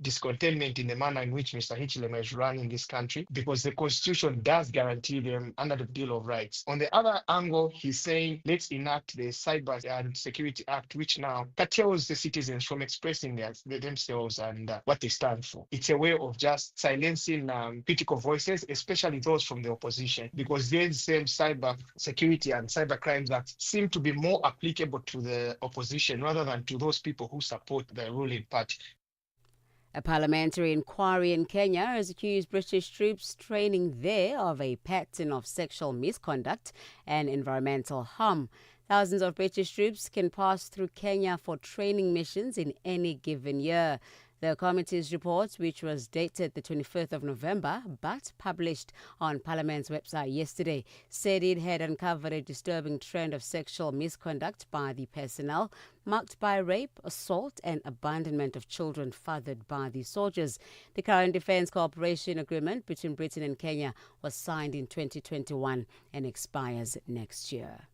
discontentment in the manner in which Mr. Hichilema is running this country, because the constitution does guarantee them under the Bill of Rights. On the other angle, he's saying, let's enact the Cyber and Security Act, which now curtails the citizens from expressing themselves and what they stand for. It's a way of just silencing critical voices, especially those from the opposition, because these same cyber security and cyber crimes acts seem to be more applicable to the opposition rather than to those people who support the ruling party. A parliamentary inquiry in Kenya has accused British troops training there of a pattern of sexual misconduct and environmental harm. Thousands of British troops can pass through Kenya for training missions in any given year. The committee's report, which was dated the 25th of November but published on Parliament's website yesterday, said it had uncovered a disturbing trend of sexual misconduct by the personnel, marked by rape, assault and abandonment of children fathered by the soldiers. The current Defence Cooperation Agreement between Britain and Kenya was signed in 2021 and expires next year.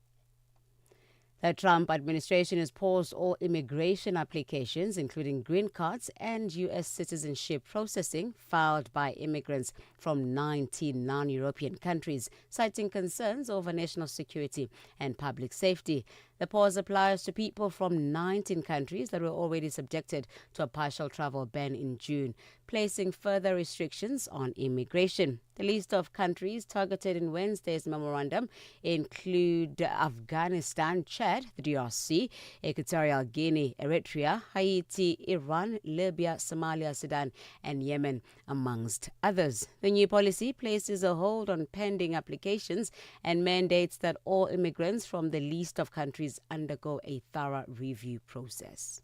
The Trump administration has paused all immigration applications, including green cards and U.S. citizenship processing, filed by immigrants from 19 non-European countries, citing concerns over national security and public safety. The pause applies to people from 19 countries that were already subjected to a partial travel ban in June, placing further restrictions on immigration. The list of countries targeted in Wednesday's memorandum include Afghanistan, Chad, the DRC, Equatorial Guinea, Eritrea, Haiti, Iran, Libya, Somalia, Sudan, and Yemen, amongst others. The new policy places a hold on pending applications and mandates that all immigrants from the list of countries undergo a thorough review process.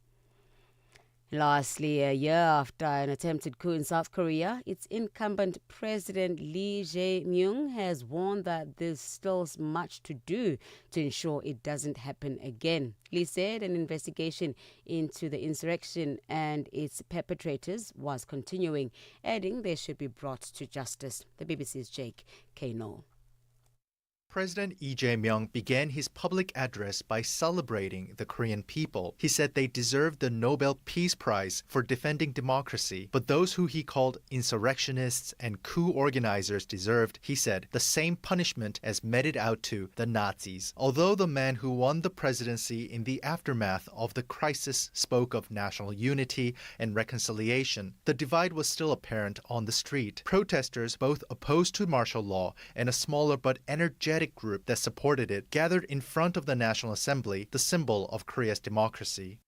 Lastly, a year after an attempted coup in South Korea, its incumbent President Lee Jae-myung has warned that there's still much to do to ensure it doesn't happen again. Lee said an investigation into the insurrection and its perpetrators was continuing, adding they should be brought to justice. The BBC's Jake Kano. President Lee Jae-myung began his public address by celebrating the Korean people. He said they deserved the Nobel Peace Prize for defending democracy, but those who he called insurrectionists and coup organizers deserved, he said, the same punishment as meted out to the Nazis. Although the man who won the presidency in the aftermath of the crisis spoke of national unity and reconciliation, the divide was still apparent on the street. Protesters, both opposed to martial law and a smaller but energetic group that supported it, gathered in front of the National Assembly, the symbol of Korea's democracy.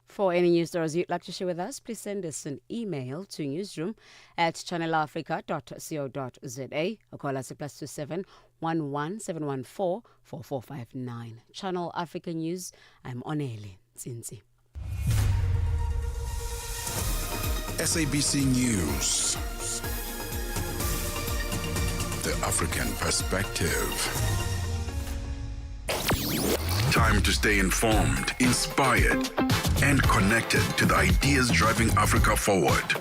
For any news stories you'd like to share with us, please send us an email to newsroom@channelafrica.co.za or call us at +27 11 714 4459. Channel Africa News, I'm Onele Zinzi. SABC News. The African perspective. Time to stay informed, inspired, and connected to the ideas driving Africa forward.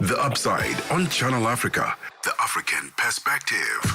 The Upside on Channel Africa, the African perspective.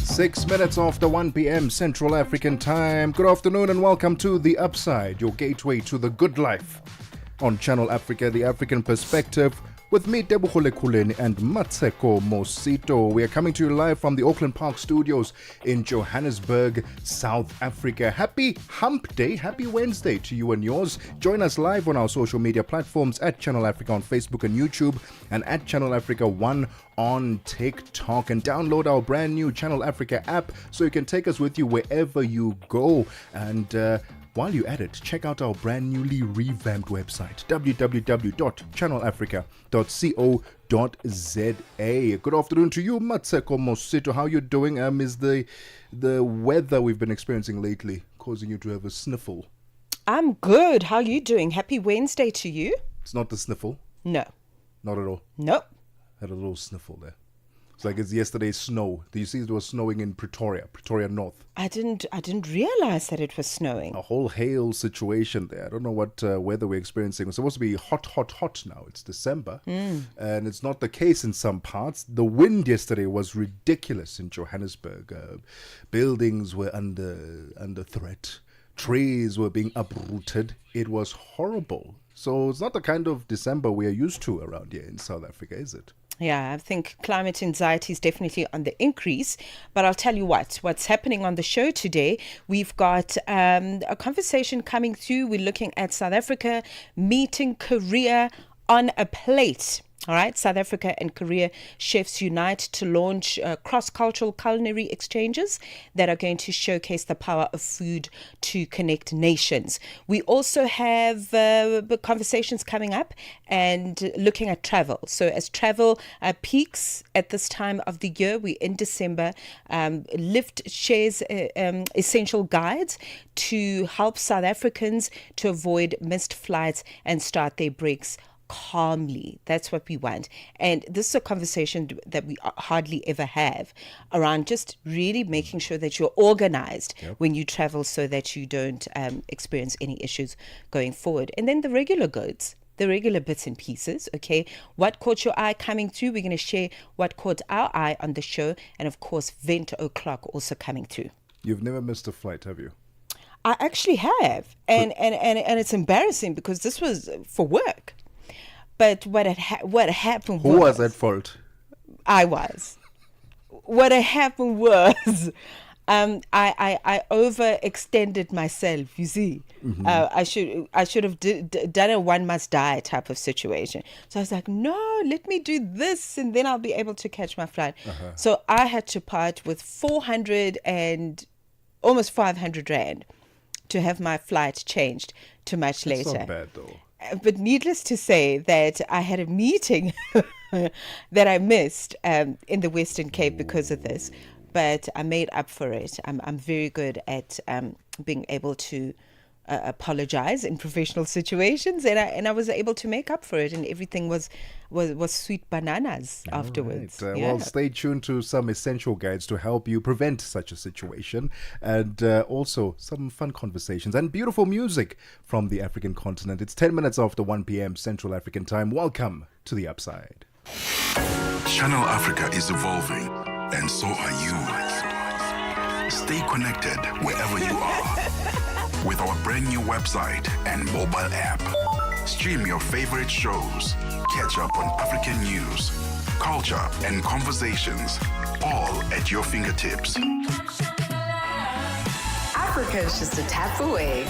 Six minutes after 1 p.m. Central African Time. Good afternoon and welcome to The Upside, your gateway to the good life. On Channel Africa, the African perspective, with me, Tebogo Lekhuleni and Mmatsheko Mosito. We are coming to you live from the Auckland Park Studios in Johannesburg, South Africa. Happy Hump Day, happy Wednesday to you and yours. Join us live on our social media platforms at Channel Africa on Facebook and YouTube and at Channel Africa 1 on TikTok. And download our brand new Channel Africa app so you can take us with you wherever you go. And while you're at it, check out our brand newly revamped website, www.channelafrica.co.za. Good afternoon to you, Mmatsheko Mosito. How you doing? Is the weather we've been experiencing lately causing you to have a sniffle? I'm good. How are you doing? Happy Wednesday to you. It's not the sniffle. No. Not at all. Nope. Had a little sniffle there. It's like it's yesterday's snow. Do you see it was snowing in Pretoria North? I didn't realize that it was snowing. A whole hail situation there. I don't know what weather we're experiencing. It's supposed to be hot now. It's December. And it's not the case in some parts. The wind yesterday was ridiculous in Johannesburg. Buildings were under threat. Trees were being uprooted. It was horrible. So it's not the kind of December we are used to around here in South Africa, is it? Yeah, I think climate anxiety is definitely on the increase. But I'll tell you what's happening on the show today. We've got a conversation coming through. We're looking at South Africa meeting Korea on a plate. All right, South Africa and Korea chefs unite to launch cross-cultural culinary exchanges that are going to showcase the power of food to connect nations. We also have conversations coming up and looking at travel. So as travel peaks at this time of the year, we're in December, Lyft shares essential guides to help South Africans to avoid missed flights and start their breaks calmly. That's what we want. And this is a conversation that we hardly ever have around just really making sure that you're organized when you travel so that you don't experience any issues going forward. And then the regular goods, the regular bits and pieces, okay? What caught your eye coming through? We're going to share what caught our eye on the show. And of course, Vent O'Clock also coming through. You've never missed a flight, have you? I actually have. And it's embarrassing because this was for work. But what happened was... Who was at fault? I was. What had happened was I overextended myself, you see. Mm-hmm. I should have done a one must die type of situation. So I was like, no, let me do this and then I'll be able to catch my flight. So I had to part with 400 and almost 500 Rand to have my flight changed to much later. That's not bad though. But needless to say that I had a meeting that I missed in the Western Cape because of this, but I made up for it. I'm very good at being able to apologize in professional situations, and I was able to make up for it, and everything was sweet bananas afterwards. Right. Well, stay tuned to some essential guides to help you prevent such a situation, and also some fun conversations and beautiful music from the African continent. It's 10 minutes after 1 p.m. Central African time. Welcome to The Upside. Channel Africa is evolving, and so are you. Stay connected wherever you are with our brand new website and mobile app. Stream your favorite shows, catch up on African news, culture, and conversations, all at your fingertips. Africa is just a tap away.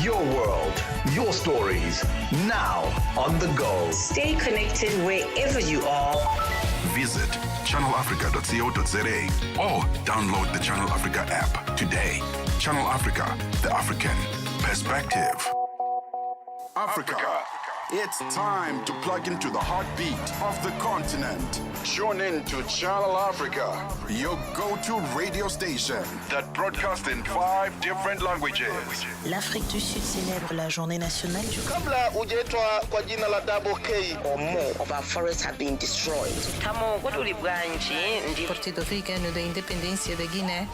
Your world, your stories, now on the go. Stay connected wherever you are. Visit channelafrica.co.za or download the Channel Africa app today. Channel Africa, the African perspective. Africa. It's time to plug into the heartbeat of the continent. Tune in to Channel Africa, your go-to radio station that broadcasts in 5 different languages. L'Afrique du Sud célèbre la journée nationale du Kabla hujaitwa kwa jina la Double K Or more of our forests have been destroyed. Partido Africano da Independência da Guiné.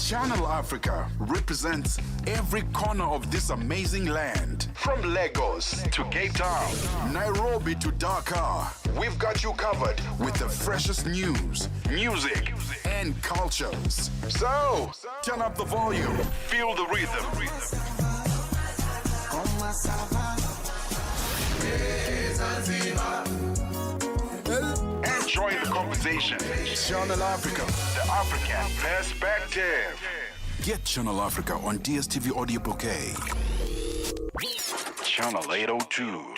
Channel Africa represents every corner of this amazing land. From Lagos to Cape Town, Nairobi to Dakar, we've got you covered with the freshest news, music, and cultures. So, turn up the volume, feel the rhythm. And join the conversation. Channel Africa, the African perspective. Get Channel Africa on DSTV Audio Bouquet. Channel 802.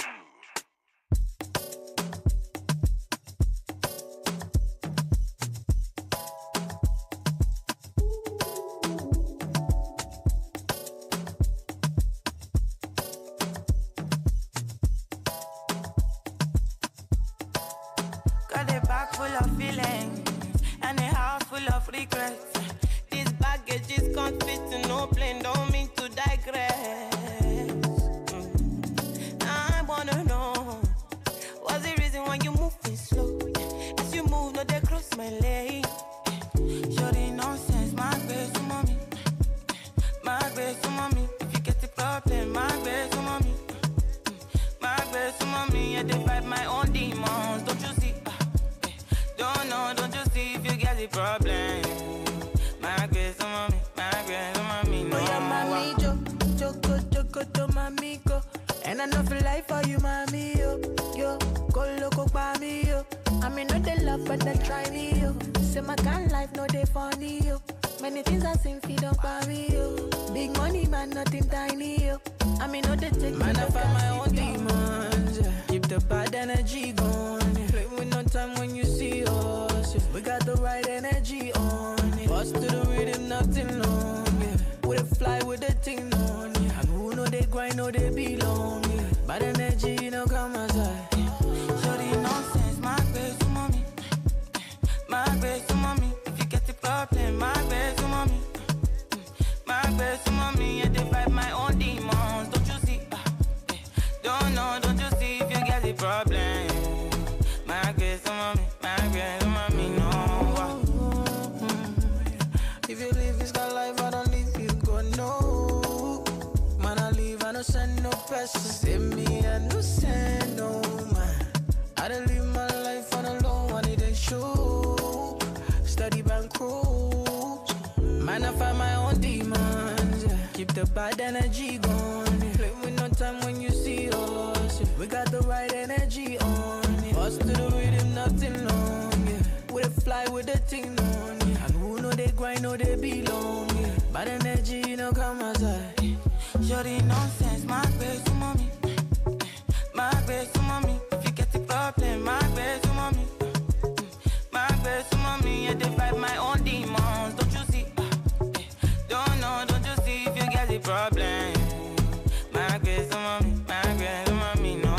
Got a bag full of feelings and a heart full of regrets. This baggage is can't fit in no plane, don't mean to digress. I wanna know, what's the reason why you moving slow? As you move, no, they cross my lane. Shorty nonsense, my best, mommy. My best, mommy. If you get the problem, my best, mommy. My best, mommy. I fight my own demons, don't you see? Don't know, don't you see if you get the problem? My best, mommy. My best, mommy. No, yeah, mommy, Joko, to mommy, go. And I know for life for you, mommy, yo. Go loco, mommy, yo. I mean, no, they love, but they try me, yo. Say my kind life, no, they funny, yo. Many things I sing, feed up by me, yo. Big money, man, nothing tiny, yo. I mean, no, they take man, I find my own demons, yeah. Keep the bad energy going, yeah. Play with no time when you see us, yeah. We got the right energy on, yeah. Bust to the rhythm, nothing long, yeah. We fly with the thing on, yeah. And who know they grind, know they belong, yeah. Bad energy, you know, come aside. Shorty nonsense, my best, mommy. My best, mommy. If you get the problem, my best, mommy. My best, mommy. I fight my own demons, don't you see? Don't know, don't you see if you get the problem? My best, mommy. My best, mommy, no. If you live this kind of life, I don't leave you, go no. Man, I leave, I don't send no person. Send me, I don't send no man. I don't live my life on a low, I need a show. Study bankroll. Man, I find my own demons, yeah. Keep the bad energy going, yeah. Play with no time when you see us, yeah. We got the right energy on, yeah. Bust to the rhythm, nothing long, yeah. We fly with the thing on, yeah. And who know they grind, know they belong, yeah. Bad energy, you know, come aside. Shorty nonsense, my best, mommy. My best, mommy. If you get the problem, my best, mommy. My best, mommy. I fight my own demons, don't you see? Don't know, don't you see if you get the problem? My best, mommy. My best, mommy, no.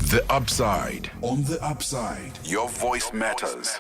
The Upside. On the Upside, your voice matters.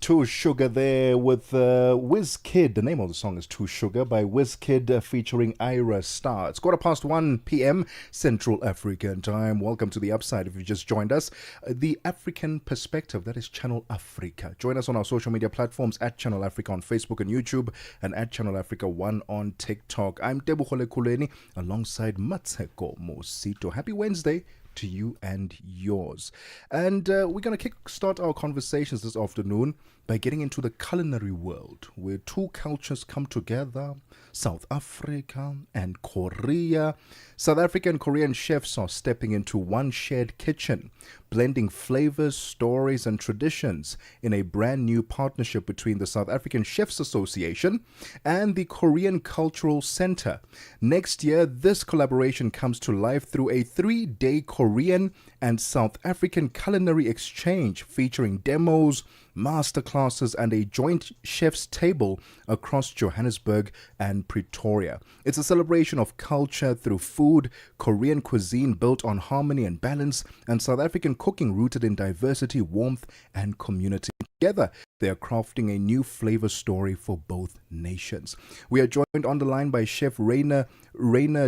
Too Sugar there with Wizkid. The name of the song is Too Sugar by Wizkid featuring Ira Star. It's 1:15 p.m. Central African time. Welcome to The Upside if you just joined us. The African Perspective, that is Channel Africa. Join us on our social media platforms at Channel Africa on Facebook and YouTube and at Channel Africa 1 on TikTok. I'm Tebogo Lekhuleni alongside Mmatsheko Mosito. Happy Wednesday to you and yours. And we're going to kickstart our conversations this afternoon by getting into the culinary world, where two cultures come together, South Africa and Korea. South African and Korean chefs are stepping into one shared kitchen, blending flavors, stories, and traditions in a brand new partnership between the South African Chefs Association and the Korean Cultural Center. Next year, this collaboration comes to life through a 3-day Korean and South African culinary exchange featuring demos, masterclasses, and a joint chef's table across Johannesburg and Pretoria. It's a celebration of culture through food, Korean cuisine built on harmony and balance, and South African cooking rooted in diversity, warmth, and community. Together, they are crafting a new flavor story for both nations. We are joined on the line by Chef Rainer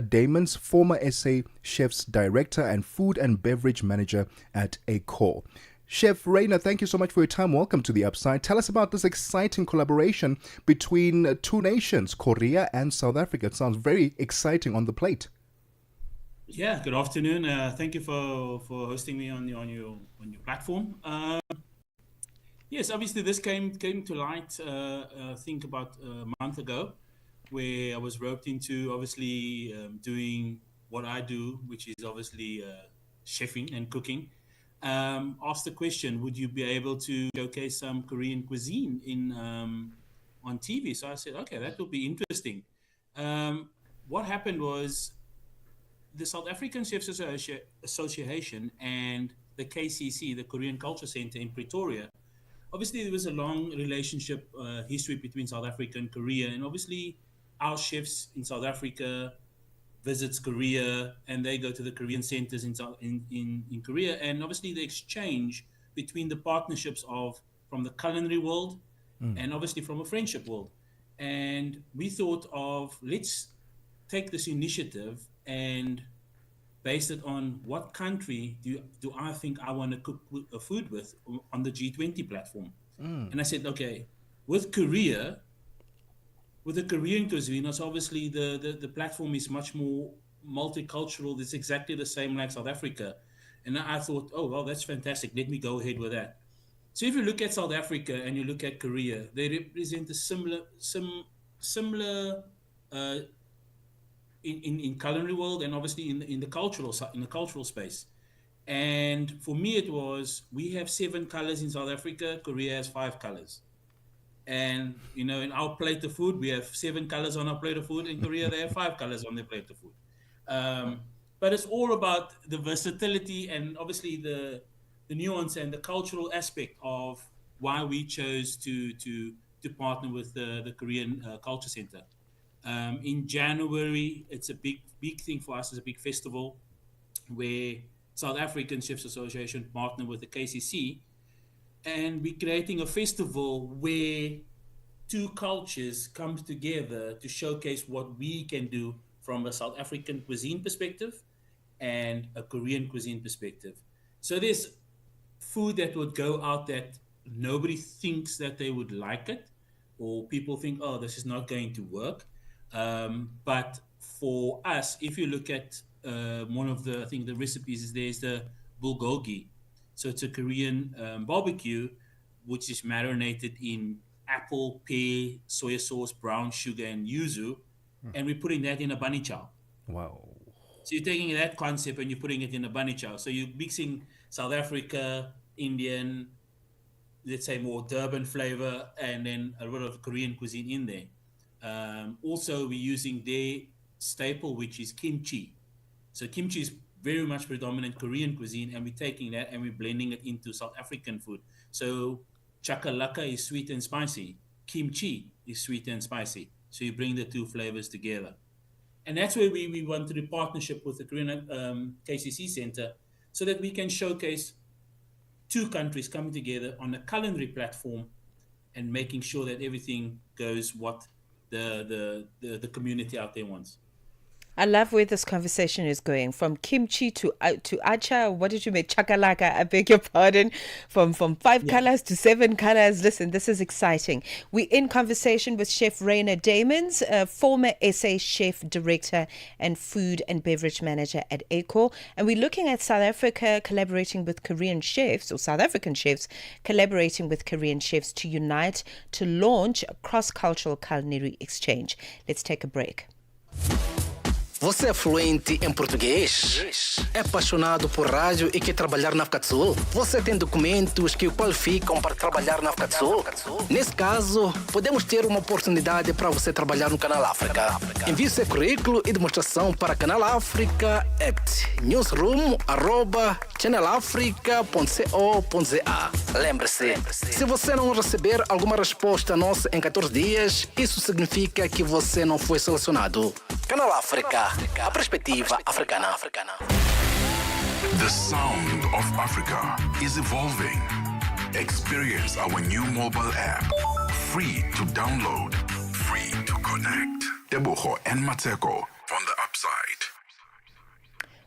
Damons, former SA Chefs Director and Food and Beverage Manager at Accor. Chef Rainer, thank you so much for your time. Welcome to The Upside. Tell us about this exciting collaboration between two nations, Korea and South Africa. It sounds very exciting on the plate. Yeah, good afternoon. Thank you for hosting me on your platform. Yes, obviously this came to light, I think about a month ago, where I was roped into obviously doing what I do, which is obviously chefing and cooking. Asked the question, would you be able to showcase some Korean cuisine in on TV? So I said, okay, that will be interesting. What happened was the South African Chefs Association and the KCC, the Korean Culture Center in Pretoria, obviously there was a long relationship history between South Africa and Korea, and obviously our chefs in South Africa visits Korea, and they go to the Korean centers in Korea, and obviously the exchange between the partnerships of from the culinary world and obviously from a friendship world. And we thought of, let's take this initiative and base it on what country do I think I want to cook food with on the G20 platform. And I said, okay, with Korea, with the Korean cuisine, it's obviously the platform is much more multicultural. It's exactly the same like South Africa. And I thought, oh, well, that's fantastic. Let me go ahead with that. So if you look at South Africa and you look at Korea, they represent a similar in culinary world, and obviously in the cultural space. And for me, it was, we have 7 colors in South Africa. Korea has 5 colors. And, in our plate of food, we have 7 colors on our plate of food. In Korea, they have 5 colors on their plate of food. But it's all about the versatility and obviously the nuance and the cultural aspect of why we chose to partner with the Korean Culture Center. In January, it's a big thing for us. It's a big festival where South African Chefs Association partner with the KCC, and we're creating a festival where 2 cultures come together to showcase what we can do from a South African cuisine perspective and a Korean cuisine perspective. So there's food that would go out that nobody thinks that they would like it, or people think, oh, this is not going to work. But for us, if you look at one of the, I think the recipes, there's the bulgogi. So it's a Korean barbecue, which is marinated in apple, pear, soy sauce, brown sugar, and yuzu. And we're putting that in a bunny chow. Wow. So you're taking that concept and you're putting it in a bunny chow. So you're mixing South Africa, Indian, let's say more Durban flavor, and then a lot of Korean cuisine in there. Also, we're using their staple, which is kimchi. So kimchi is very much predominant Korean cuisine, and we're taking that and we're blending it into South African food. So chakalaka is sweet and spicy. Kimchi is sweet and spicy. So you bring the 2 flavors together. And that's where we want to do partnership with the Korean KCC Center, so that we can showcase 2 countries coming together on a culinary platform and making sure that everything goes what the community out there wants. I love where this conversation is going, from kimchi to acha. What did you make? Chakalaka, I beg your pardon. From 5 colors to 7 colors. Listen, this is exciting. We're in conversation with Chef Rainer Damons, former SA chef, director, and food and beverage manager at ACOR. And we're looking at South Africa collaborating with Korean chefs, or South African chefs collaborating with Korean chefs to unite to launch a cross-cultural culinary exchange. Let's take a break. Você é fluente em português? É apaixonado por rádio e quer trabalhar na África do Sul? Você tem documentos que o qualificam para trabalhar na África do Sul? Nesse caso, podemos ter uma oportunidade para você trabalhar no Canal África. Envie seu currículo e demonstração para Canal África at newsroom@channelafrica.co.za. Lembre-se, se você não receber alguma resposta nossa em 14 dias, isso significa que você não foi selecionado. Canal África, a perspectiva africana. The sound of Africa is evolving. Experience our new mobile app. Free to download, free to connect. Tebogo and Mmatsheko from the upside.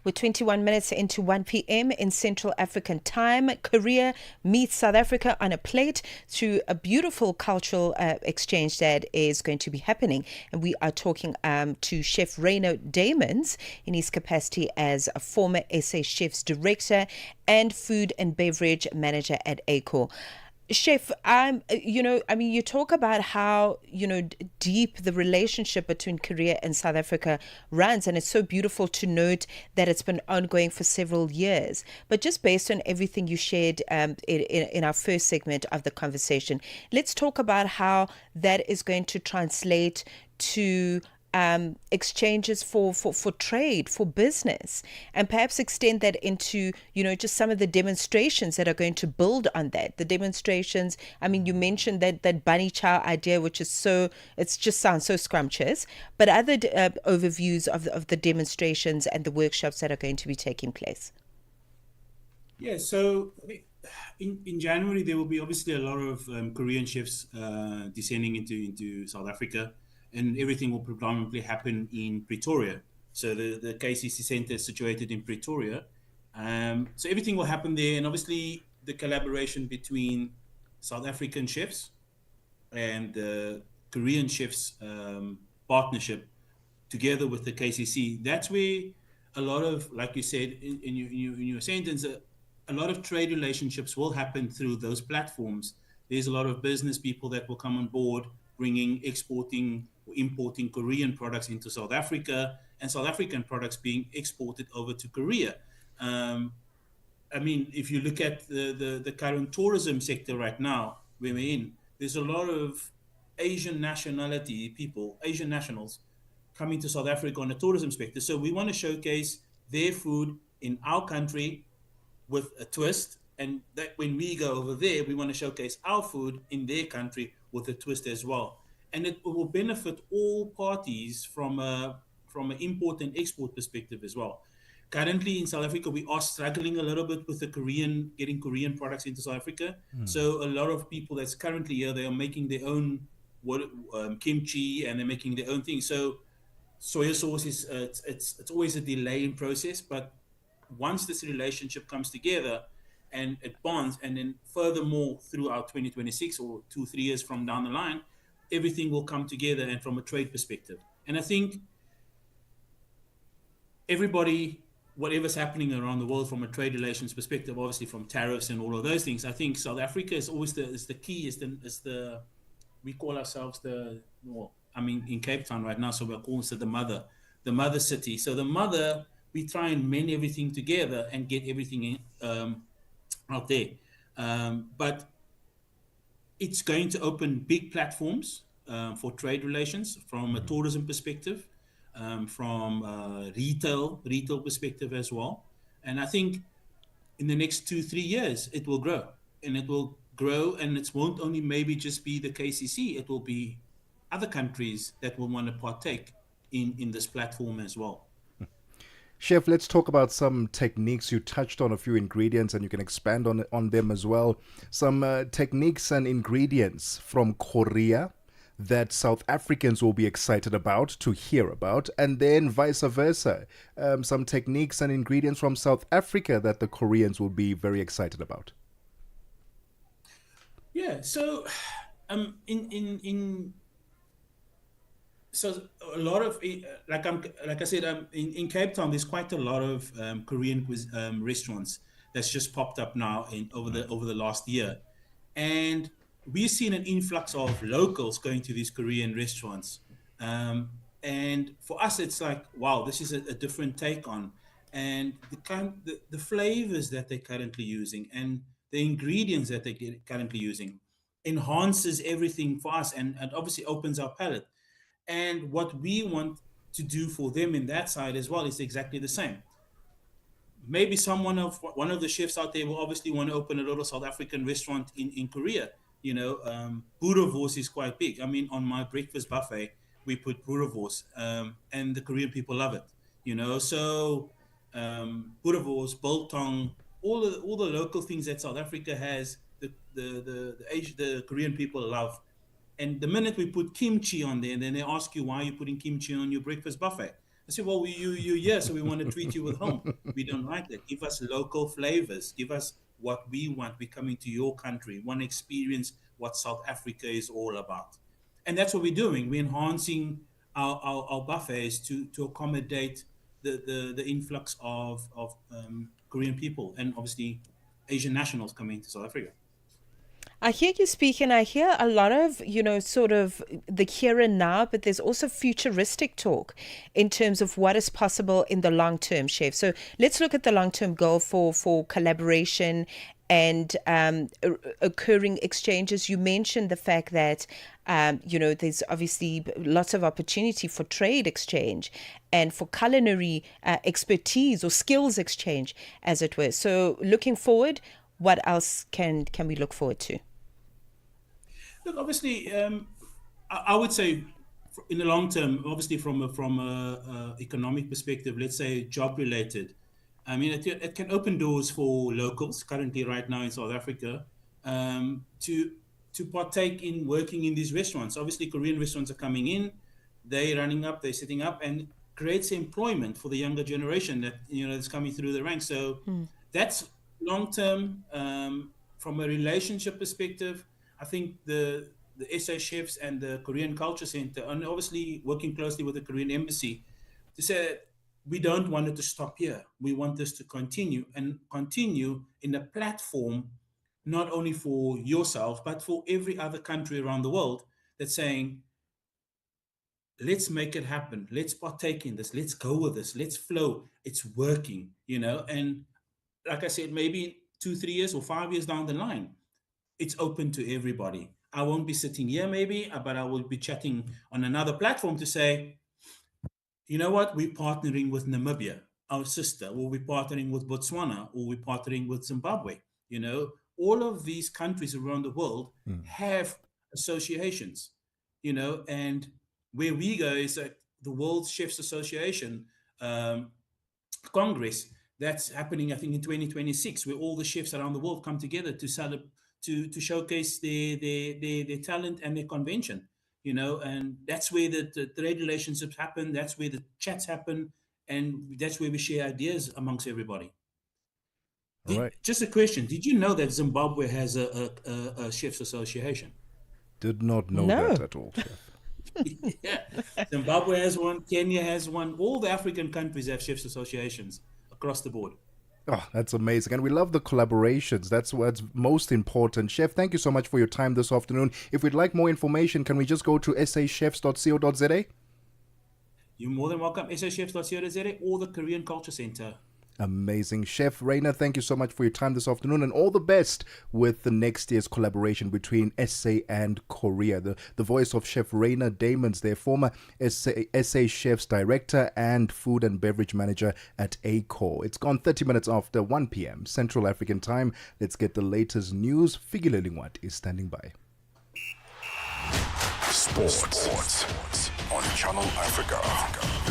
We're 21 minutes into 1 p.m. in Central African time. Korea meets South Africa on a plate through a beautiful cultural exchange that is going to be happening. And we are talking to Chef Rainer Damons in his capacity as a former SA Chefs Director and Food and Beverage Manager at ACOR. Chef, you talk about how, deep the relationship between Korea and South Africa runs, and it's so beautiful to note that it's been ongoing for several years. But just based on everything you shared in our first segment of the conversation, let's talk about how that is going to translate to exchanges for trade, for business, and perhaps extend that into, just some of the demonstrations that are going to build on that. The demonstrations, I mean, you mentioned that bunny chow idea, which is it just sounds so scrumptious, but other overviews of the demonstrations and the workshops that are going to be taking place. Yeah, so in January, there will be obviously a lot of Korean chefs descending into South Africa, and everything will predominantly happen in Pretoria. So the KCC Center is situated in Pretoria. So everything will happen there, and obviously the collaboration between South African chefs and the Korean chefs partnership together with the KCC. That's where a lot of, like you said in your sentence, a lot of trade relationships will happen through those platforms. There's a lot of business people that will come on board, exporting or importing Korean products into South Africa, and South African products being exported over to Korea. I mean, if you look at the current tourism sector right now, where we're in, there's a lot of Asian nationality people, Asian nationals, coming to South Africa on a tourism sector. So we want to showcase their food in our country with a twist, and that when we go over there, we want to showcase our food in their country with a twist as well. And it will benefit all parties from an import and export perspective as well. Currently in South Africa, we are struggling a little bit with getting Korean products into South Africa. So a lot of people that's currently here, they are making their own kimchi, and they're making their own thing. So soya sauce is it's always a delay in process, but once this relationship comes together and it bonds, and then furthermore throughout 2026 or 2-3 years from down the line, everything will come together, and from a trade perspective. And I think everybody, whatever's happening around the world from a trade relations perspective, obviously from tariffs and all of those things, I think South Africa is always the key, we call ourselves in Cape Town right now, so we're calling it the mother city. So the mother, we try and mend everything together and get everything out there. But it's going to open big platforms for trade relations from a tourism perspective, from a retail perspective as well. And I think in the next 2-3 years, it will grow. And it will grow, and it won't only maybe just be the KCC, it will be other countries that will want to partake in this platform as well. Chef, let's talk about some techniques. You touched on a few ingredients, and you can expand on them as well. Some techniques and ingredients from Korea that South Africans will be excited about to hear about, and then vice versa. Some techniques and ingredients from South Africa that the Koreans will be very excited about. Yeah, so so a lot of like I said, in Cape Town, there's quite a lot of Korean restaurants that's just popped up now over the last year, and we've seen an influx of locals going to these Korean restaurants, and for us, it's like, wow, this is a different take on, and the flavors that they're currently using and the ingredients that they're currently using enhances everything for us, and obviously opens our palate. And what we want to do for them in that side as well is exactly the same. Maybe one of the chefs out there will obviously want to open a little South African restaurant in Korea. Boerewors is quite big. I mean, on my breakfast buffet, we put boerewors, and the Korean people love it. So boerewors, biltong, all the local things that South Africa has, the Korean people love. And the minute we put kimchi on there, and then they ask you, why are you putting kimchi on your breakfast buffet? I said, well, you're here, so we want to treat you with home. We don't like that. Give us local flavors. Give us what we want. We're coming to your country. We want to experience what South Africa is all about. And that's what we're doing. We're enhancing our buffets to accommodate the influx of Korean people, and obviously Asian nationals coming to South Africa. I hear you speak, and I hear a lot of, sort of the here and now, but there's also futuristic talk in terms of what is possible in the long term, Chef. So let's look at the long term goal for collaboration and occurring exchanges. You mentioned the fact that There's obviously lots of opportunity for trade exchange and for culinary expertise or skills exchange, as it were. So looking forward, what else can we look forward to? Look, obviously, I would say in the long term, obviously from a economic perspective, let's say job related, I mean, it can open doors for locals currently right now in South Africa to partake in working in these restaurants. Obviously, Korean restaurants are coming in, they're running up, they're setting up, and creates employment for the younger generation that that's coming through the ranks. So that's long term. From a relationship perspective, I think the SA chefs and the Korean Culture Center, and obviously working closely with the Korean Embassy, to say that we don't want it to stop here. We want this to continue in a platform, not only for yourself, but for every other country around the world that's saying, let's make it happen. Let's partake in this. Let's go with this. Let's flow. It's working, and like I said, maybe 2-3 years or 5 years down the line, it's open to everybody. I won't be sitting here maybe, but I will be chatting on another platform to say, you know what, we're partnering with Namibia, our sister, or we're partnering with Botswana, or we're partnering with Zimbabwe. All of these countries around the world have associations, and where we go is at the World Chefs Association Congress that's happening, I think, in 2026, where all the chefs around the world come together to showcase their talent and their convention, and that's where the trade relationships happen. That's where the chats happen, and that's where we share ideas amongst everybody. Right. Just a question: did you know that Zimbabwe has a chefs association? Did not know that at all, Chef. Yeah, Zimbabwe has one, Kenya has one. All the African countries have chefs associations across the board. Oh, that's amazing. And we love the collaborations. That's what's most important. Chef, thank you so much for your time this afternoon. If we'd like more information, can we just go to sachefs.co.za? You're more than welcome. sachefs.co.za or the Korean Culture Center. Amazing. Chef Rainer, thank you so much for your time this afternoon, and all the best with the next year's collaboration between SA and Korea. The voice of Chef Rainer Damons, their former SA Chefs Director and Food and Beverage Manager at ACOR. It's gone 30 minutes after 1 p.m. Central African Time. Let's get the latest news. Figile Lingwat is standing by. Sports on Channel Africa.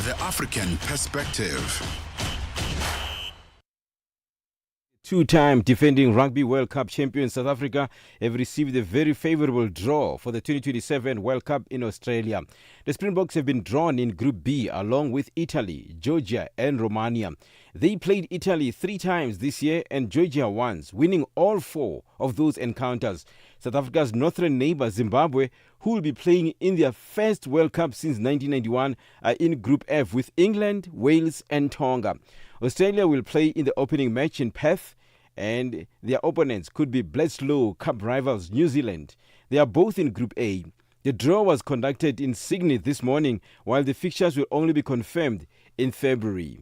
The African Perspective. Two-time defending Rugby World Cup champions South Africa have received a very favourable draw for the 2027 World Cup in Australia. The Springboks have been drawn in Group B along with Italy, Georgia and Romania. They played Italy 3 times this year and Georgia once, winning all 4 of those encounters. South Africa's northern neighbour Zimbabwe, who will be playing in their first World Cup since 1991, are in Group F with England, Wales and Tonga. Australia will play in the opening match in Perth, and their opponents could be Bledisloe Cup rivals New Zealand. They are both in Group A. The draw was conducted in Sydney this morning, while the fixtures will only be confirmed in February.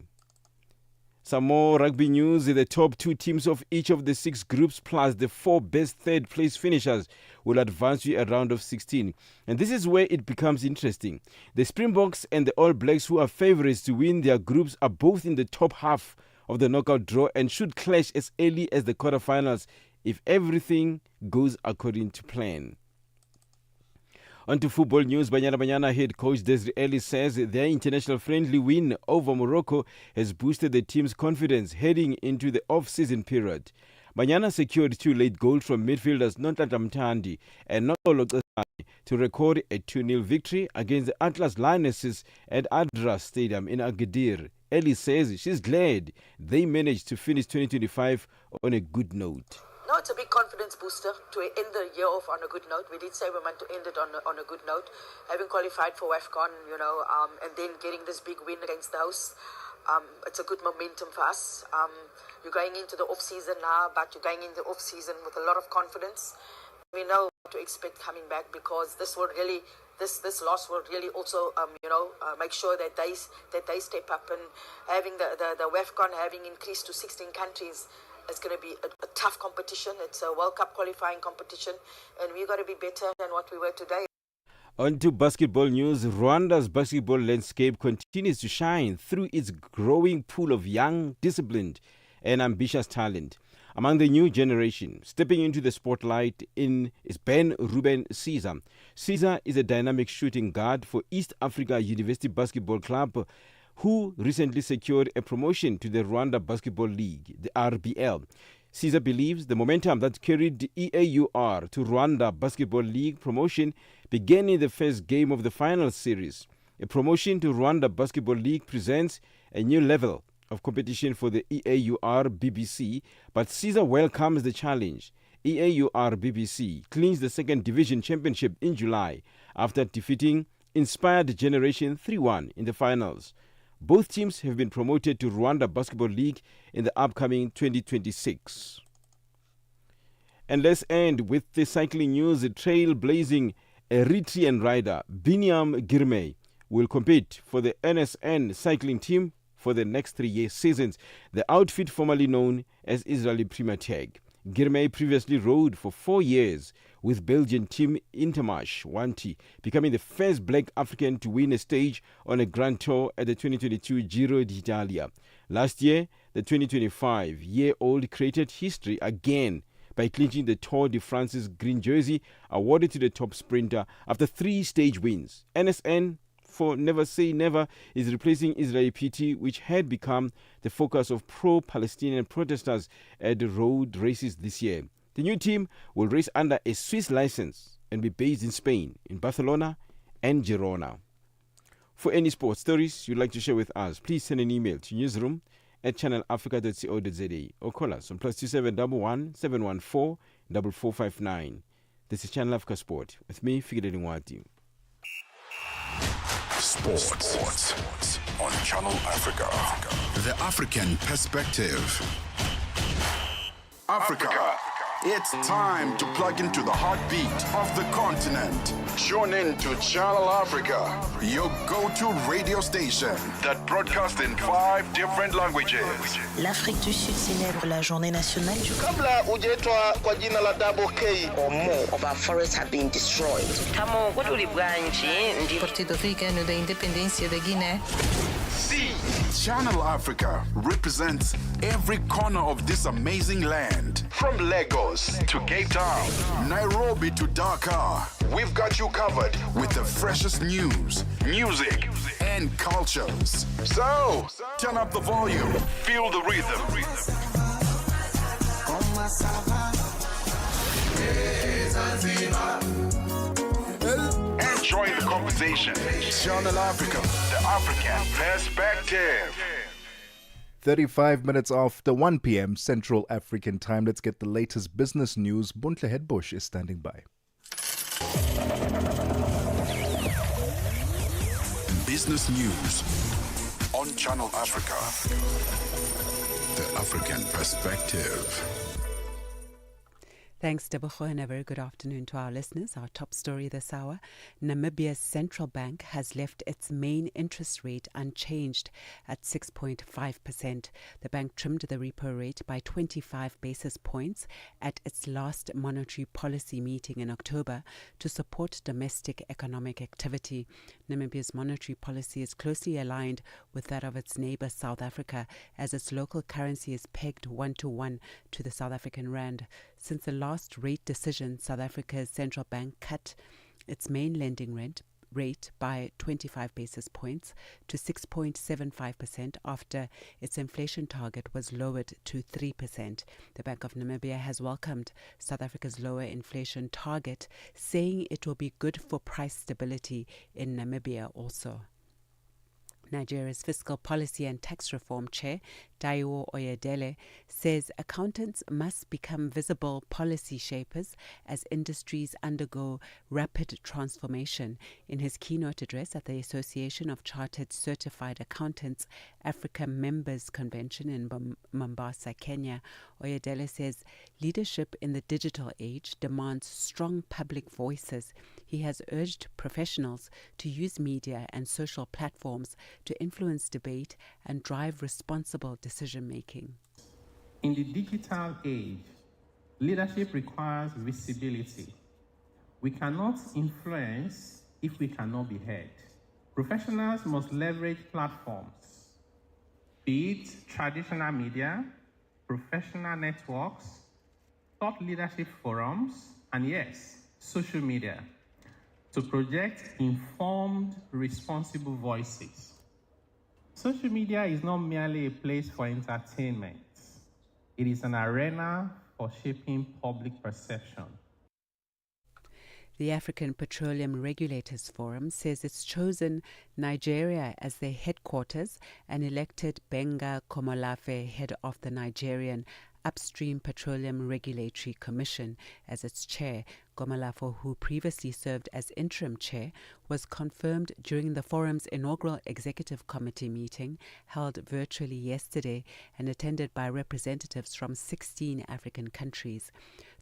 Some more rugby news. The top 2 teams of each of the 6 groups plus the 4 best third-place finishers will advance to a round of 16. And this is where it becomes interesting. The Springboks and the All Blacks, who are favourites to win their groups, are both in the top half of the knockout draw and should clash as early as the quarterfinals if everything goes according to plan. On to football news. Banyana head coach Desiree Ellis says their international friendly win over Morocco has boosted the team's confidence heading into the off-season period. Banyana secured 2 late goals from midfielders Nontlanta Mthandi and Nolo Cesani to record a 2-0 victory against the Atlas Lionesses at Adra Stadium in Agadir. Ellis says she's glad they managed to finish 2025 on a good note. No, it's a big confidence booster to end the year off on a good note. We did say we meant to end it on a good note. Having qualified for WAFCON, and then getting this big win against the hosts, it's a good momentum for us. You're going into the off-season now, but you're going into the off-season with a lot of confidence. We know what to expect coming back, because this will really, this loss will really also, make sure that they step up, and having the WAFCON having increased to 16 countries. It's going to be a tough competition. It's a World Cup qualifying competition, and we've got to be better than what we were today. On to basketball news. Rwanda's basketball landscape continues to shine through its growing pool of young, disciplined, and ambitious talent. Among the new generation, stepping into the spotlight is Ben Ruben Caesar. Caesar is a dynamic shooting guard for East Africa University Basketball Club, who recently secured a promotion to the Rwanda Basketball League, the RBL. Caesar believes the momentum that carried EAUR to Rwanda Basketball League promotion began in the first game of the final series. A promotion to Rwanda Basketball League presents a new level of competition for the EAUR BBC, but Caesar welcomes the challenge. EAUR BBC clinched the second division championship in July after defeating Inspired Generation 3-1 in the finals. Both teams have been promoted to Rwanda Basketball League in the upcoming 2026. And let's end with the cycling news. A trailblazing Eritrean rider, Biniam Girmay, will compete for the NSN cycling team for the next 3 seasons, the outfit formerly known as Israeli Premier Tech. Girmay previously rode for 4 years with Belgian team Intermarché Wanty, becoming the first black African to win a stage on a Grand Tour at the 2022 Giro d'Italia. Last year, the 25-year-old created history again by clinching the Tour de France's green jersey awarded to the top sprinter after 3 stage wins. NSN, for Never Say Never, is replacing Israeli PT, which had become the focus of pro-Palestinian protesters at the road races this year. The new team will race under a Swiss license and be based in Spain, in Barcelona and Girona. For any sports stories you'd like to share with us, please send an email to newsroom@channelafrica.co.za or call us on +2711 714 4459. This is Channel Africa Sport with me, Figile Ngwati. Sports on Channel Africa. The African perspective. Africa. It's time to plug into the heartbeat of the continent. Tune in to Channel Africa, your go-to radio station that broadcasts in 5 different languages. L'Afrique du Sud célèbre la journée nationale du Kabla hujaitwa kwa jina la Double K or more of our forests have been destroyed. Tamo kutuli bwanji ndi Partido Africano da Independência da Guiné. See, Channel Africa represents every corner of this amazing land. From Lagos to Cape Town, Nairobi to Dakar, we've got you covered with the freshest news, music, and cultures. So, turn up the volume, feel the rhythm. And join the conversation. Channel Africa, the African perspective. 35 minutes after 1 p.m. Central African time. Let's get the latest business news. Buntle Hedbush is standing by. Business news on Channel Africa, the African perspective. Thanks, Tebogo, and a very good afternoon to our listeners. Our top story this hour: Namibia's central bank has left its main interest rate unchanged at 6.5%. The bank trimmed the repo rate by 25 basis points at its last monetary policy meeting in October to support domestic economic activity. Namibia's monetary policy is closely aligned with that of its neighbour South Africa, as its local currency is pegged 1-to-1 to the South African rand. Since the last rate decision, South Africa's central bank cut its main lending rate by 25 basis points to 6.75% after its inflation target was lowered to 3%. The Bank of Namibia has welcomed South Africa's lower inflation target, saying it will be good for price stability in Namibia also. Nigeria's Fiscal Policy and Tax Reform Chair, Taiwo Oyedele, says accountants must become visible policy shapers as industries undergo rapid transformation. In his keynote address at the Association of Chartered Certified Accountants Africa Members Convention in Mombasa, Kenya, Oyedele says leadership in the digital age demands strong public voices. He has urged professionals to use media and social platforms to influence debate and drive responsible decision-making. In the digital age, leadership requires visibility. We cannot influence if we cannot be heard. Professionals must leverage platforms, be it traditional media, professional networks, thought leadership forums, and yes, social media, to project informed, responsible voices. Social media is not merely a place for entertainment. It is an arena for shaping public perception. The African Petroleum Regulators Forum says it's chosen Nigeria as their headquarters and elected Benga Komolafe, head of the Nigerian Upstream Petroleum Regulatory Commission, as its chair. Komolafe, who previously served as interim chair, was confirmed during the forum's inaugural executive committee meeting held virtually yesterday and attended by representatives from 16 African countries.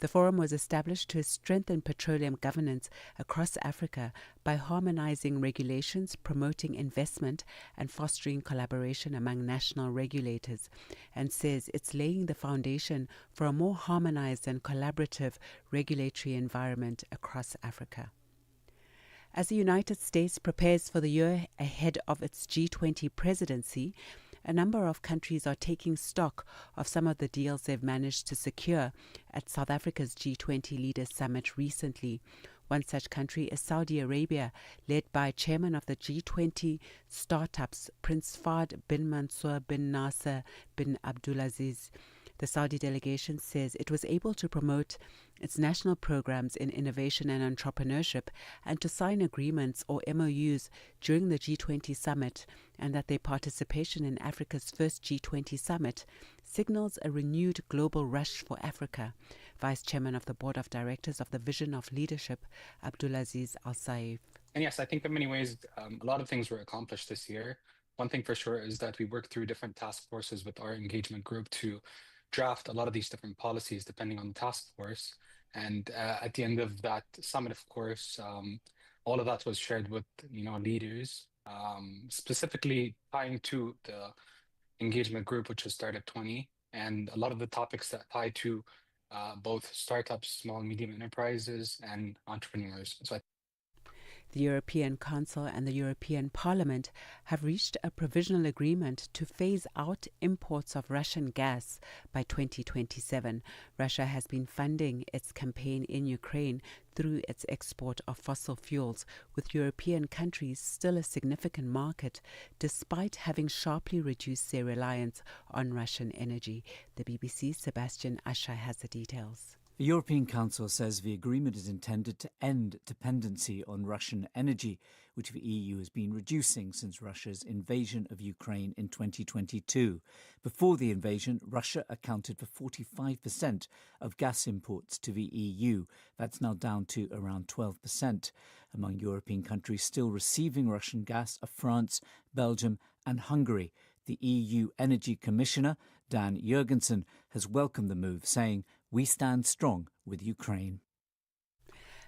The forum was established to strengthen petroleum governance across Africa by harmonizing regulations, promoting investment, and fostering collaboration among national regulators, and says it's laying the foundation for a more harmonized and collaborative regulatory environment across Africa. As the United States prepares for the year ahead of its G20 presidency, a number of countries are taking stock of some of the deals they've managed to secure at South Africa's G20 Leaders Summit recently. One such country is Saudi Arabia, led by chairman of the G20 startups, Prince Fahd bin Mansour bin Nasser bin Abdulaziz. The Saudi delegation says it was able to promote its national programs in innovation and entrepreneurship and to sign agreements or MOUs during the G20 summit, and that their participation in Africa's first G20 summit signals a renewed global rush for Africa. Vice Chairman of the Board of Directors of the Vision of Leadership, Abdulaziz Al-Saif. And yes, I think in many ways, a lot of things were accomplished this year. One thing for sure is that we worked through different task forces with our engagement group to draft a lot of these different policies depending on the task force. And at the end of that summit, of course, all of that was shared with leaders, specifically tying to the engagement group, which was Startup 20, and a lot of the topics that tie to both startups, small and medium enterprises, and entrepreneurs. So the European Council and the European Parliament have reached a provisional agreement to phase out imports of Russian gas by 2027. Russia has been funding its campaign in Ukraine through its export of fossil fuels, with European countries still a significant market, despite having sharply reduced their reliance on Russian energy. The BBC's Sebastian Asher has the details. The European Council says the agreement is intended to end dependency on Russian energy, which the EU has been reducing since Russia's invasion of Ukraine in 2022. Before the invasion, Russia accounted for 45% of gas imports to the EU. That's now down to around 12%. Among European countries still receiving Russian gas are France, Belgium and Hungary. The EU Energy Commissioner, Dan Jurgensen, has welcomed the move, saying, "We stand strong with Ukraine."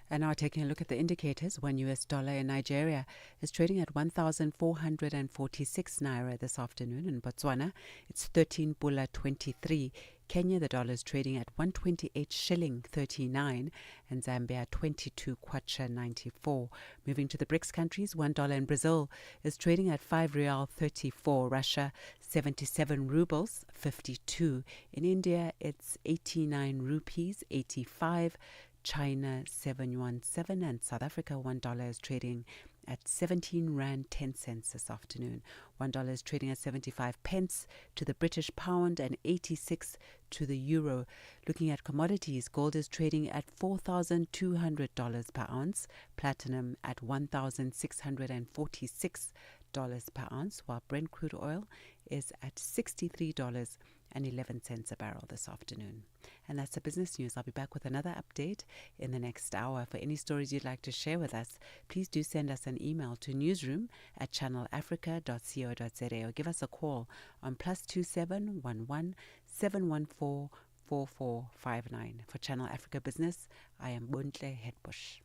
And now taking a look at the indicators, one US dollar in Nigeria is trading at 1,446 naira this afternoon. In Botswana, it's 13 pula 23. Kenya, the dollar is trading at 128 shilling 39, and Zambia 22 kwacha 94. Moving to the BRICS countries, $1 in Brazil is trading at 5 real 34. Russia 77 rubles 52. In India, it's 89 rupees 85. China 717, and South Africa $1 is trading at 17 rand 10 cents this afternoon. $1 is trading at 75 pence to the British pound and 86 to the euro. Looking at commodities, gold is trading at $4,200 per ounce, platinum at $1,646 per ounce, while Brent crude oil is at $63.11 a barrel this afternoon. And that's the business news. I'll be back with another update in the next hour. For any stories you'd like to share with us, please do send us an email to newsroom@channelafrica.co.za or give us a call on +27 11 714 4459. For Channel Africa Business, I am Buntle Hetbush.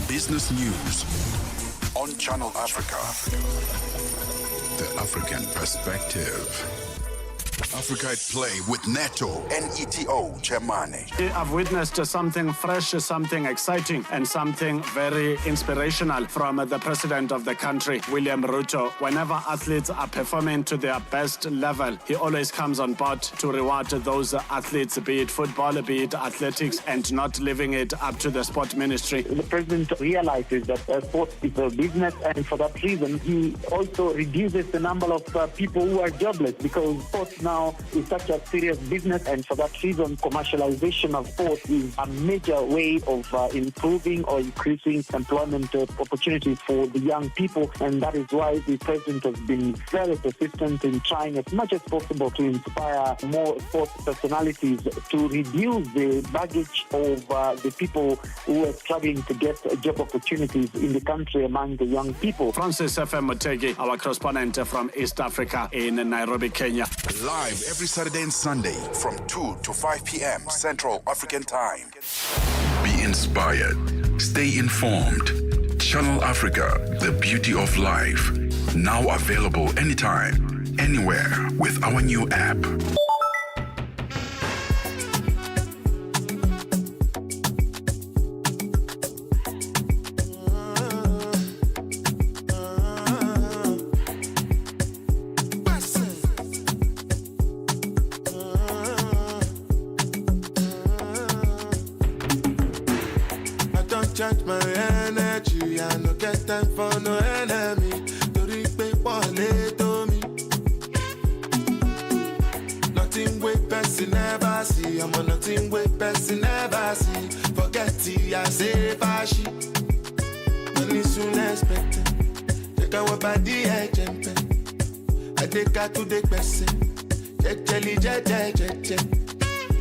Business News on Channel Africa. The African Perspective. Africa at Play with Neto and ETO Chemane. I've witnessed something fresh, something exciting, and something very inspirational from the president of the country, William Ruto. Whenever athletes are performing to their best level, he always comes on board to reward those athletes, be it football, be it athletics, and not leaving it up to the sport ministry. The president realizes that sports is a business, and for that reason, he also reduces the number of people who are jobless, because sports now is such a serious business, and for that reason, commercialization of sports is a major way of improving or increasing employment opportunities for the young people, and that is why the president has been very persistent in trying as much as possible to inspire more sports personalities to reduce the baggage of the people who are struggling to get job opportunities in the country among the young people. Francis FM Mutegi, our correspondent from East Africa in Nairobi, Kenya. Live every Saturday and Sunday from 2 to 5 p.m. Central African Time. Be inspired. Stay informed. Channel Africa, the beauty of life. Now available anytime, anywhere with our new app. Charge my energy, I no get time for no enemy. To repay to me. Nothing with person never see. I'm on nothing with person never see. Forget it, I say fashi. Money soon expected. Take our body, I jump. I take her to the person. Jelly.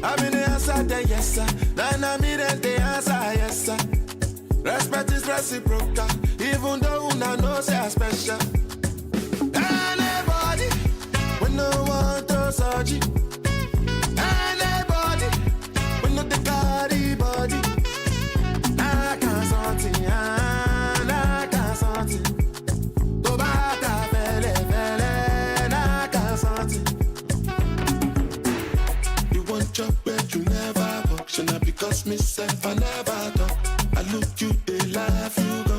I'm in the answer, then yes sir. Then I'm in the answer, yes sir. Respect is reciprocal, even though una know say I'm special. Anybody, when no one to search it. Anybody, when no the carry body. I can't something, I can't something. To bata fele, I can't something. You want your bed, you never walk. Should not because myself, I never talk. I look you, they laugh, you go.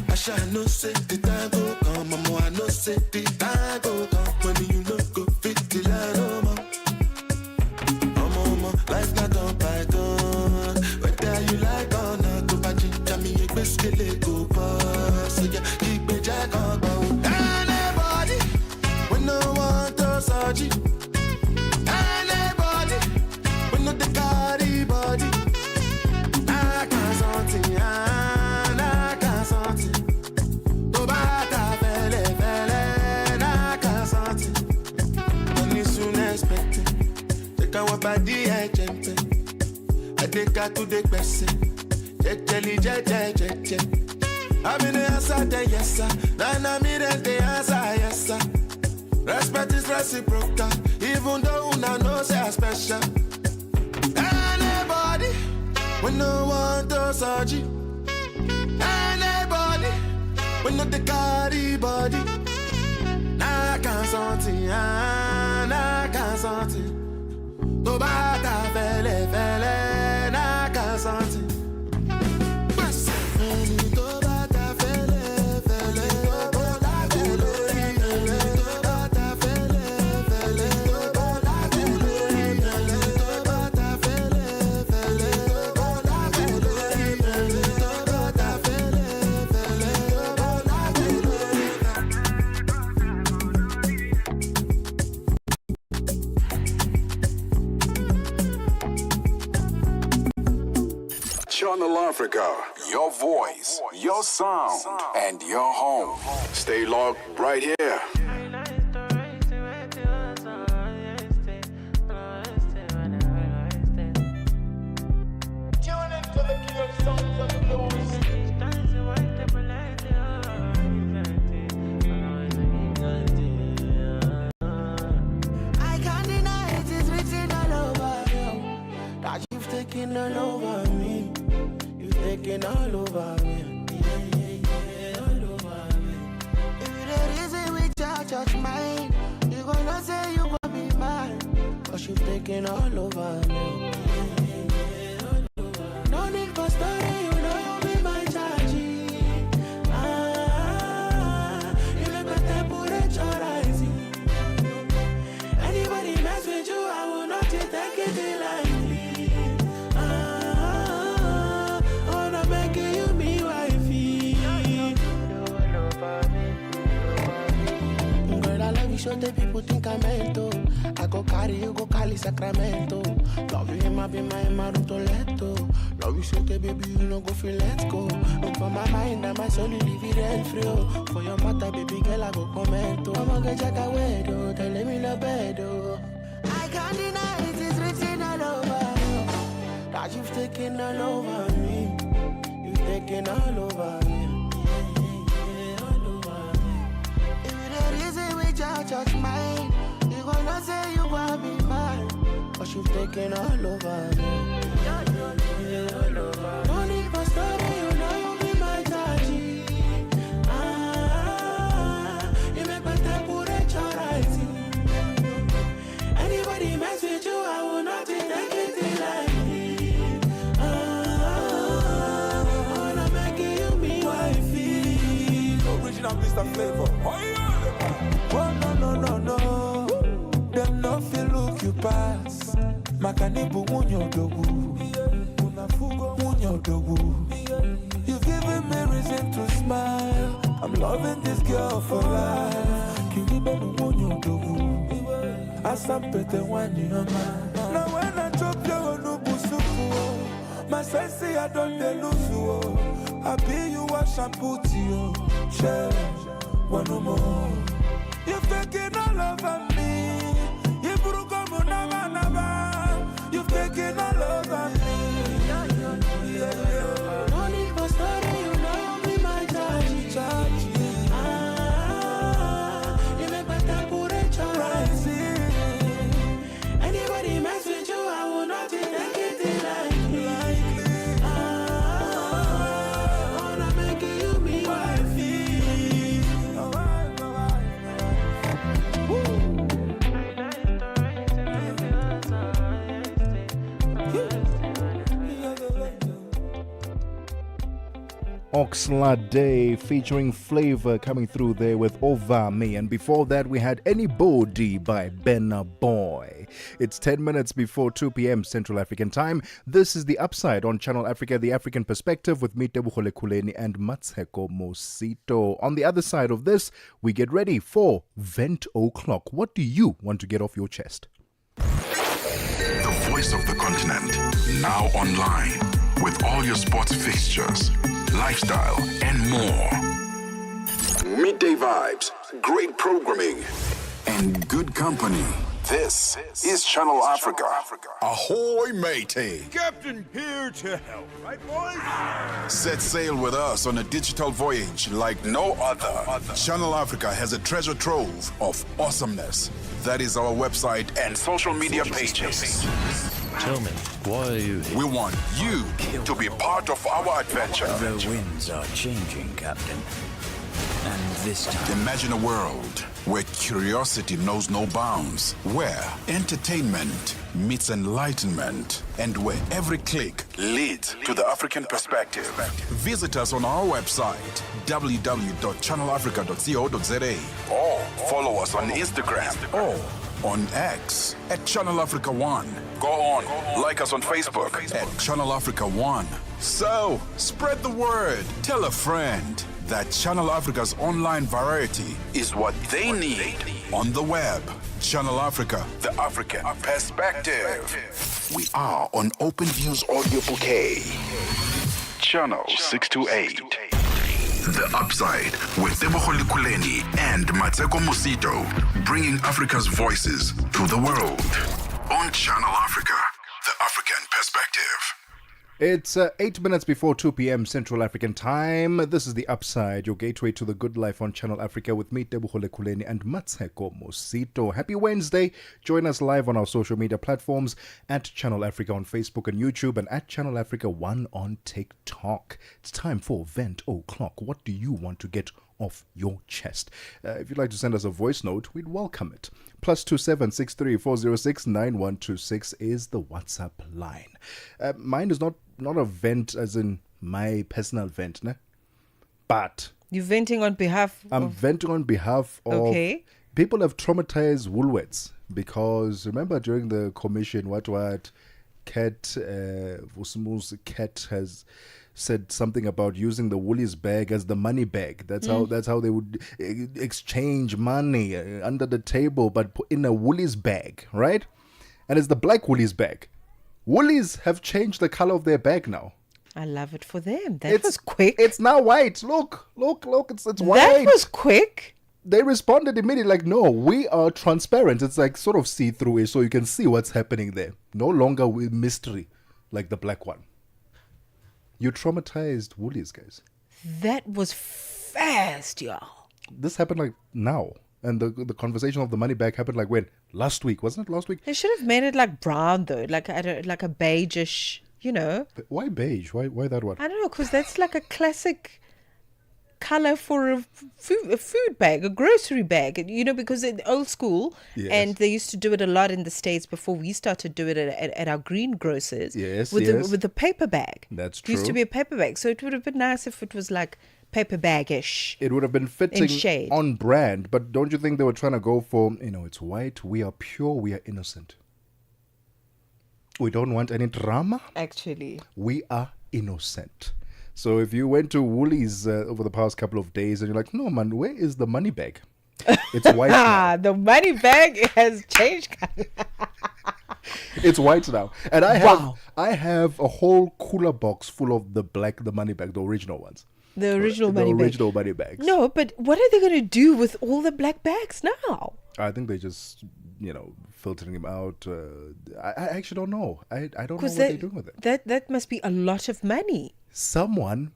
I shall no say the time go come, mama, I no say the time go come. When you no go fit the line, no more. Mama, life not on python. Whether you like or not, to buy ginger, me a biscuit, go pass. So yeah, keep me jack on bow. Anybody, when no one to search it. Anybody, when no the carry body. Body I jump. I take her to the person. Jelly. I'm in the answer, then yes sir. Then I'm in the answer, yes sir. Respect is reciprocal, even though una know say I'm special. Anybody, when no one to search it. Anybody, when no the carry body. I can't something, I can't something. To bata fele, na can't something. To bata fele, to bata Channel Africa, your voice, your sound, and your home. Stay logged right here. I can't deny it, it's written all over you. That you've taken all over me. You've taken all over me. Yeah, all over me. If there is a way to touch mine, gonna say you gonna be mine, cause you've taken all over me. No need for story, you know you'll be my charge. You make my temperature rising. Anybody mess with you, I will not take it lightly. I wanna make you me wifey. Girl, I love you so that people think I'm mental. I go carry you, go Cali Sacramento. Love you in my Rutoletto. Love you so that baby, you know go feel let's go. Look for my mind and my soul, you leave it rent free. For your mother, baby girl, I go comment. I'm gonna get jack away, though. Tell me no bed, oh. I can't deny it, it's written all over. That you've taken all over me. You've taken all over me. If there is a way judge mine, you gonna say you wanna be mine, cause you've taken all over me. No need for story, you know you'll be my daddy. You make my temperature rising. Anybody mess with you, I will not take it lightly. I wanna make you me wifey. Original Mr. Flavor. Oh no. Them no feel look you pass. Makanibu munyo dogu. Unafugo munyo dogu. You've given me reason to smile. I'm loving this girl for life. Kiribe munyo dogu. Asampete wani yama. Now when I drop your nubu supu, my sense I don't lose you. I be you a shampoo to you. Share one more. You've taken all over me. You've taken all over me. No need for story, you know you'll be my charge. You make my temperature rising. Anybody mess with you, I will not take it lightly. I wanna make you me wifey. Oxlade Day featuring Flavor coming through there with Over Me. And before that, we had Anybody by Benna Boy. It's 10 minutes before 2 p.m. Central African Time. This is The Upside on Channel Africa, the African perspective with me, Tebogo Lekhuleni and Mmatsheko Mosito. On the other side of this, we get ready for Vent O'Clock. What do you want to get off your chest? The voice of the continent, now online, with all your sports fixtures, lifestyle, and more. Midday vibes, great programming, and good company. This is Channel Africa. Ahoy, matey. Captain here to help, right, boys? Set sail with us on a digital voyage like no other. Channel Africa has a treasure trove of awesomeness. That is our website and social media pages. Tell me, why are you here? We want you to be part of our adventure. The winds are changing, Captain. And this time... Imagine a world where curiosity knows no bounds, where entertainment meets enlightenment, and where every click leads to the African perspective. Visit us on our website, www.channelafrica.co.za, or follow us on Instagram or on X at Channel Africa 1. Go on, like us on Facebook at Channel Africa 1. So, spread the word. Tell a friend that Channel Africa's online variety is what they need on the web. Channel Africa, the African perspective. We are on Open Views Audio Bouquet. Channel 628. The Upside with Lekhuleni and Mmatsheko Mosito, bringing Africa's voices to the world. On Channel Africa, the African perspective. It's 8 minutes before 2 p.m. Central African Time. This is The Upside, your gateway to the good life on Channel Africa with me, Tebogo Lekhuleni and Mmatsheko Mosito. Happy Wednesday. Join us live on our social media platforms at Channel Africa on Facebook and YouTube and at Channel Africa 1 on TikTok. It's time for Vent O'Clock. What do you want to get off your chest. If you'd like to send us a voice note, we'd welcome it. +27 406 9126 is the WhatsApp line. Mine is not a vent as in my personal vent, ne? But you're venting on behalf I'm venting on behalf of people have traumatized Woolworths, because remember during the commission what Cat Vusumu's Cat has said something about using the Woolies bag as the money bag. That's how they would exchange money under the table, but put in a Woolies bag, right? And it's the black Woolies bag. Woolies have changed the color of their bag now. I love it for them. That was quick. It's now white. Look, it's white. That was quick. They responded immediately like, no, we are transparent. It's like sort of see-through, so you can see what's happening there. No longer with mystery like the black one. You traumatized Woolies, guys. That was fast, y'all. This happened like now. And the conversation of the money bag happened like when? Last week. Wasn't it last week? They should have made it like brown though, like a beigeish, you know. But why beige? Why that one? I don't know, because that's like a classic color for a food bag, a grocery bag, you know, because it's old school. Yes. And they used to do it a lot in the States before we started doing it at our green grocers. Yes, with the paper bag. That's It true. used to be a paper bag, so it would have been nice if it was like paper bag-ish. It would have been fitting shade. on brand, but don't you think they were trying to go for, it's white, we are pure, we are innocent. We don't want any drama. Actually. We are innocent. So if you went to Woolies over the past couple of days and you're like, no man, where is the money bag? It's white now. The money bag has changed color. It's white now. And I have a whole cooler box full of the money bag, the original ones. The original money bag. The original money bags. No, but what are they going to do with all the black bags now? I think they just, filtering them out. I actually don't know. I don't know what they're doing with it. That must be a lot of money. Someone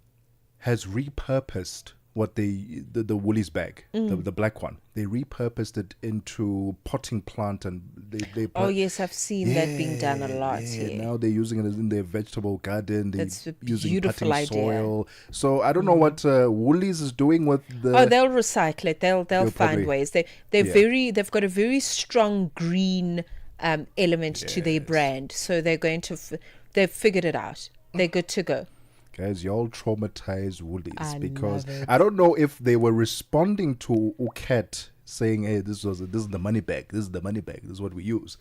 has repurposed what the Woolies bag, the black one. They repurposed it into potting plant, and they oh yes, I've seen that being done a lot here. Now they're using it in their vegetable garden. They're That's a using beautiful potting idea. soil. So I don't know what Woolies is doing with the. Oh, they'll recycle it. They'll find probably, ways. They've got a very strong green element to their brand. So they're going to they've figured it out. They're good to go. Guys, y'all traumatized Woolies because love it. I don't know if they were responding to Uket saying, hey, this is the money bag. This is the money bag. This is what we use.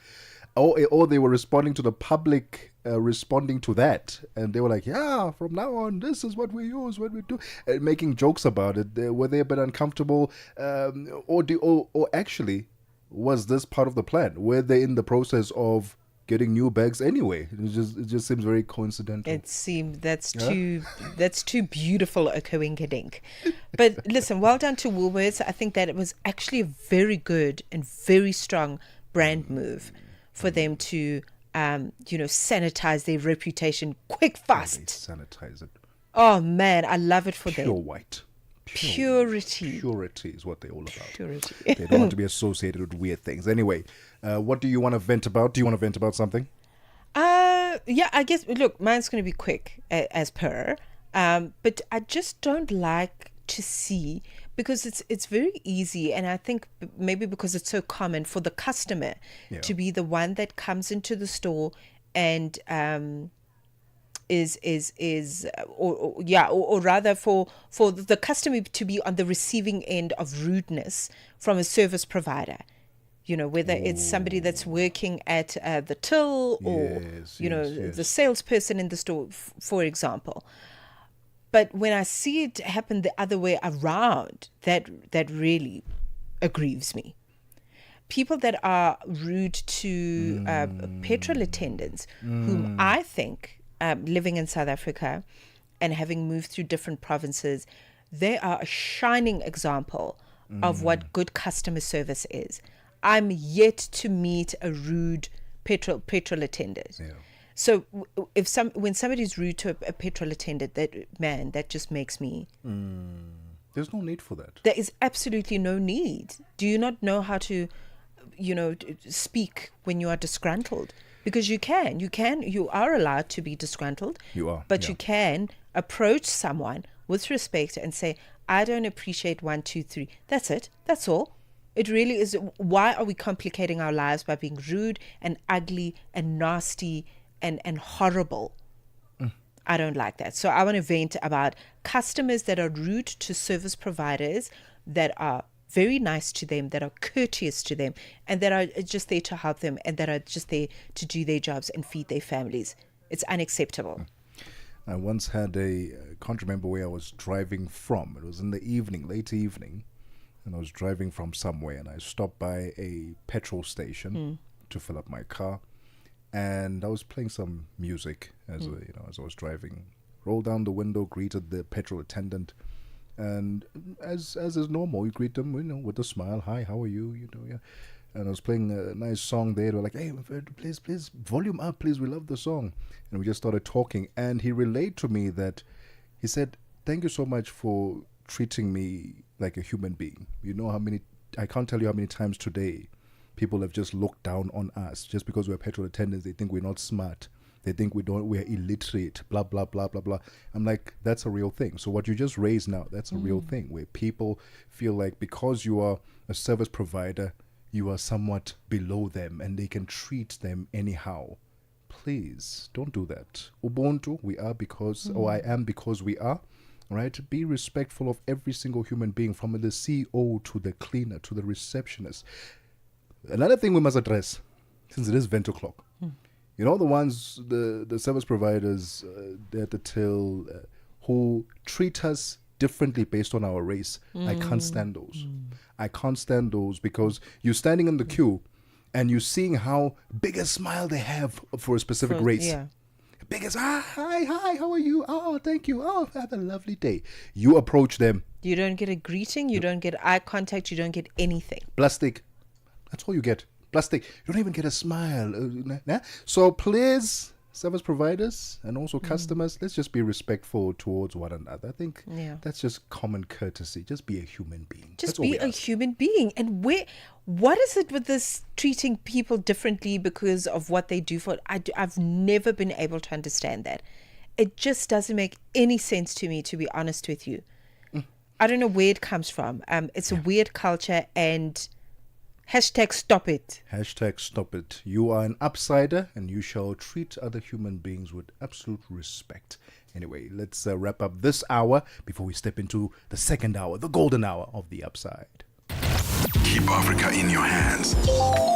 Or they were responding to the public responding to that. And they were like, yeah, from now on, this is what we use, what we do. And making jokes about it. Were they a bit uncomfortable? Or actually, was this part of the plan? Were they in the process of getting new bags anyway? It just seems very coincidental. It seems that's too beautiful a coinkydink. But listen, well done to Woolworths. I think that it was actually a very good and very strong brand move for them to sanitize their reputation quick, fast. They sanitize it. Oh man, I love it for them. Pure white. Purity. Purity is what they're all about. Purity. They don't want to be associated with weird things. Anyway, what do you want to vent about? Do you want to vent about something? Yeah, I guess, look, mine's going to be quick as per. But I just don't like to see, because it's very easy, and I think maybe because it's so common for the customer to be the one that comes into the store and or rather for the customer to be on the receiving end of rudeness from a service provider, whether it's somebody that's working at the till or the salesperson in the store, for example. But when I see it happen the other way around, that really aggrieves me. People that are rude to petrol attendants, whom I think, living in South Africa and having moved through different provinces, they are a shining example of what good customer service is. I'm yet to meet a rude petrol attendant. Yeah. So when somebody's rude to a petrol attendant, that just makes me. There's no need for that. There is absolutely no need. Do you not know how to, speak when you are disgruntled? Because you are allowed to be disgruntled. You are. But you can approach someone with respect and say, I don't appreciate 1, 2, 3. That's it. That's all. It really is. Why are we complicating our lives by being rude and ugly and nasty and horrible? I don't like that. So I want to vent about customers that are rude to service providers, that are very nice to them, that are courteous to them, and that are just there to help them, and that are just there to do their jobs and feed their families. It's unacceptable. I once had I can't remember where I was driving from. It was in the evening, late evening, and I was driving from somewhere, and I stopped by a petrol station to fill up my car, and I was playing some music as as I was driving. Rolled down the window, greeted the petrol attendant, and as is normal, you greet them, with a smile. Hi, how are you? Yeah. And I was playing a nice song there. They were like, hey, please, volume up, please. We love the song. And we just started talking. And he relayed to me that he said, thank you so much for treating me like a human being. You know I can't tell you how many times today people have just looked down on us just because we're petrol attendants. They think we're not smart. They think we're illiterate, blah, blah, blah, blah, blah. I'm like, that's a real thing. So what you just raised now, that's a real thing, where people feel like because you are a service provider, you are somewhat below them and they can treat them anyhow. Please don't do that. Ubuntu, we are because, or I am because we are, right? Be respectful of every single human being, from the CEO to the cleaner to the receptionist. Another thing we must address, since it is vent o'clock, the ones, the service providers at the till who treat us differently based on our race. I can't stand those. I can't stand those, because you're standing in the queue and you're seeing how big a smile they have for a specific race. Yeah. Big as, hi, how are you? Oh, thank you. Oh, have a lovely day. You approach them. You don't get a greeting. You don't get eye contact. You don't get anything. Plastic. That's all you get. Plastic. You don't even get a smile. So please, service providers and also customers, let's just be respectful towards one another. I think that's just common courtesy. Just be a human being. Just be a human being. And what is it with this treating people differently because of what they do for? I've never been able to understand that. It just doesn't make any sense to me, to be honest with you. I don't know where it comes from. It's a weird culture, and #stop it. #stop it. You are an upsider and you shall treat other human beings with absolute respect. Anyway, let's wrap up this hour before we step into the second hour, the golden hour of the upside. Keep Africa in your hands.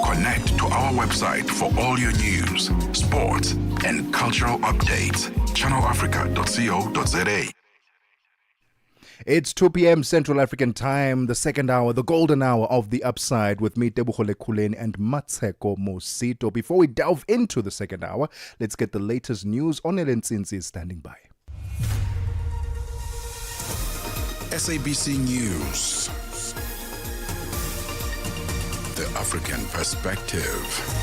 Connect to our website for all your news, sports, and cultural updates. channelafrica.co.za. It's 2 p.m. Central African Time, the second hour, the golden hour of the upside, with me, Tebogo, Lekhuleni, and Mmatsheko, Mosito. Before we delve into the second hour, let's get the latest news. Onelen Tsinzi is standing by. SABC News. The African Perspective.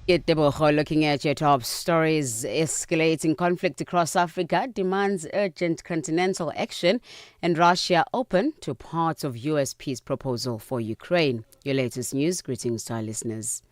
Tebogo, looking at your top stories. Escalating conflict across Africa demands urgent continental action, and Russia open to parts of US peace proposal for Ukraine. Your latest news. Greetings to our listeners.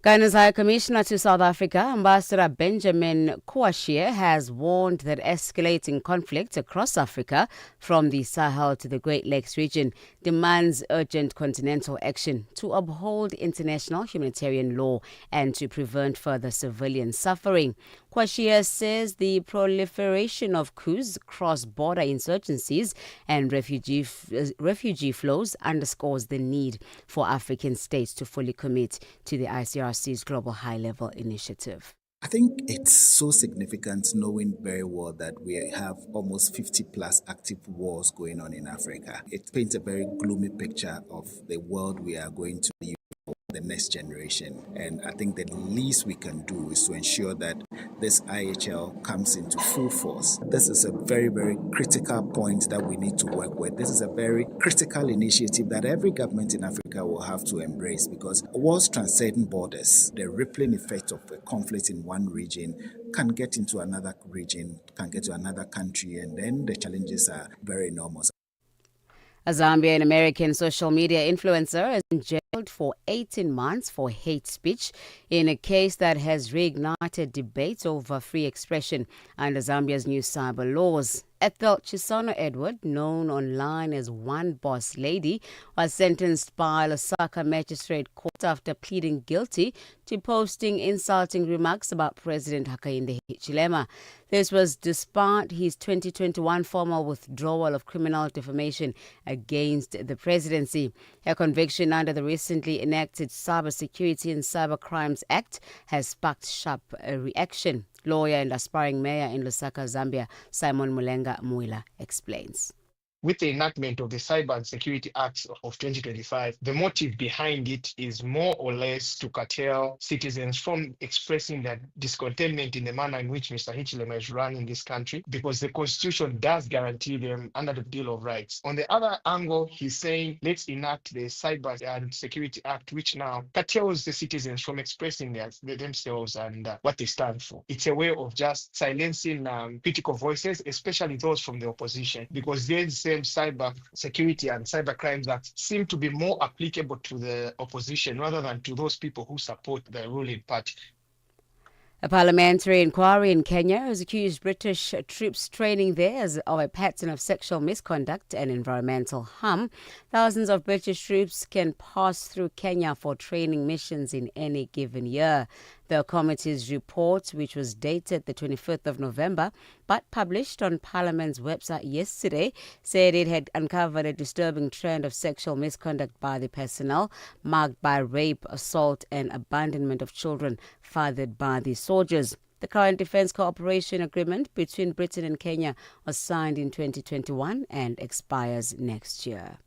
Ghana's High Commissioner to South Africa, Ambassador Benjamin Kouashie, has warned that escalating conflict across Africa, from the Sahel to the Great Lakes region, demands urgent continental action to uphold international humanitarian law and to prevent further civilian suffering. Kouashie says the proliferation of coups, cross-border insurgencies, and refugee flows underscores the need for African states to fully commit to the ICRC's Global High-Level Initiative. I think it's so significant knowing very well that we have almost 50 plus active wars going on in Africa. It paints a very gloomy picture of the world we are going to be for the next generation. And I think the least we can do is to ensure that this IHL comes into full force. This is a very, very critical point that we need to work with. This is a very critical initiative that every government in Africa will have to embrace, because wars transcend borders. The rippling effect of a conflict in one region can get into another region, can get to another country, and then the challenges are very enormous. A Zambian American social media influencer has been jailed for 18 months for hate speech in a case that has reignited debate over free expression under Zambia's new cyber laws. Ethel Chisono Edward, known online as One Boss Lady, was sentenced by Lusaka Magistrate Court after pleading guilty to posting insulting remarks about President Hakainde Hichilema. This was despite his 2021 formal withdrawal of criminal defamation against the presidency. Her conviction under the recently enacted Cybersecurity and Cybercrimes Act has sparked sharp reaction. Lawyer and aspiring mayor in Lusaka, Zambia, Simon Mulenga Muila explains. With the enactment of the Cyber and Security Acts of 2025, the motive behind it is more or less to curtail citizens from expressing their discontentment in the manner in which Mr. Hichilema is running this country, because the Constitution does guarantee them under the Bill of Rights. On the other angle, he's saying, let's enact the Cyber and Security Act, which now curtails the citizens from expressing themselves and what they stand for. It's a way of just silencing critical voices, especially those from the opposition, because there's Cyber Security and Cyber Crimes Act seem to be more applicable to the opposition rather than to those people who support the ruling party. A parliamentary inquiry in Kenya has accused British troops training there of a pattern of sexual misconduct and environmental harm. Thousands of British troops can pass through Kenya for training missions in any given year. The committee's report, which was dated the 25th of November but published on Parliament's website yesterday, said it had uncovered a disturbing trend of sexual misconduct by the personnel, marked by rape, assault and abandonment of children fathered by the soldiers. The current defense cooperation agreement between Britain and Kenya was signed in 2021 and expires next year.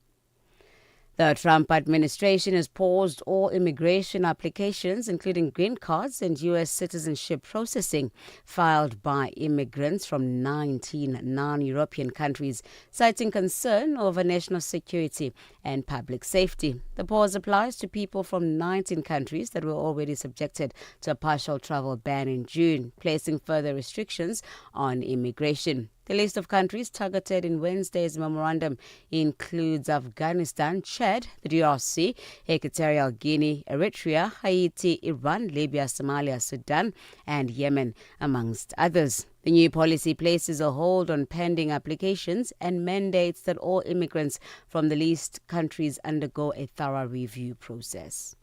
The Trump administration has paused all immigration applications, including green cards and U.S. citizenship processing, filed by immigrants from 19 non-European countries, citing concern over national security and public safety. The pause applies to people from 19 countries that were already subjected to a partial travel ban in June, placing further restrictions on immigration. The list of countries targeted in Wednesday's memorandum includes Afghanistan, Chad, the DRC, Equatorial Guinea, Eritrea, Haiti, Iran, Libya, Somalia, Sudan, and Yemen, amongst others. The new policy places a hold on pending applications and mandates that all immigrants from the list countries undergo a thorough review process.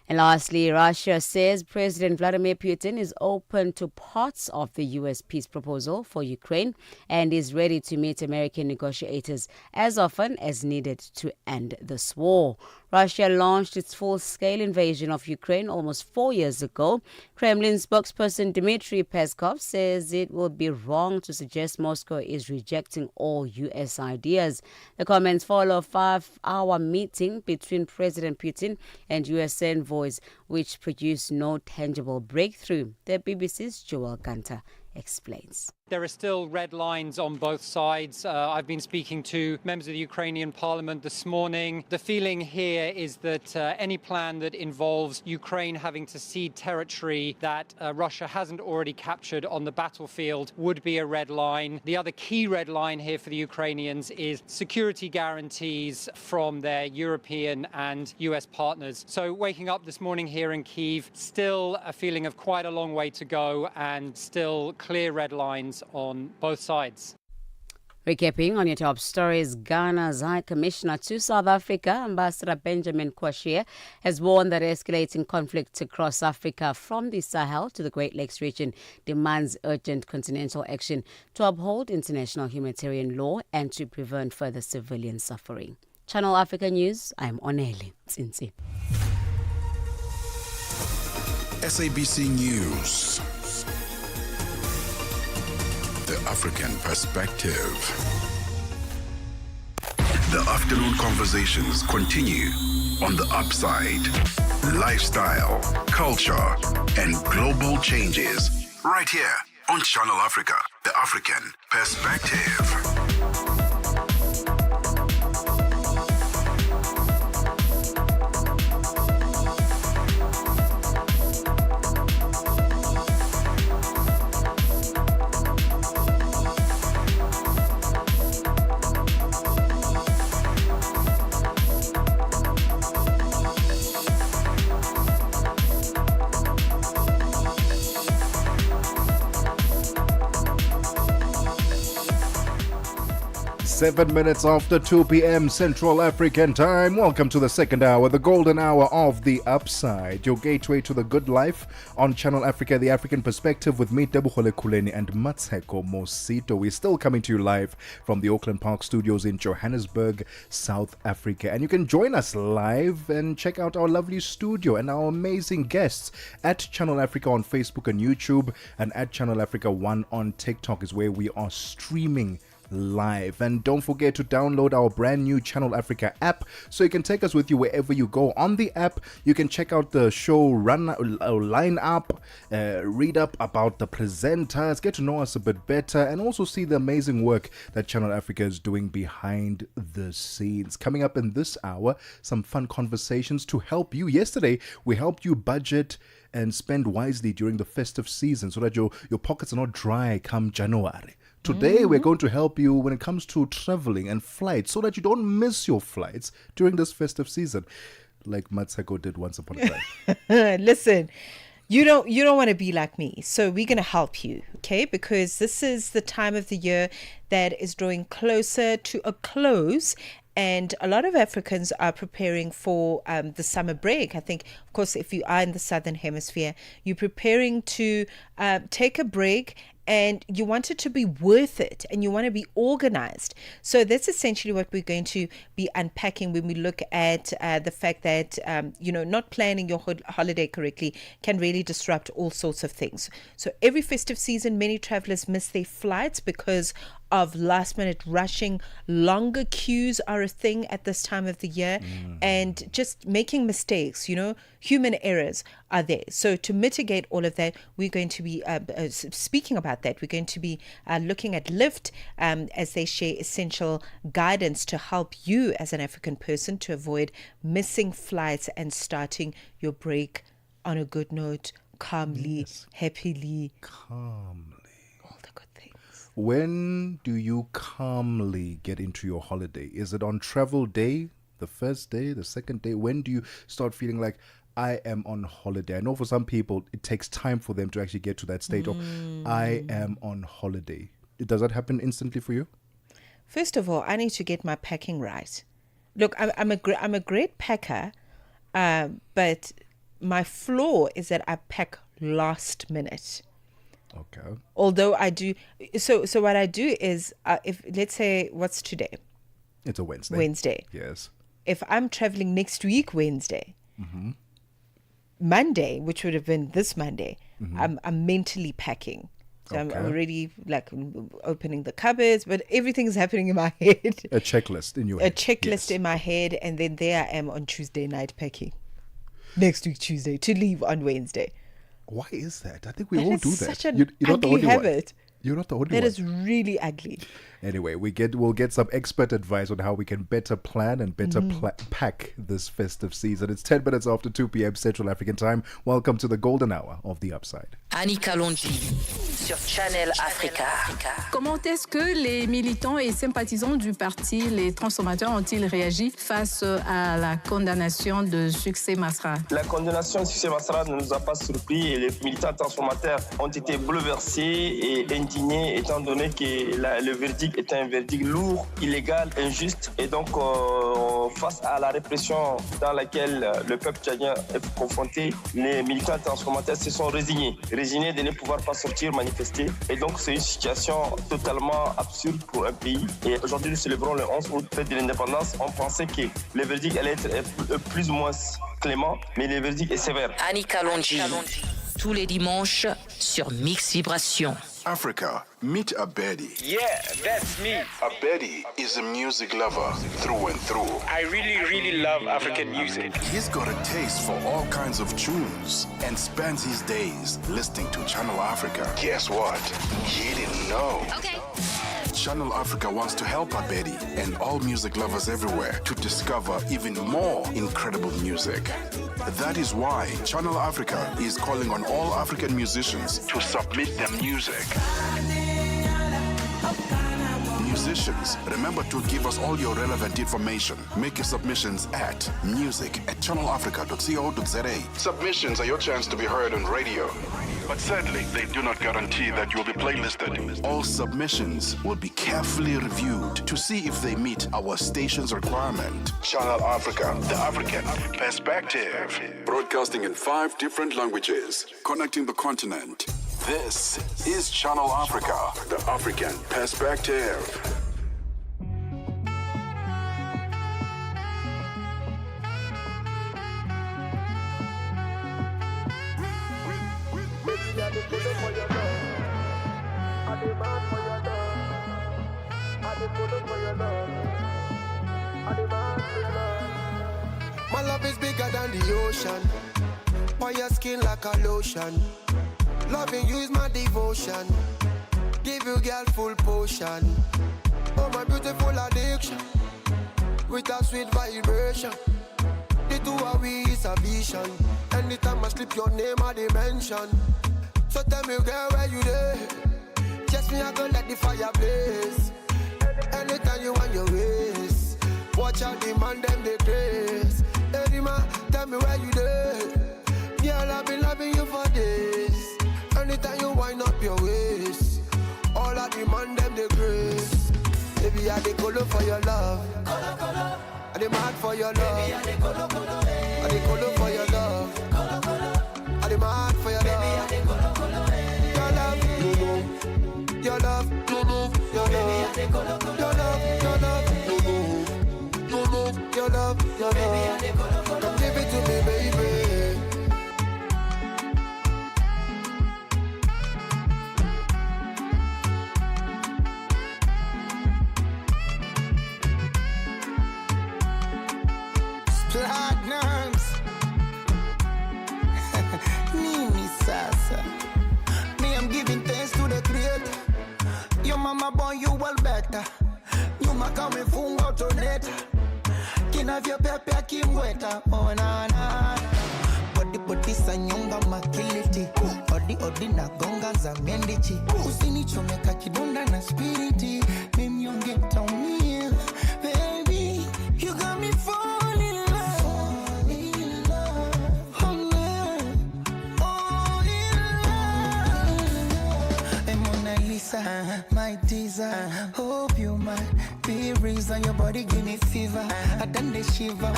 And lastly, Russia says President Vladimir Putin is open to parts of the U.S. peace proposal for Ukraine and is ready to meet American negotiators as often as needed to end this war. Russia launched its full-scale invasion of Ukraine almost 4 years ago. Kremlin spokesperson Dmitry Peskov says it would be wrong to suggest Moscow is rejecting all U.S. ideas. The comments follow a 5-hour meeting between President Putin and U.S. envoys, which produced no tangible breakthrough. The BBC's Joel Gunter explains. There are still red lines on both sides. I've been speaking to members of the Ukrainian parliament this morning. The feeling here is that any plan that involves Ukraine having to cede territory that Russia hasn't already captured on the battlefield would be a red line. The other key red line here for the Ukrainians is security guarantees from their European and US partners. So waking up this morning here in Kyiv, still a feeling of quite a long way to go and still clear red lines on both sides. Recapping on your top stories, Ghana's High Commissioner to South Africa, Ambassador Benjamin Kwashie, has warned that escalating conflict across Africa from the Sahel to the Great Lakes region demands urgent continental action to uphold international humanitarian law and to prevent further civilian suffering. Channel Africa News, I'm Oneli Tsinsi. SABC News. The African Perspective. The afternoon conversations continue on The Upside. Lifestyle, culture, and global changes. Right here on Channel Africa, The African Perspective. 7 minutes after 2 p.m. Central African Time. Welcome to the second hour, the golden hour of The Upside, your gateway to the good life on Channel Africa, the African perspective, with me, Tebogo, Lekhuleni, and Mmatsheko, Mosito. We're still coming to you live from the Auckland Park Studios in Johannesburg, South Africa. And you can join us live and check out our lovely studio and our amazing guests at Channel Africa on Facebook and YouTube, and at Channel Africa 1 on TikTok is where we are streaming live. And don't forget to download our brand new Channel Africa app so you can take us with you wherever you go. On the app, you can check out the show line up, read up about the presenters, get to know us a bit better, and also see the amazing work that Channel Africa is doing behind the scenes. Coming up in this hour, some fun conversations to help you. Yesterday, we helped you budget and spend wisely during the festive season so that your pockets are not dry come January. Today, we're going to help you when it comes to traveling and flights so that you don't miss your flights during this festive season, like Mmatsheko did once upon a time. Listen, you don't want to be like me. So we're going to help you, okay? Because this is the time of the year that is drawing closer to a close. And a lot of Africans are preparing for the summer break. I think, of course, if you are in the Southern Hemisphere, you're preparing to take a break, and you want it to be worth it, and you want to be organized. So that's essentially what we're going to be unpacking when we look at the fact that, not planning your holiday correctly can really disrupt all sorts of things. So every festive season, many travelers miss their flights because of last minute rushing. Longer queues are a thing at this time of the year, and just making mistakes, human errors are there. So to mitigate all of that, we're going to be speaking about that. We're going to be looking at Lyft as they share essential guidance to help you as an African person to avoid missing flights and starting your break on a good note, calmly, happily. When do you calmly get into your holiday? Is it on travel day, the first day, the second day? When do you start feeling like, I am on holiday? I know for some people, it takes time for them to actually get to that state of, I am on holiday. Does that happen instantly for you? First of all, I need to get my packing right. Look, I'm a great packer, but my flaw is that I pack last minute. Okay. Although I do, so what I do is, if let's say, what's today? It's a Wednesday. Wednesday. Yes. If I'm traveling next week Wednesday, Monday, which would have been this Monday, I'm mentally packing. So I'm already like opening the cupboards, but everything's happening in my head. A checklist in your head. A checklist in my head, and then there I am on Tuesday night packing. Next week Tuesday to leave on Wednesday. Why is that? I think we all do that. Such an You're not the ugly only habit. one. You're not the only one. That is really ugly. Anyway, we'll get some expert advice on how we can better plan and better pack this festive season. It's 10 minutes after 2 p.m. Central African Time. Welcome to the golden hour of The Upside. Annika Longi sur Channel Africa. Comment est-ce que les militants et sympathisants du parti Les Transformateurs ont-ils réagi face à la condamnation de Succès Masra? La condamnation de Succès Masra ne nous a pas surpris et les militants transformateurs ont été bouleversés et indignés étant donné que le verdict est un verdict lourd, illégal, injuste et donc face à la répression dans laquelle le peuple tchadien est confronté, les militants transformateurs se sont résignés de ne pouvoir pas sortir manifester et donc c'est une situation totalement absurde pour un pays et aujourd'hui nous célébrons le 11 août, fête de l'indépendance. On pensait que le verdict allait être plus ou moins clément, mais le verdict est sévère. Annika Longi, tous les dimanches sur Mix Vibration. Africa, meet Abedi. Yeah, that's me. Abedi is a music lover through and through. I really love African music. He's got a taste for all kinds of tunes and spends his days listening to Channel Africa. Guess what? He didn't know. Okay. Channel Africa wants to help Abedi and all music lovers everywhere to discover even more incredible music. That is why Channel Africa is calling on all African musicians to submit their music. musicians, remember to give us all your relevant information. Make your submissions at music@channelafrica.co.za. Submissions are your chance to be heard on radio. But sadly, they do not guarantee that you will be playlisted. All submissions will be carefully reviewed to see if they meet our station's requirement. Channel Africa, the African perspective. Broadcasting in 5 different languages, connecting the continent. This is Channel Africa, the African perspective. My love is bigger than the ocean. On your skin like a lotion. Loving you is my devotion. Give you girl full potion. Oh my beautiful addiction. With a sweet vibration. The two of we is a vision. Anytime I slip your name I dimension. So tell me girl where you there. Just me I go let the fire blaze. Anytime you want your ways. Watch out the man them they grace. Hey man, tell me where you there. Girl I've been loving you for days. Anytime you wind up your waist. All I demand them the grace. Baby I dey colo for your love. I dey mad for your love. I dey colo for your love. I dey mad for your love. Your love, your love, your love, your love, your love, your love, your love. Come give it to me, baby. Platinums. Nini sasa. Me, I'm giving thanks to the creator. Your mama born you well better. Nyuma kama funga utoneta. Kinavyo pepe kimweta. Oh na na. Body sa nyonga makiliti. Odi na gonga za mendichi. Usinichomeka kidonda na spiriti. Mimi yonge taumia. Baby, you got me falling in love. Oh man, oh in love. And Mona Lisa, my teaser. Hope you might be reason your body give me fever. I done the shiver,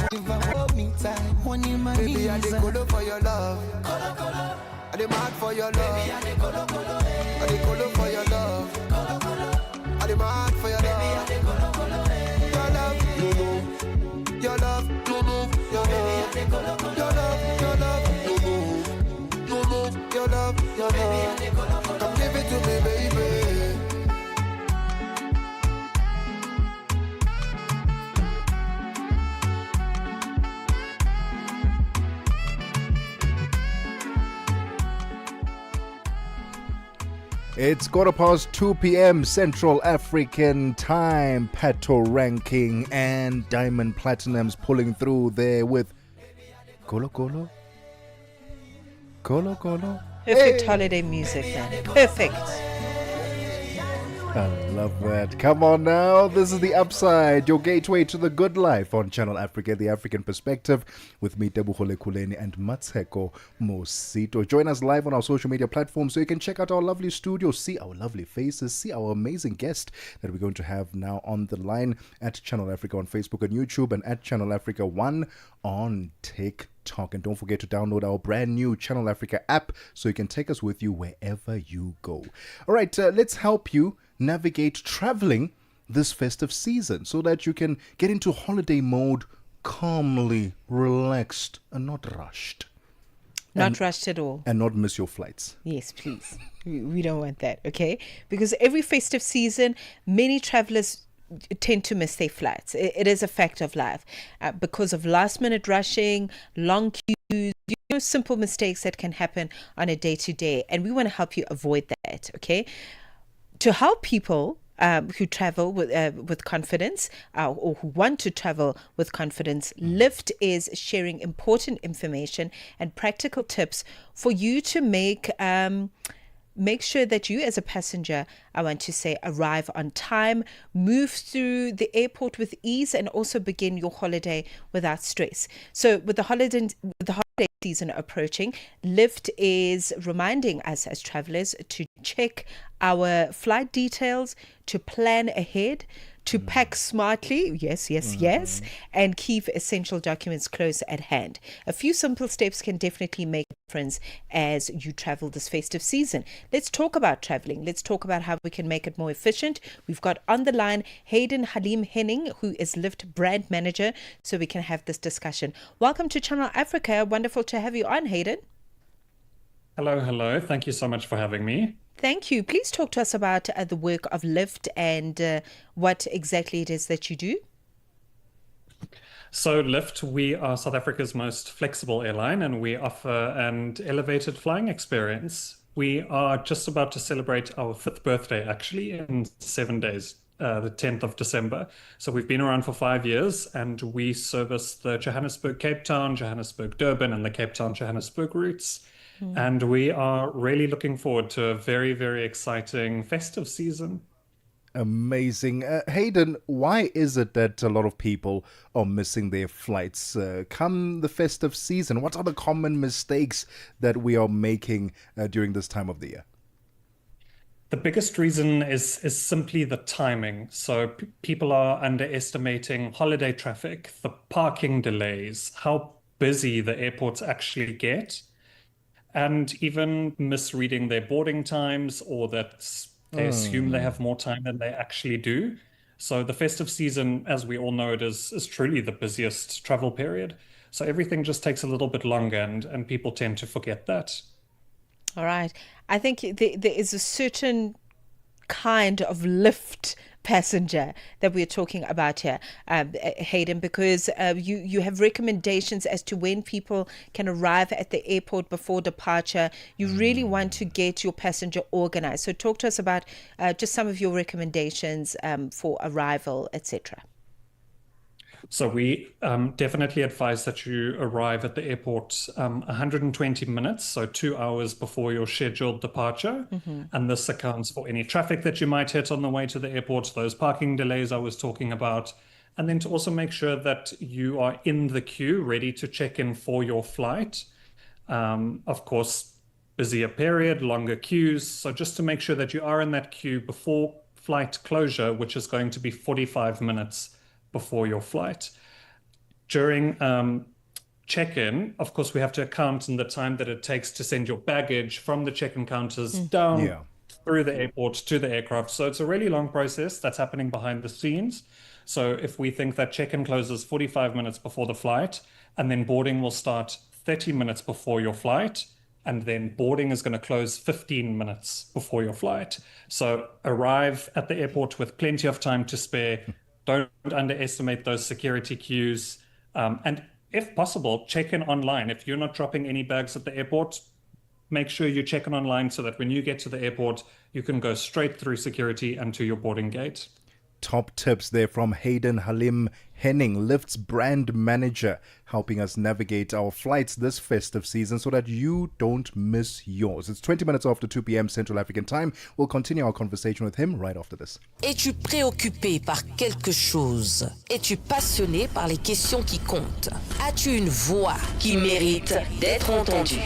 hold me tight. One in my knees. Baby, I dey colo for your love. I dey mad for your love. Baby, I dey colo for your love. I dey mad for your love. Your love, your love, your love, your love, your love, your love, your love. Come give it to me, baby. It's 2 p.m. Central African time. Pato ranking and Diamond Platinums pulling through there with Colo. Perfect holiday music, man. Perfect. I love that. Come on now. This is The Upside, your gateway to the good life on Channel Africa, the African perspective, with me, Tebogo, Lekhuleni, and Mmatsheko, Mosito. Join us live on our social media platforms so you can check out our lovely studio, see our lovely faces, see our amazing guest that we're going to have now on the line at Channel Africa on Facebook and YouTube, and at Channel Africa 1 on TikTok. And don't forget to download our brand new Channel Africa app so you can take us with you wherever you go. All right, let's help you navigate traveling this festive season so that you can get into holiday mode calmly, relaxed, and not rushed. Not rushed at all. And not miss your flights. Yes, please. We don't want that, okay? Because every festive season, many travelers tend to miss their flights. It is a fact of life because of last minute rushing, long queues, simple mistakes that can happen on a day-to-day. And we want to help you avoid that, okay? To help people who travel with confidence or who want to travel with confidence, Lyft is sharing important information and practical tips for you to make make sure that you as a passenger, I want to say, arrive on time, move through the airport with ease, and also begin your holiday without stress. So with the holiday season approaching, Lyft is reminding us as travelers to check our flight details, to plan ahead, to pack smartly, yes, and keep essential documents close at hand. A few simple steps can definitely make a difference as you travel this festive season. Let's talk about traveling. Let's talk about how we can make it more efficient. We've got on the line Hayden Halim-Henning, who is Lyft brand manager, so we can have this discussion. Welcome to Channel Africa. Wonderful to have you on, Hayden. Hello. Thank you so much for having me. Thank you. Please talk to us about the work of Lyft and what exactly it is that you do. So Lyft, we are South Africa's most flexible airline, and we offer an elevated flying experience. We are just about to celebrate our 5th birthday, actually, in 7 days, the 10th of December. So we've been around for 5 years, and we service the Johannesburg-Cape Town, Johannesburg-Durban, and the Cape Town-Johannesburg routes. And we are really looking forward to a very, very exciting festive season. Amazing. Hayden, why is it that a lot of people are missing their flights come the festive season? What are the common mistakes that we are making during this time of the year? The biggest reason is simply the timing. So people are underestimating holiday traffic, the parking delays, how busy the airports actually get, and even misreading their boarding times, or that they assume they have more time than they actually do. So the festive season, as we all know it, is truly the busiest travel period. So everything just takes a little bit longer, and people tend to forget that. All right. I think there is a certain kind of Lyft passenger that we're talking about here, Hayden, because you have recommendations as to when people can arrive at the airport before departure. You really want to get your passenger organized. So talk to us about just some of your recommendations for arrival, etc. So we definitely advise that you arrive at the airport 120 minutes, so 2 hours before your scheduled departure. And this accounts for any traffic that you might hit on the way to the airport, those parking delays I was talking about. And then to also make sure that you are in the queue, ready to check in for your flight. Of course, busier period, longer queues. So just to make sure that you are in that queue before flight closure, which is going to be 45 minutes before your flight. During check-in, of course, we have to account in the time that it takes to send your baggage from the check-in counters down through the airport to the aircraft. So it's a really long process that's happening behind the scenes. So if we think that check-in closes 45 minutes before the flight, and then boarding will start 30 minutes before your flight, and then boarding is going to close 15 minutes before your flight. So arrive at the airport with plenty of time to spare. Don't underestimate those security queues. And if possible, check in online. If you're not dropping any bags at the airport, make sure you check in online so that when you get to the airport, you can go straight through security and to your boarding gate. Top tips there from Hayden Halim-Henning, Lyft's brand manager, helping us navigate our flights this festive season so that you don't miss yours. It's 20 minutes after 2 p.m. Central African time. We'll continue our conversation with him right after this. Es-tu préoccupé par quelque chose? Es-tu passionné par les questions qui comptent? As-tu une voix qui mérite d'être entendue?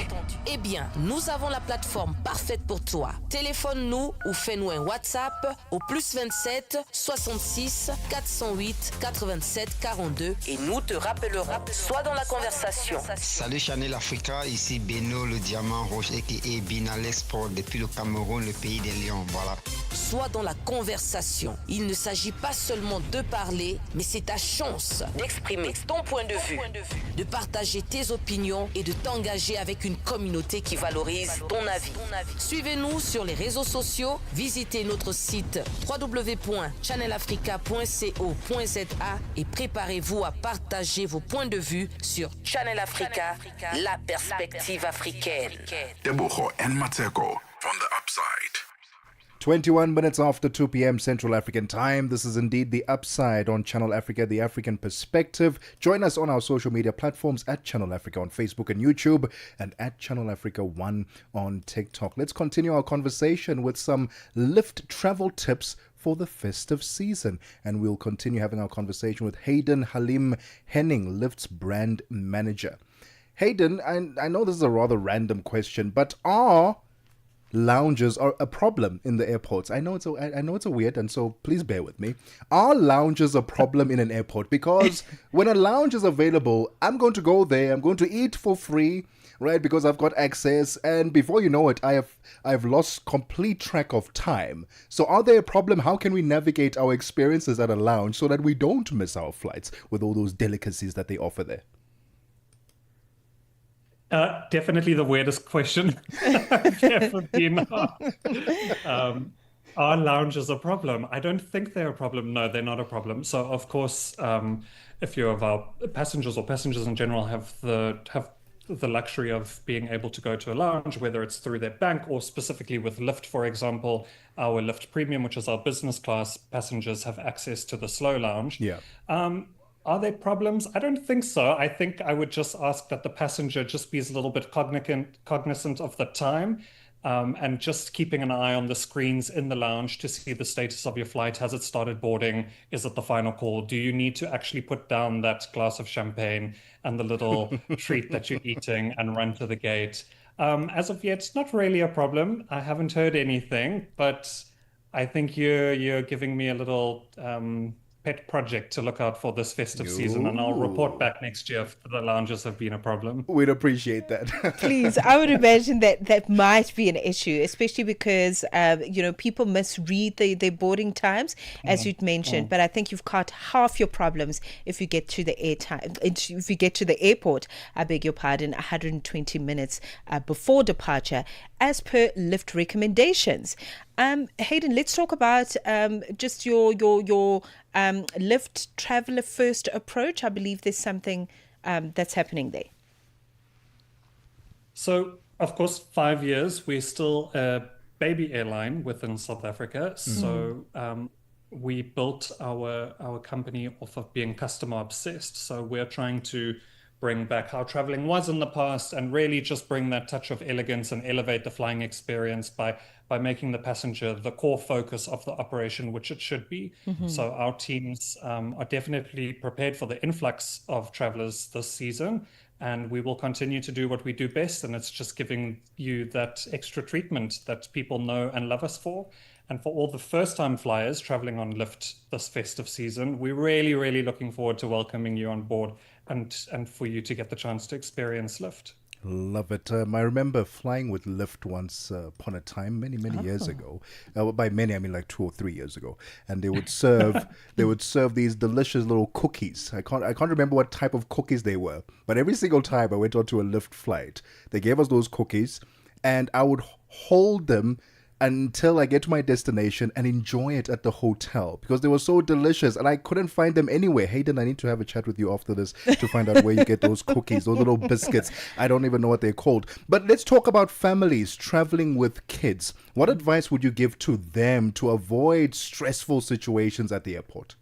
Eh bien, nous avons la plateforme parfaite pour toi. Téléphone-nous ou fais-nous un WhatsApp au +27 66 408 87 42 et nous te rappellerons. Sois dans la conversation. Salut Channel Africa, ici Beno le diamant rouge et Binal Export depuis le Cameroun, le pays des lions. Voilà. Sois dans la conversation. Il ne s'agit pas seulement de parler, mais c'est ta chance d'exprimer ton point de vue, de partager tes opinions et de t'engager avec une communauté qui valorise ton avis. Suivez-nous sur les réseaux sociaux, visitez notre site www.channelafrica.co.za et préparez-vous à partager vos points de vue sur Channel Africa, la perspective africaine. Tebogo and Mmatsheko from the upside. 21 minutes after 2 p.m. Central African Time. This is indeed The Upside on Channel Africa, the African perspective. Join us on our social media platforms at Channel Africa on Facebook and YouTube and at Channel Africa 1 on TikTok. Let's continue our conversation with some Lyft travel tips for the festive season. And we'll continue having our conversation with Hayden Halim Henning, Lyft's brand manager. Hayden, I know this is a rather random question, but lounges are a problem in the airports. I know it's a weird, and so please bear with me. Are lounges a problem in an airport? Because when a lounge is available, I'm going to go there. I'm going to eat for free, right? Because I've got access, and before you know it, I've lost complete track of time. So are they a problem? How can we navigate our experiences at a lounge so that we don't miss our flights with all those delicacies that they offer there? Definitely the weirdest question I've ever been asked. Are lounges a problem? I don't think they're a problem. No, they're not a problem. So, of course, if you're of our passengers or passengers in general have the luxury of being able to go to a lounge, whether it's through their bank or specifically with Lyft, for example, our Lyft Premium, which is our business class passengers, have access to the slow lounge. Yeah. Are there problems? I don't think so. I think I would just ask that the passenger just be a little bit cognizant of the time, and just keeping an eye on the screens in the lounge to see the status of your flight. Has it started boarding? Is it the final call? Do you need to actually put down that glass of champagne and the little treat that you're eating and run to the gate? As of yet, it's not really a problem. I haven't heard anything, but I think you're giving me a little pet project to look out for this festive season, and I'll report back next year if the lounges have been a problem. We'd appreciate that. Please, I would imagine that might be an issue, especially because people misread their boarding times, as you'd mentioned. But I think you've caught half your problems if you get to the airport. I beg your pardon, 120 minutes before departure, as per Lyft recommendations. Hayden, let's talk about just your Lyft traveler first approach. I believe there's something that's happening there. So, of course, 5 years, we're still a baby airline within South Africa. So we built our company off of being customer obsessed. So we're trying to bring back how traveling was in the past and really just bring that touch of elegance and elevate the flying experience by making the passenger the core focus of the operation, which it should be. So our teams are definitely prepared for the influx of travelers this season, and we will continue to do what we do best, and it's just giving you that extra treatment that people know and love us for. And for all the first-time flyers traveling on Lyft this festive season, we're really, really looking forward to welcoming you on board and for you to get the chance to experience Lyft. Love it. I remember flying with Lyft once upon a time, many years ago. By many, I mean like 2 or 3 years ago. And they would serve these delicious little cookies. I can't remember what type of cookies they were, but every single time I went onto a Lyft flight, they gave us those cookies, and I would hold them until I get to my destination and enjoy it at the hotel because they were so delicious and I couldn't find them anywhere. Hayden, I need to have a chat with you after this to find out where you get those cookies, those little biscuits. I don't even know what they're called. But let's talk about families traveling with kids. What advice would you give to them to avoid stressful situations at the airport?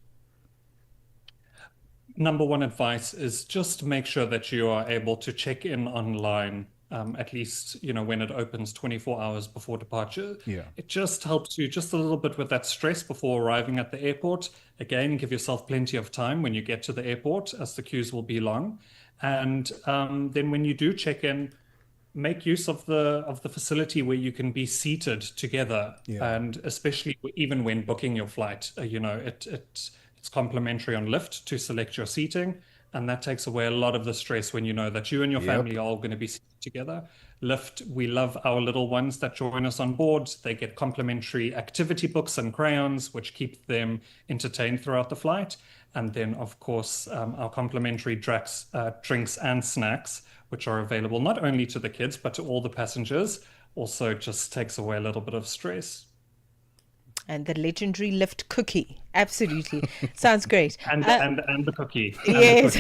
Number one advice is just make sure that you are able to check in online at least, when it opens 24 hours before departure. Yeah. It just helps you just a little bit with that stress before arriving at the airport. Again, give yourself plenty of time when you get to the airport, as the queues will be long. And then when you do check in, make use of the facility where you can be seated together. Yeah. And especially even when booking your flight, it's complimentary on Lyft to select your seating. And that takes away a lot of the stress when you know that you and your family are all going to be sitting together. Lyft, we love our little ones that join us on board. They get complimentary activity books and crayons, which keep them entertained throughout the flight. And then, of course, our complimentary drinks and snacks, which are available not only to the kids, but to all the passengers, also just takes away a little bit of stress. And the legendary Lyft cookie. Absolutely. Sounds great. And the cookie. Yes.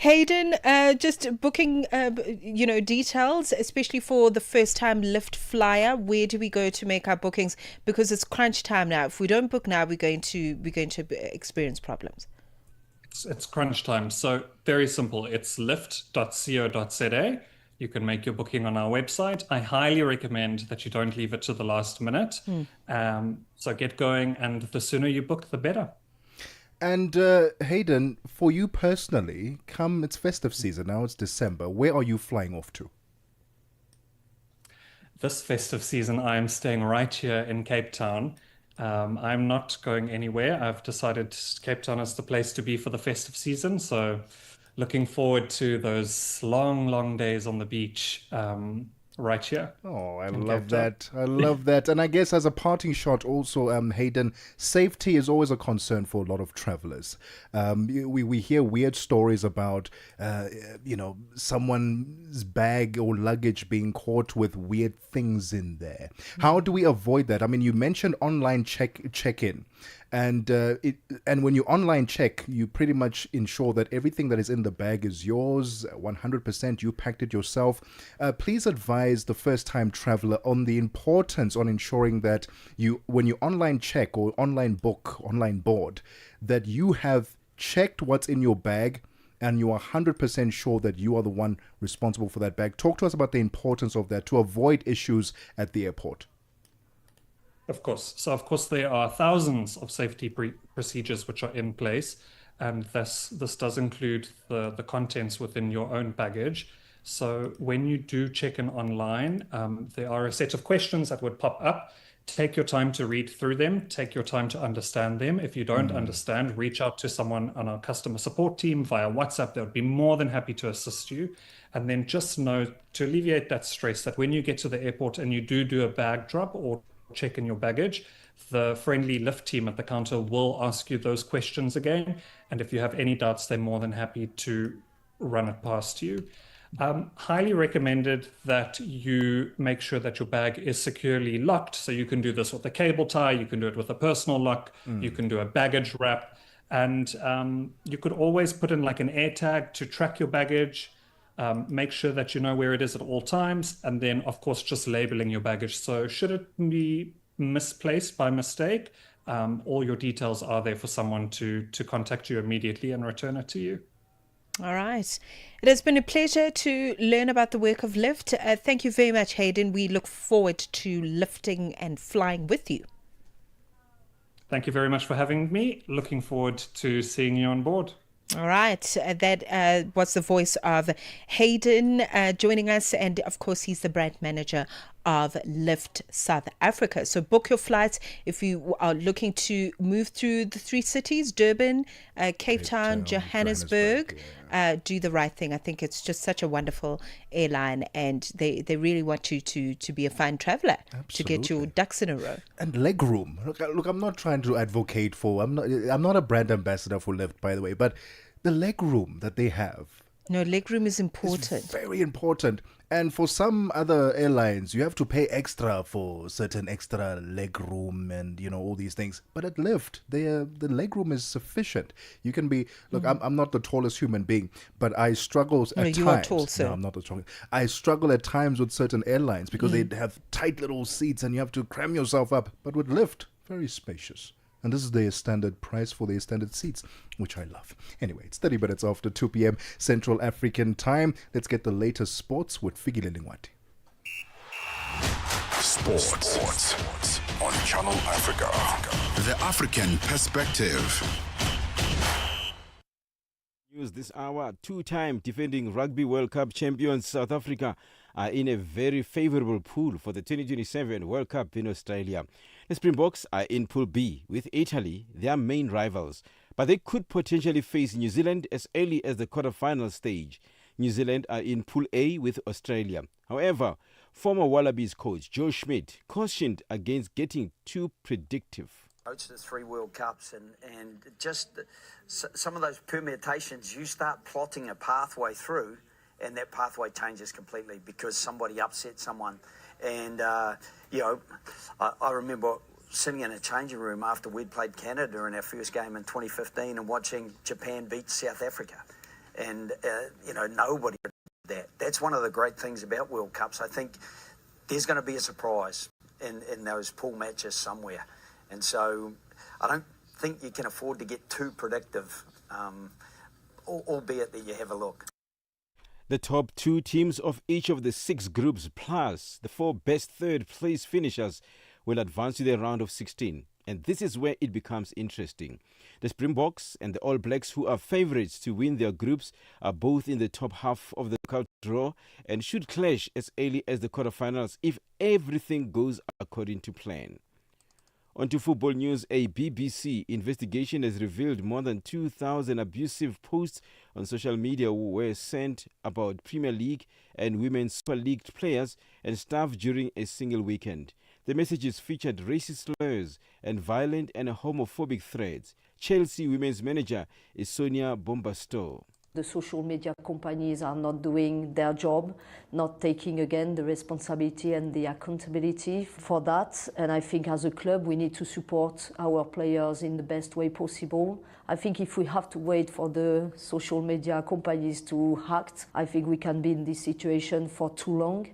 Hayden, just booking, details, especially for the first-time lift flyer. Where do we go to make our bookings? Because it's crunch time now. If we don't book now, we're going to experience problems. It's crunch time. So very simple. It's lift.co.za. You can make your booking on our website. I highly recommend that you don't leave it to the last minute. So get going, and the sooner you book, the better. And Hayden, for you personally, it's festive season now, it's December. Where are you flying off to? This festive season, I'm staying right here in Cape Town. I'm not going anywhere. I've decided Cape Town is the place to be for the festive season. So looking forward to those long, long days on the beach right here. Oh, I in love Cape Town. that. I love that. And I guess as a parting shot also, Hayden, safety is always a concern for a lot of travelers. We hear weird stories about, someone's bag or luggage being caught with weird things in there. How do we avoid that? I mean, you mentioned online check-in. And when you online check, you pretty much ensure that everything that is in the bag is yours, 100%. You packed it yourself. Please advise the first-time traveler on the importance on ensuring that when you online check or online book, online board, that you have checked what's in your bag and you are 100% sure that you are the one responsible for that bag. Talk to us about the importance of that to avoid issues at the airport. Of course. So, of course, there are thousands of safety procedures which are in place, and this does include the contents within your own baggage. So when you do check in online, there are a set of questions that would pop up. Take your time to read through them. Take your time to understand them. If you don't understand, reach out to someone on our customer support team via WhatsApp. They would be more than happy to assist you. And then just know, to alleviate that stress, that when you get to the airport and you do a bag drop or check in your baggage, the friendly lift team at the counter will ask you those questions again. And if you have any doubts, they're more than happy to run it past you. Highly recommended that you make sure that your bag is securely locked. So you can do this with a cable tie, you can do it with a personal lock, you can do a baggage wrap, and you could always put in like an air tag to track your baggage. Make sure that you know where it is at all times, and then of course just labeling your baggage. So should it be misplaced by mistake, all your details are there for someone to contact you immediately and return it to you. All right. It has been a pleasure to learn about the work of Lyft. Thank you very much, Hayden. We look forward to lifting and flying with you. Thank you very much for having me. Looking forward to seeing you on board. All right. That was the voice of Hayden joining us. And of course, he's the brand manager of Lyft South Africa. So book your flights if you are looking to move through the three cities, Durban, Cape Town, Johannesburg. Do the right thing. I think it's just such a wonderful airline, and they really want you to be a fine traveler. Absolutely. To get your ducks in a row. And legroom. Look, I'm not trying to advocate for, I'm not a brand ambassador for Lyft, by the way, but the legroom that they have. No, legroom is important. It's very important. And for some other airlines, you have to pay extra for certain extra legroom and, all these things. But at Lyft, the legroom is sufficient. You can be, look, I'm not the tallest human being, but I struggle at times. You are tall, sir. No, I'm not the tallest. I struggle at times with certain airlines because they have tight little seats and you have to cram yourself up. But with Lyft, very spacious. And this is their standard price for their standard seats, which I love. Anyway, it's 30 minutes after 2 p.m. Central African time. Let's get the latest sports with Fikile Lingwati. Sports on Channel Africa. The African Perspective. News this hour. Two-time defending Rugby World Cup champions South Africa are in a very favorable pool for the 2027 World Cup in Australia. The Springboks are in Pool B with Italy, their main rivals, but they could potentially face New Zealand as early as the quarterfinal stage. New Zealand are in Pool A with Australia. However, former Wallabies coach Joe Schmidt cautioned against getting too predictive. Coached the 3 World Cups and just some of those permutations, you start plotting a pathway through and that pathway changes completely because somebody upset someone. And, I remember sitting in a changing room after we'd played Canada in our first game in 2015 and watching Japan beat South Africa. And, nobody did that. That's one of the great things about World Cups. I think there's going to be a surprise in those pool matches somewhere. And so I don't think you can afford to get too predictive, albeit that you have a look. The top 2 teams of each of the 6 groups plus the 4 best third-place finishers will advance to the round of 16. And this is where it becomes interesting. The Springboks and the All Blacks, who are favourites to win their groups, are both in the top half of the knockout draw and should clash as early as the quarterfinals if everything goes according to plan. On to football news, a BBC investigation has revealed more than 2,000 abusive posts on social media were sent about Premier League and Women's Super League players and staff during a single weekend. The messages featured racist slurs and violent and homophobic threats. Chelsea women's manager is Sonia Bombasto. The social media companies are not doing their job, not taking again the responsibility and the accountability for that. And I think as a club we need to support our players in the best way possible. I think if we have to wait for the social media companies to act, I think we can be in this situation for too long.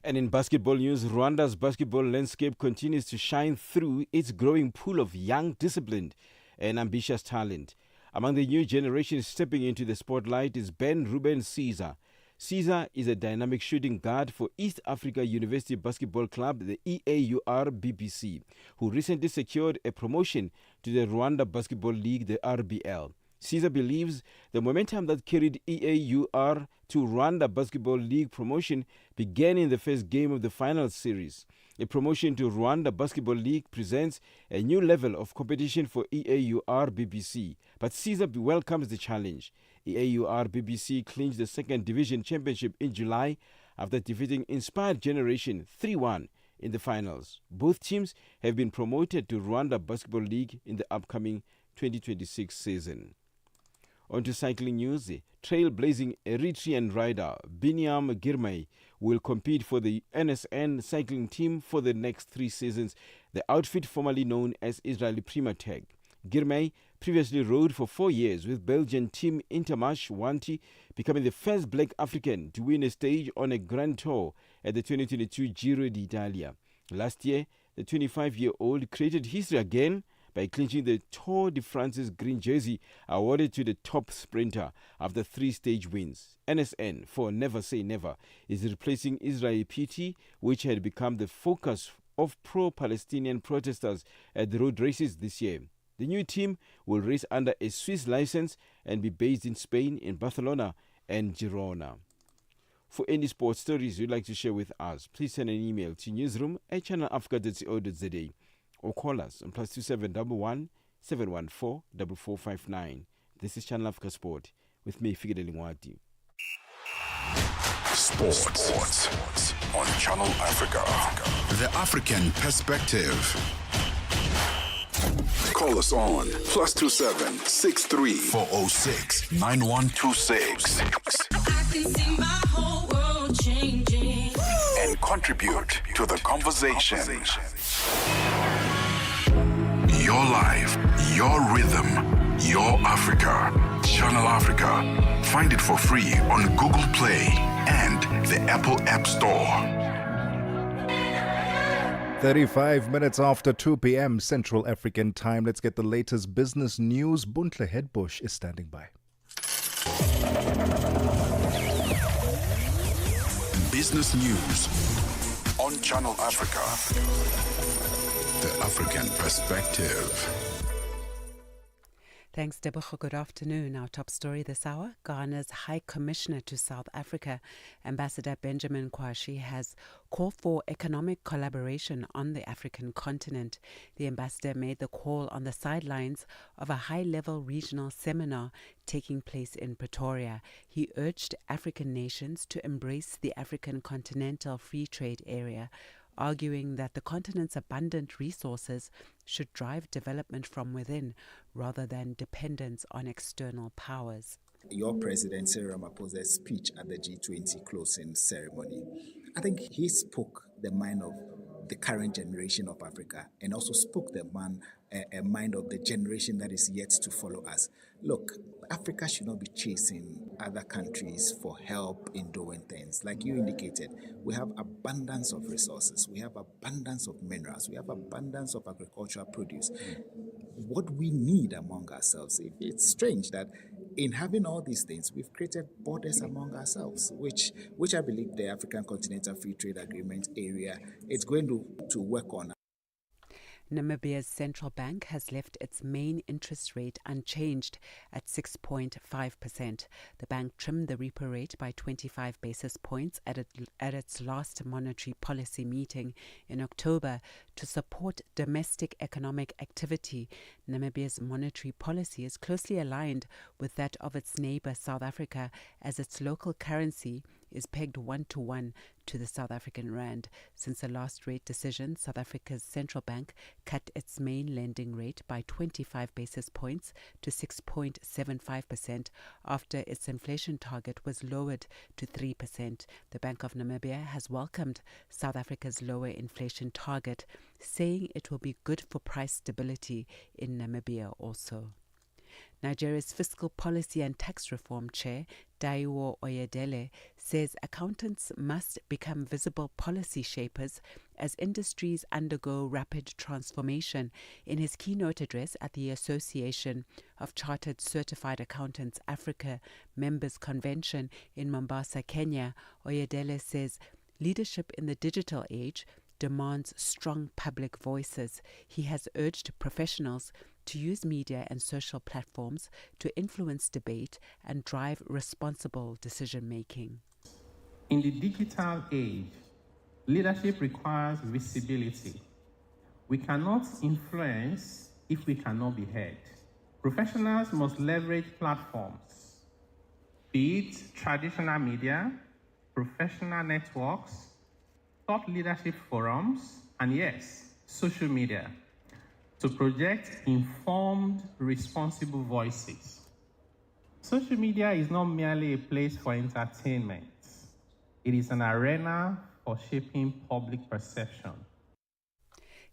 And in basketball news, Rwanda's basketball landscape continues to shine through its growing pool of young, disciplined and ambitious talent. Among the new generation stepping into the spotlight is Ben Ruben Caesar. Caesar is a dynamic shooting guard for East Africa University Basketball Club, the EAUR BBC, who recently secured a promotion to the Rwanda Basketball League, the RBL. Caesar believes the momentum that carried EAUR to Rwanda Basketball League promotion began in the first game of the finals series. A promotion to Rwanda Basketball League presents a new level of competition for EAUR BBC, but Caesar welcomes the challenge. EAUR BBC clinched the second division championship in July after defeating Inspired Generation 3-1 in the finals. Both teams have been promoted to Rwanda Basketball League in the upcoming 2026 season. On to cycling news. Trailblazing Eritrean rider Binyam Girmay will compete for the NSN cycling team for the next 3 seasons, the outfit formerly known as Israeli Primatech. Girmay previously rode for 4 years with Belgian team Intermarché Wanty, becoming the first black African to win a stage on a Grand Tour at the 2022 Giro d'Italia. Last year, the 25-year-old created history again by clinching the Tour de France's green jersey awarded to the top sprinter after 3 stage wins. NSN, for Never Say Never, is replacing Israeli PT, which had become the focus of pro-Palestinian protesters at the road races this year. The new team will race under a Swiss license and be based in Spain, in Barcelona and Girona. For any sports stories you'd like to share with us, please send an email to newsroom@channelafrica.co.za or call us on +2711 714 4459. This is Channel Africa Sport with me, Figile Lingwati. Sports on Channel Africa. The African perspective. Call us on +27 63 406 9126. I can see my whole world changing. And contribute to the conversation. Your life, your rhythm, your Africa. Channel Africa. Find it for free on Google Play and the Apple App Store. 35 minutes after 2 p.m. Central African time. Let's get the latest business news. Buntle Headbush is standing by. Business news on Channel Africa. The African perspective. Thanks, Tebogo. Good afternoon. Our top story this hour, Ghana's High Commissioner to South Africa, Ambassador Benjamin Kwashi, has called for economic collaboration on the African continent. The ambassador made the call on the sidelines of a high-level regional seminar taking place in Pretoria. He urged African nations to embrace the African Continental Free Trade Area, arguing that the continent's abundant resources should drive development from within rather than dependence on external powers. Your President Cyril Ramaphosa's speech at the G20 closing ceremony, I think he spoke the mind of the current generation of Africa and also spoke the mind of the generation that is yet to follow us. Look, Africa should not be chasing other countries for help in doing things. Like you indicated, we have abundance of resources, we have abundance of minerals, we have abundance of agricultural produce. What we need among ourselves, it's strange that in having all these things, we've created borders among ourselves, which I believe the African Continental Free Trade Agreement area is going to work on. Namibia's central bank has left its main interest rate unchanged at 6.5%. The bank trimmed the repo rate by 25 basis points at its last monetary policy meeting in October to support domestic economic activity. Namibia's monetary policy is closely aligned with that of its neighbour South Africa, as its local currency is pegged 1-to-1 to the South African rand. Since the last rate decision, South Africa's central bank cut its main lending rate by 25 basis points to 6.75% after its inflation target was lowered to 3%. The Bank of Namibia has welcomed South Africa's lower inflation target, saying it will be good for price stability in Namibia also. Nigeria's Fiscal Policy and Tax Reform Chair, Daiwo Oyedele, says accountants must become visible policy shapers as industries undergo rapid transformation. In his keynote address at the Association of Chartered Certified Accountants Africa Members Convention in Mombasa, Kenya, Oyedele says leadership in the digital age demands strong public voices. He has urged professionals to use media and social platforms to influence debate and drive responsible decision-making. In the digital age, leadership requires visibility. We cannot influence if we cannot be heard. Professionals must leverage platforms, be it traditional media, professional networks, thought leadership forums, and yes, social media, to project informed, responsible voices. Social media is not merely a place for entertainment. It is an arena for shaping public perception.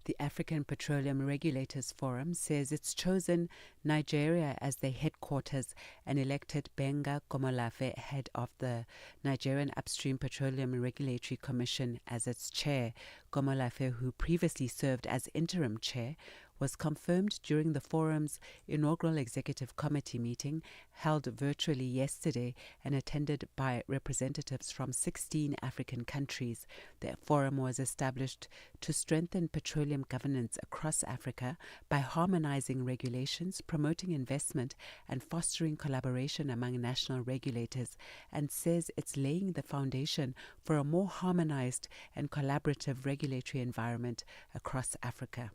The African Petroleum Regulators Forum says it's chosen Nigeria as their headquarters and elected Benga Komolafe, head of the Nigerian Upstream Petroleum Regulatory Commission, as its chair. Komolafe, who previously served as interim chair, was confirmed during the forum's inaugural executive committee meeting held virtually yesterday and attended by representatives from 16 African countries. The forum was established to strengthen petroleum governance across Africa by harmonizing regulations, promoting investment, and fostering collaboration among national regulators, and says it's laying the foundation for a more harmonized and collaborative regulatory environment across Africa.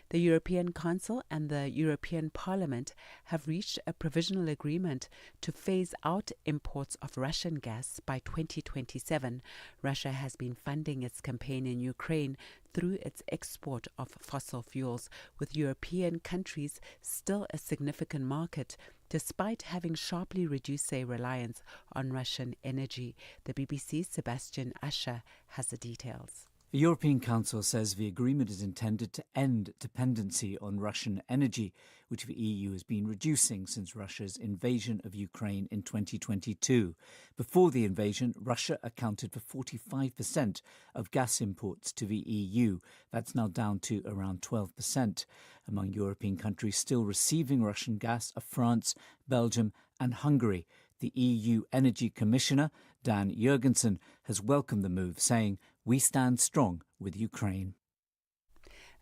The European Council and the European Parliament have reached a provisional agreement to phase out imports of Russian gas by 2027. Russia has been funding its campaign in Ukraine through its export of fossil fuels, with European countries still a significant market, despite having sharply reduced their reliance on Russian energy. The BBC's Sebastian Asher has the details. The European Council says the agreement is intended to end dependency on Russian energy, which the EU has been reducing since Russia's invasion of Ukraine in 2022. Before the invasion, Russia accounted for 45% of gas imports to the EU. That's now down to around 12%. Among European countries still receiving Russian gas are France, Belgium and Hungary. The EU Energy Commissioner, Dan Jurgensen, has welcomed the move, saying, "We stand strong with Ukraine."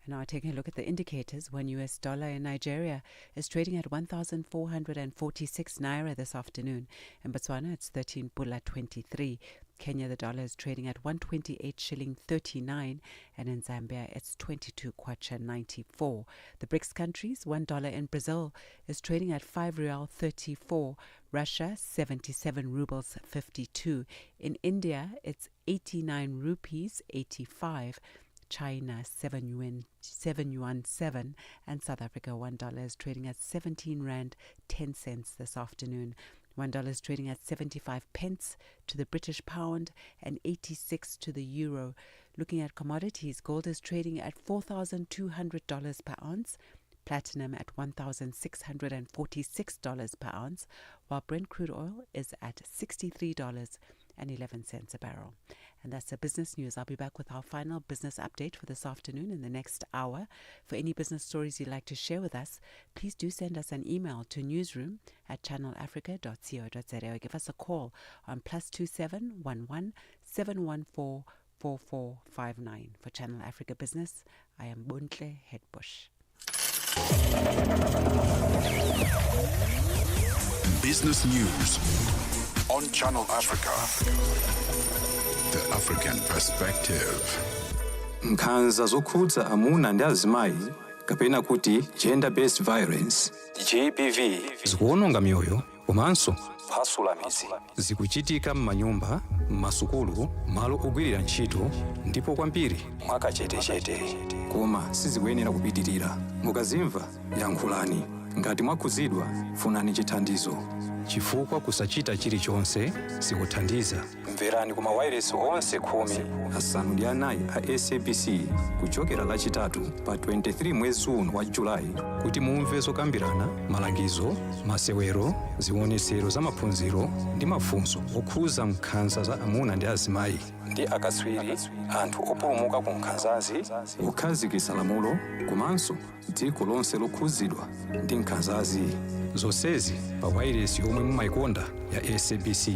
Now taking a look at the indicators, one US dollar in Nigeria is trading at 1,446 naira this afternoon. In Botswana, it's 13 pula 23. Kenya, the dollar is trading at 128 shilling 39, and in Zambia, it's 22 kwacha 94. The BRICS countries, $1 in Brazil is trading at 5 real 34. Russia, 77 rubles 52. In India, it's 89 rupees 85. China, 7 yuan 7, and South Africa, $1 is trading at 17 rand 10 cents this afternoon. $1 is trading at 75 pence to the British pound and 86 to the euro. Looking at commodities, gold is trading at $4,200 per ounce. platinum at $1,646 per ounce, while Brent crude oil is at $63.11 a barrel. And that's the business news. I'll be back with our final business update for this afternoon in the next hour. For any business stories you'd like to share with us, please do send us an email to newsroom@channelafrica.co.za or give us a call on +27 11 714 4459. For Channel Africa Business, I am Bontle Headbush. Business news on Channel Africa. The African perspective. Nkhanza zokhudza amuna ndi azimayi kapena kuti gender-based violence GBV zikuwononga mioyo komanso kuphwasula mizi. Zikuchitika m'manyumba, m'masukulu, malo ogwirira ntchito ndipo kwambiri mwakachetechete. Koma sizikuyenera kupitirira. Mukazimva yankhulani. Ngati mwakhudzidwa funani chithandizo. Chifukwa kusachita chilichonse sikuthandiza. Mverani kuma wireless onse 14 a SABC kuchokera lachitatu pa 23 mwezi uno wa Julai kuti mumve zokambirana, malangizo, masewero, zionetsero za maphunziro ndi mafunso okhuza nkhanza za amuna ndi azimayi ndi akatswiri, anthu opulumuka ku nkhanzazi, kukhazikitsa lamulo komanso dziko lonse lokhuzidwa ndi nkhanzazi. Zonsezi pa wireless yomwe mumayikonda ya SABC.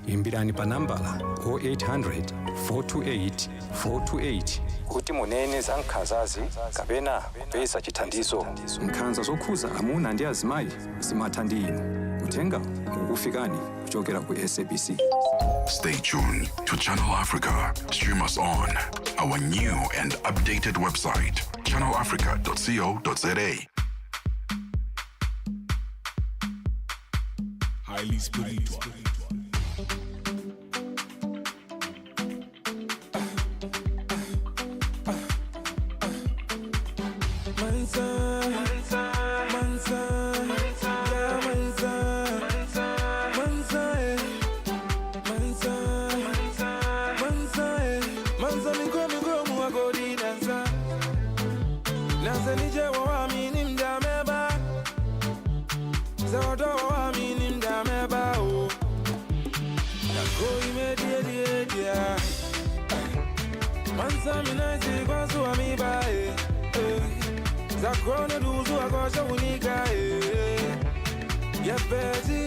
Imbirani pa nambala 0800 428 428 kuti munene za nkhanzazi kapena kupeza chithandizo. Nkhanza zokhuza amuna ndi azimayi zimatha ndi inu. Uthenga ukufikani kuchokera ku SABC. Stay tuned to Channel Africa. Stream us on our new and updated website, channelafrica.co.za. Highly spiritual. Zakrona duzu akosha unika Yepeti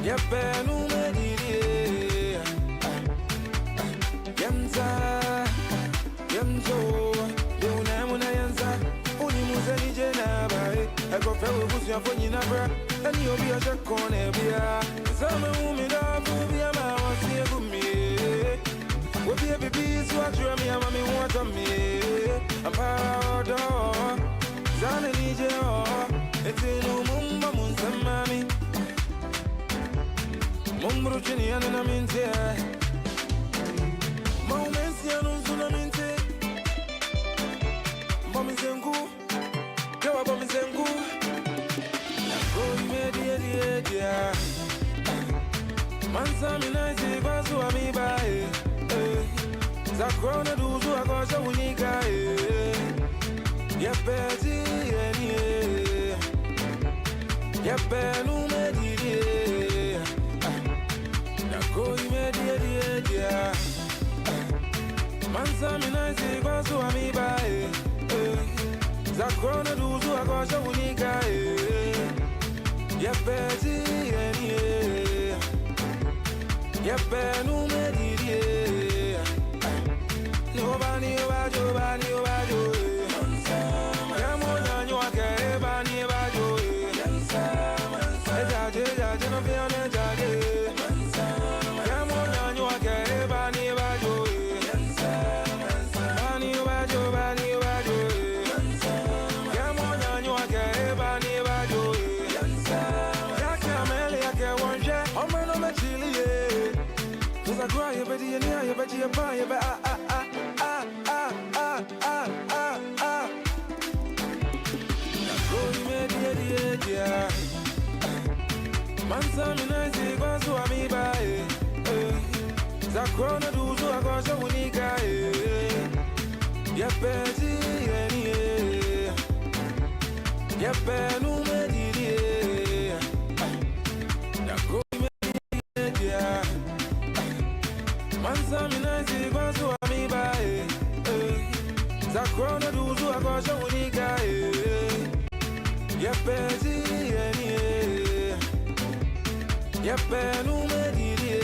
Yepenu mediri Yemza Yemzo Deunamuna yanza Unimuze nije nabae Eko fewe busu ya fonyi nabra Eni obi ya shakone bia Zame umida bubia mawasi ya gumi Wobi ya bibi suwachua miya mami wata mi I'm proud of Zane nije o Etinu mumba munsamami Mumbru chini yana na minte Maumensi ya nunzuna minte Bomizengu Kewa bomizengu Nako imedi edi Mansa minaisi kwa suwa mibae Zakrona duzu akosha unika Yepeti Yepenu mediri Nako imedi Mansa minaisi kwa suwa mibae Zakrona duzu akosha unika Yepeti Yepenu mediri Nobody, Mansa minaisi kwa suwa mibae Zakrona duzu akosha unika Yepeti Yepenu medidi, Yako media. Mansa minazi kwazu amibae. Zakrona duzu akosha unika. Yepezi eni. Yepenu medidi.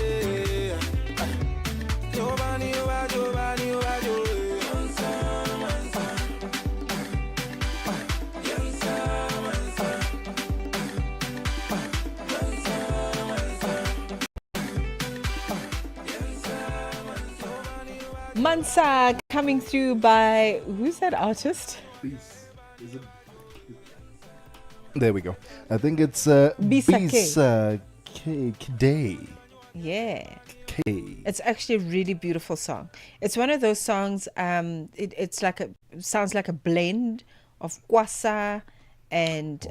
Yobani yobani yobani. Mansa coming through by, who's that artist? There we go. I think it's Bisa Day. Yeah. K. It's actually a really beautiful song. It's one of those songs, it's like sounds like a blend of kwasa and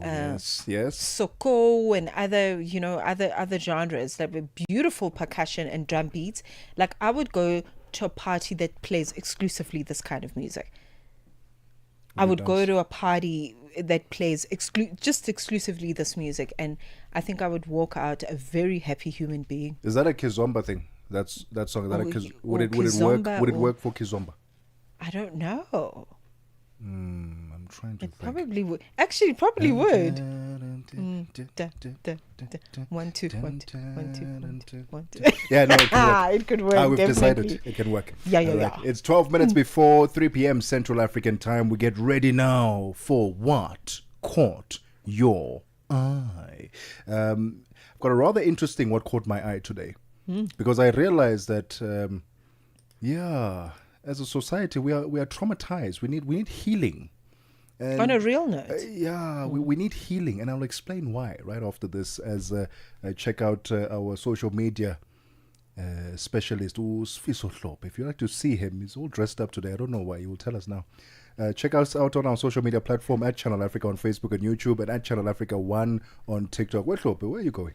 yes. soko and other, other genres, like with beautiful percussion and drum beats. Like I would go to a party that plays exclusively this kind of music. I would go to a party that plays just exclusively this music, and I think I would walk out a very happy human being. Is that a Kizomba thing? That song. Would it work? Would it work for Kizomba? I don't know. I'm trying to think. Probably would. Actually, it probably would. 1 2 1 2 1 2 1 2. Yeah, no, it could work. It could work. We've definitely. decided it can work. Yeah. Right. It's 12 minutes before 3 p.m. Central African time. We get ready now for what caught your eye. I've got a rather interesting what caught my eye today, because I realized that as a society we are traumatized. We need healing. And, on a real note. We need healing, and I'll explain why right after this, as I check out our social media specialist, Sfiso Hlop. If you like to see him, he's all dressed up today. I don't know why. He will tell us now. Check us out on our social media platform at Channel Africa on Facebook and YouTube, and at Channel Africa 1 on TikTok. Where are you going?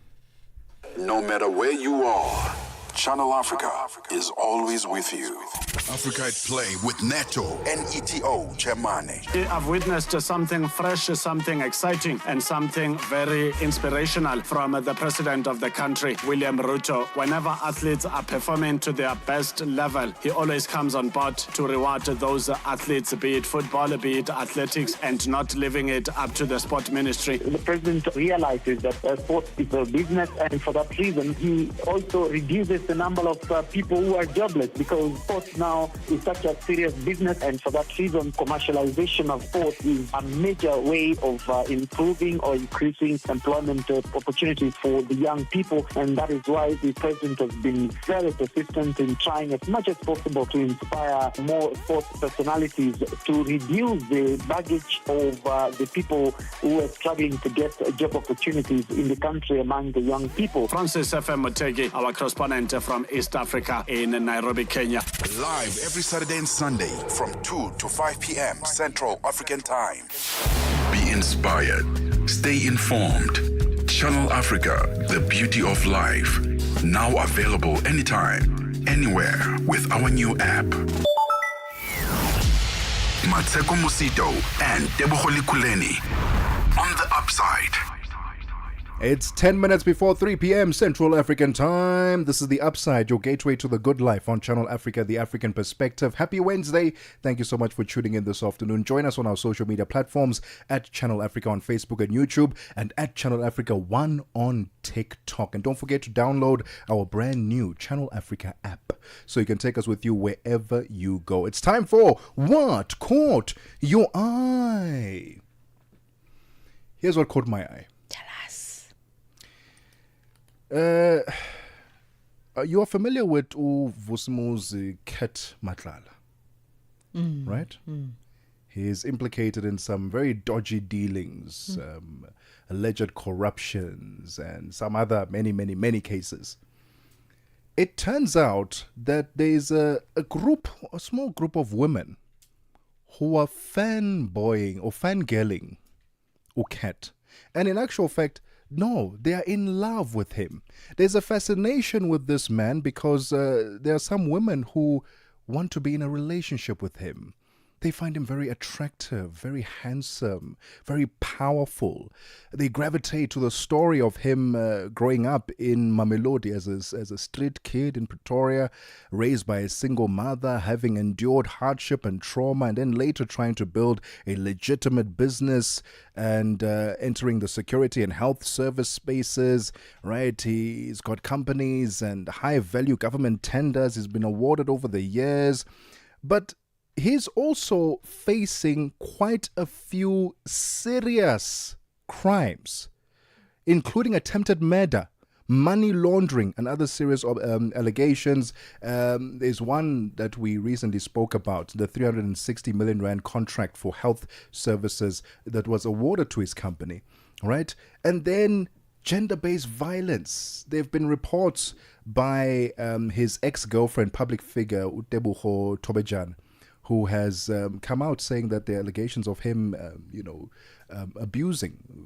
No matter where you are, Channel Africa is always with you. Africa at Play with Neto and ETO Chemane. I've witnessed something fresh, something exciting, and something very inspirational from the president of the country, William Ruto. Whenever athletes are performing to their best level, he always comes on board to reward those athletes, be it football, be it athletics, and not leaving it up to the sport ministry. The president realizes that sport is a business, and for that reason, he also reduces the number of people who are jobless, because sports now is such a serious business, and for that reason, commercialization of sports is a major way of improving or increasing employment opportunities for the young people, and that is why the president has been very persistent in trying as much as possible to inspire more sports personalities to reduce the baggage of the people who are struggling to get job opportunities in the country among the young people. Francis F.M. Motegi, our correspondent from East Africa in Nairobi, Kenya. Live every Saturday and Sunday from 2 to 5 p.m. Central African Time. Be inspired. Stay informed. Channel Africa, the beauty of life. Now available anytime, anywhere with our new app. Mmatsheko Mosito and Tebogo Lekhuleni on the upside. It's 10 minutes before 3 p.m. Central African time. This is The Upside, your gateway to the good life on Channel Africa, the African perspective. Happy Wednesday. Thank you so much for tuning in this afternoon. Join us on our social media platforms at Channel Africa on Facebook and YouTube, and at Channel Africa 1 on TikTok. And don't forget to download our brand new Channel Africa app so you can take us with you wherever you go. It's time for What Caught Your Eye? Here's what caught my eye. You are familiar with Vusimuzi Ket Matlala, right? He is implicated in some very dodgy dealings, alleged corruptions, and some other many cases. It turns out that there is a small group of women who are fanboying or fangirling Uket, and in actual fact, no, they are in love with him. There's a fascination with this man because there are some women who want to be in a relationship with him. They find him very attractive, very handsome, very powerful. They gravitate to the story of him growing up in Mamelodi as a street kid in Pretoria, raised by a single mother, having endured hardship and trauma, and then later trying to build a legitimate business and entering the security and health service spaces, right? He's got companies and high-value government tenders he's been awarded over the years. But he's also facing quite a few serious crimes, including attempted murder, money laundering, and other serious allegations. There's one that we recently spoke about, the 360 million rand contract for health services that was awarded to his company, right? And then gender-based violence. There have been reports by his ex-girlfriend, public figure, Tebogo Tobejan, who has come out saying that the allegations of him,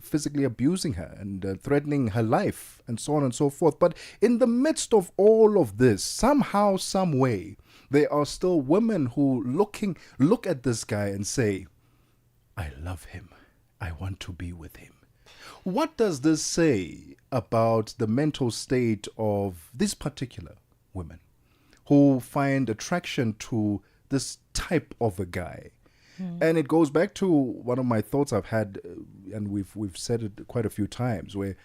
physically abusing her and threatening her life and so on and so forth. But in the midst of all of this, somehow, some way, there are still women who look at this guy and say, I love him. I want to be with him. What does this say about the mental state of these particular women who find attraction to this type of a guy? And it goes back to one of my thoughts I've had, and we've said it quite a few times, where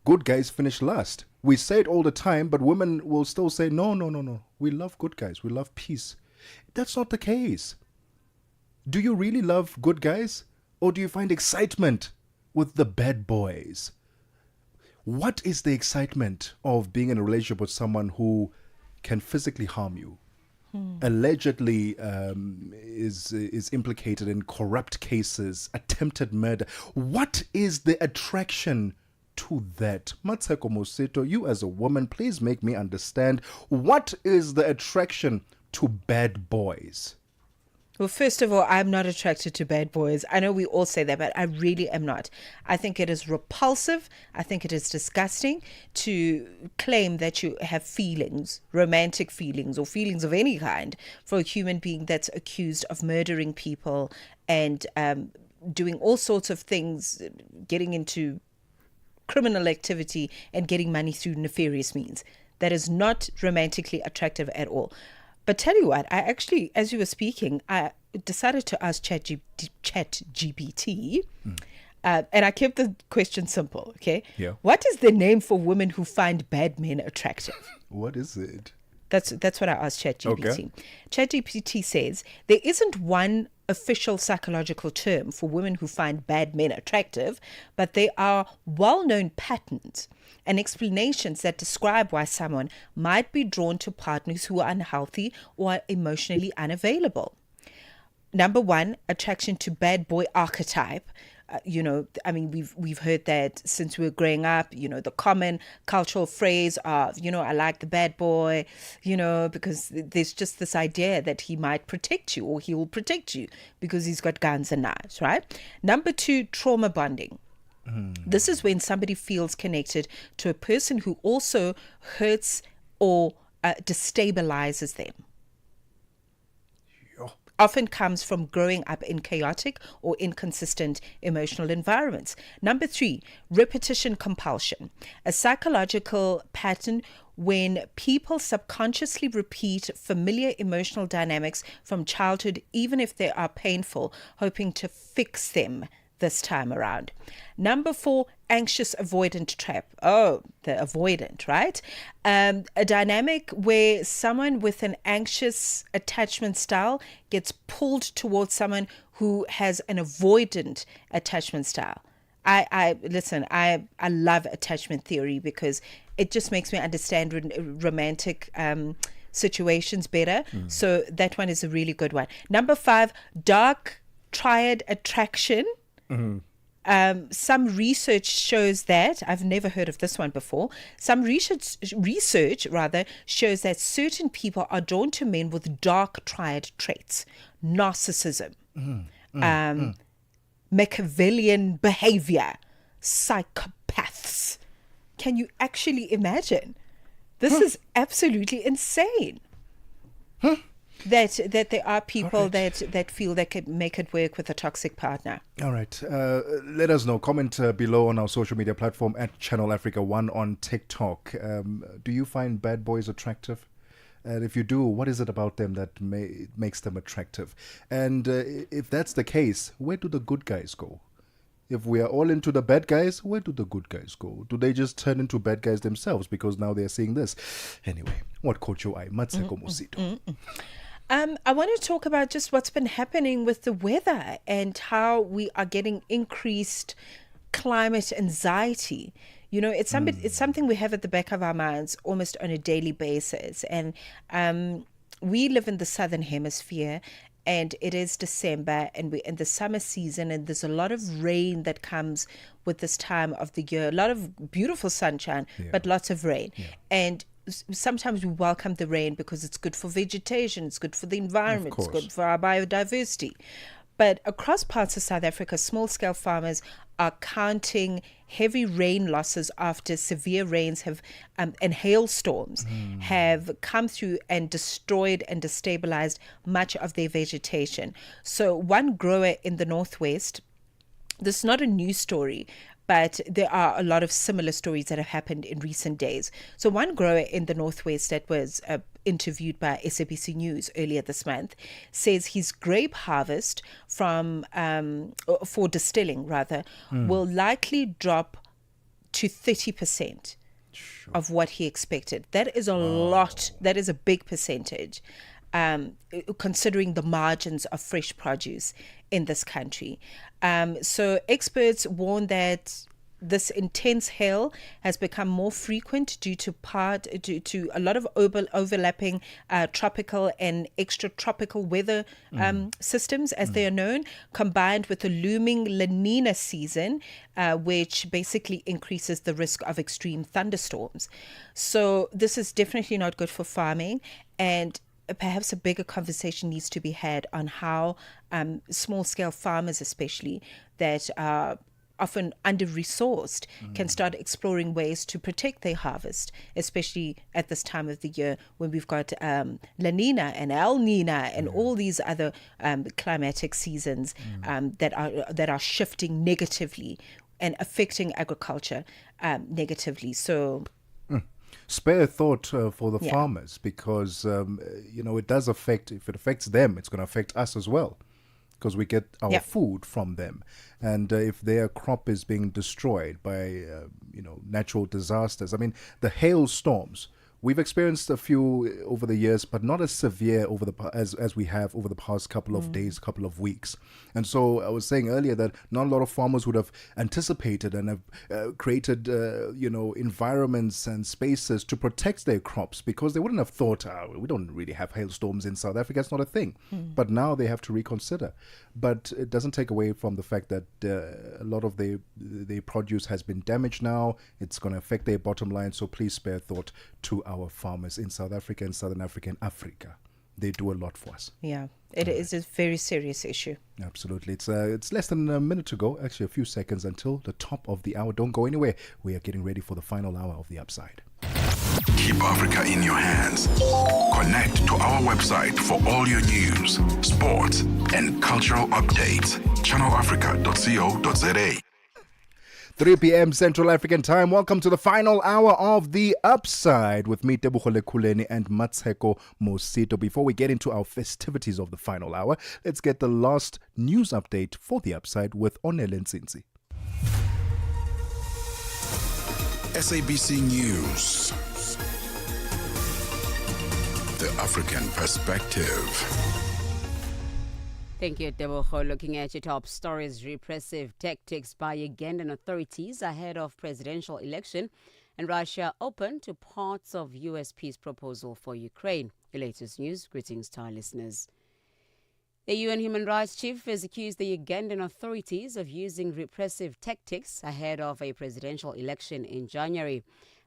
good guys finish last. We say it all the time, but women will still say, no. We love good guys. We love peace. That's not the case. Do you really love good guys? Or do you find excitement with the bad boys? What is the excitement of being in a relationship with someone who can physically harm you? Allegedly is implicated in corrupt cases, attempted murder. What is the attraction to that? Mmatsheko Mosito, you as a woman, please make me understand. What is the attraction to bad boys? Well, first of all, I'm not attracted to bad boys. I know we all say that, but I really am not. I think it is repulsive. I think it is disgusting to claim that you have feelings, romantic feelings, or feelings of any kind for a human being that's accused of murdering people and doing all sorts of things, getting into criminal activity and getting money through nefarious means. That is not romantically attractive at all. But tell you what, I actually, as you were speaking, I decided to ask ChatGPT, and I kept the question simple, okay? Yeah. What is the name for women who find bad men attractive? What is it? That's what I asked ChatGPT. Okay. ChatGPT says there isn't one official psychological term for women who find bad men attractive, but there are well-known patterns and explanations that describe why someone might be drawn to partners who are unhealthy or are emotionally unavailable. Number one, attraction to bad boy archetype. We've heard that since we were growing up, the common cultural phrase of, I like the bad boy, because there's just this idea that he might protect you or he will protect you because he's got guns and knives, right? Number two, trauma bonding. This is when somebody feels connected to a person who also hurts or destabilizes them. Often comes from growing up in chaotic or inconsistent emotional environments. Number three, repetition compulsion, a psychological pattern when people subconsciously repeat familiar emotional dynamics from childhood, even if they are painful, hoping to fix them this time around. Number four, anxious avoidant trap. Oh, the avoidant, right? A dynamic where someone with an anxious attachment style gets pulled towards someone who has an avoidant attachment style. I love attachment theory because it just makes me understand romantic situations better. So that one is a really good one. Number five, dark triad attraction. Some research shows that, I've never heard of this one before, some research shows that certain people are drawn to men with dark triad traits, narcissism, Machiavellian behavior, psychopaths. Can you actually imagine? This is absolutely insane. that there are people that feel they could make it work with a toxic partner. All right. Let us know. Comment below on our social media platform at Channel Africa 1 on TikTok. Do you find bad boys attractive? And if you do, what is it about them that makes them attractive? And if that's the case, where do the good guys go? If we are all into the bad guys, where do the good guys go? Do they just turn into bad guys themselves because now they're seeing this? Anyway, what caught your eye? Mmatsheko, Mosito. I want to talk about just what's been happening with the weather and how we are getting increased climate anxiety. You know, it's something we have at the back of our minds almost on a daily basis. And we live in the southern hemisphere, and it is December, and we're in the summer season, and there's a lot of rain that comes with this time of the year. A lot of beautiful sunshine, but lots of rain. And sometimes we welcome the rain because it's good for vegetation, it's good for the environment, it's good for our biodiversity. But across parts of South Africa, small-scale farmers are counting heavy rain losses after severe rains have and hailstorms have come through and destroyed and destabilized much of their vegetation. So one grower in the Northwest, this is not a new story, but there are a lot of similar stories that have happened in recent days. So one grower in the Northwest that was interviewed by SABC News earlier this month says his grape harvest for distilling will likely drop to 30% of what he expected. That is a lot. That is a big percentage, considering the margins of fresh produce in this country. So experts warn that this intense hail has become more frequent due to a lot of overlapping tropical and extratropical weather systems, as they are known, combined with a looming La Nina season, which basically increases the risk of extreme thunderstorms. So this is definitely not good for farming, and perhaps a bigger conversation needs to be had on how small-scale farmers, especially that are often under-resourced, can start exploring ways to protect their harvest, especially at this time of the year when we've got La Nina and El Nina and all these other climatic seasons that are shifting negatively and affecting agriculture negatively. So spare thought for the farmers, because it does affect. If it affects them, it's going to affect us as well, because we get our food from them. And if their crop is being destroyed by natural disasters, I mean, the hailstorms, we've experienced a few over the years, but not as severe as we have over the past couple of days, couple of weeks. And so I was saying earlier that not a lot of farmers would have anticipated and have created, environments and spaces to protect their crops, because they wouldn't have thought, we don't really have hailstorms in South Africa, it's not a thing. But now they have to reconsider. But it doesn't take away from the fact that a lot of their produce has been damaged now. It's going to affect their bottom line. So please spare thought to our farmers in South Africa and Southern Africa and Africa. They do a lot for us. Yeah, it is a very serious issue. Absolutely. It's less than a minute to go, actually a few seconds until the top of the hour. Don't go anywhere. We are getting ready for the final hour of The Upside. Keep Africa in your hands. Connect to our website for all your news, sports, and cultural updates. channelafrica.co.za. 3 p.m. Central African Time. Welcome to the final hour of The Upside with me, Tebogo, Lekhuleni, and Mmatsheko Mosito. Before we get into our festivities of the final hour, let's get the last news update for The Upside with Onele Nsinzi. SABC News. The African Perspective. Thank you, Tebogo. Looking at your top stories, repressive tactics by Ugandan authorities ahead of presidential election, and Russia open to parts of U.S. peace proposal for Ukraine. The latest news. Greetings to our listeners. The UN Human Rights Chief has accused the Ugandan authorities of using repressive tactics ahead of a presidential election in January.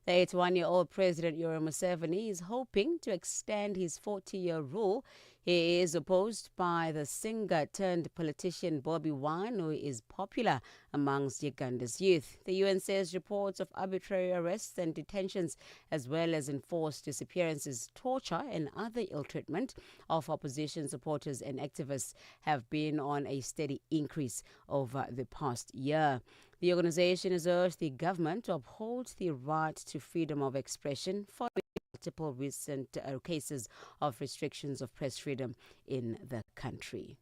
The 81-year-old President Yoweri Museveni is hoping to extend his 40-year rule He is opposed by the singer-turned-politician Bobi Wine, who is popular amongst Uganda's youth. The UN says reports of arbitrary arrests and detentions, as well as enforced disappearances, torture and other ill treatment of opposition supporters and activists have been on a steady increase over the past year. The organization has urged the government to uphold the right to freedom of expression following multiple recent cases of restrictions of press freedom in the country.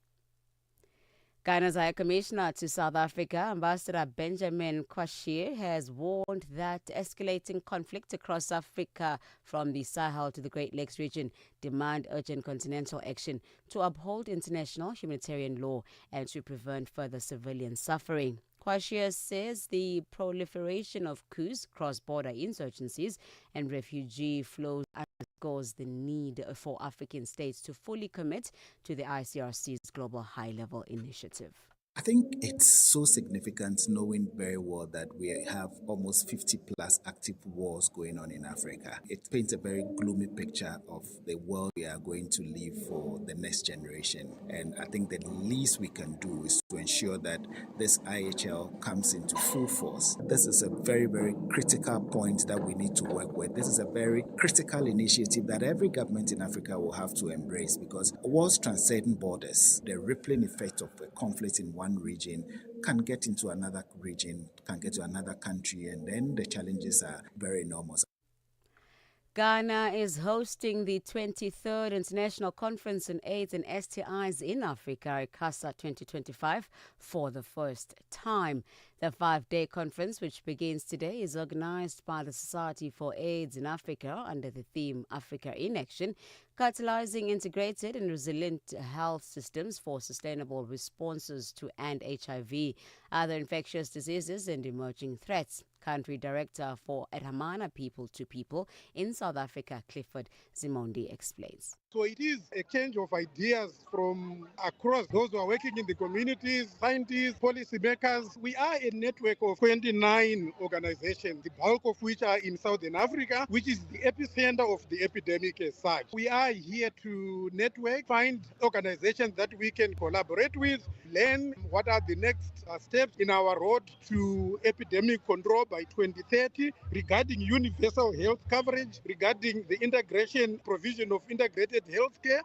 Ghana's High Commissioner to South Africa, Ambassador Benjamin Kwashie, has warned that escalating conflict across Africa from the Sahel to the Great Lakes region demand urgent continental action to uphold international humanitarian law and to prevent further civilian suffering. Kwashie says the proliferation of coups, cross-border insurgencies, and refugee flows underscores the need for African states to fully commit to the ICRC's Global High-Level Initiative. I think it's so significant knowing very well that we have almost 50 plus active wars going on in Africa. It paints a very gloomy picture of the world we are going to live for the next generation. And I think the least we can do is to ensure that this IHL comes into full force. This is a very, very critical point that we need to work with. This is a very critical initiative that every government in Africa will have to embrace, because wars transcend borders. The rippling effect of a conflict in one region can get into another region, can get to another country, and then the challenges are very enormous. Ghana is hosting the 23rd International Conference on AIDS and STIs in Africa, ICASA 2025, for the first time. The 5-day conference, which begins today, is organized by the Society for AIDS in Africa under the theme Africa in Action, catalyzing integrated and resilient health systems for sustainable responses to end HIV, other infectious diseases and emerging threats. Country Director for Edhamana People to People in South Africa, Clifford Zimondi, explains. So it is a change of ideas from across those who are working in the communities, scientists, policymakers. We are a network of 29 organizations, the bulk of which are in Southern Africa, which is the epicenter of the epidemic as such. We are here to network, find organizations that we can collaborate with, learn what are the next steps in our road to epidemic control by 2030 regarding universal health coverage, regarding the integration, provision of integrated healthcare.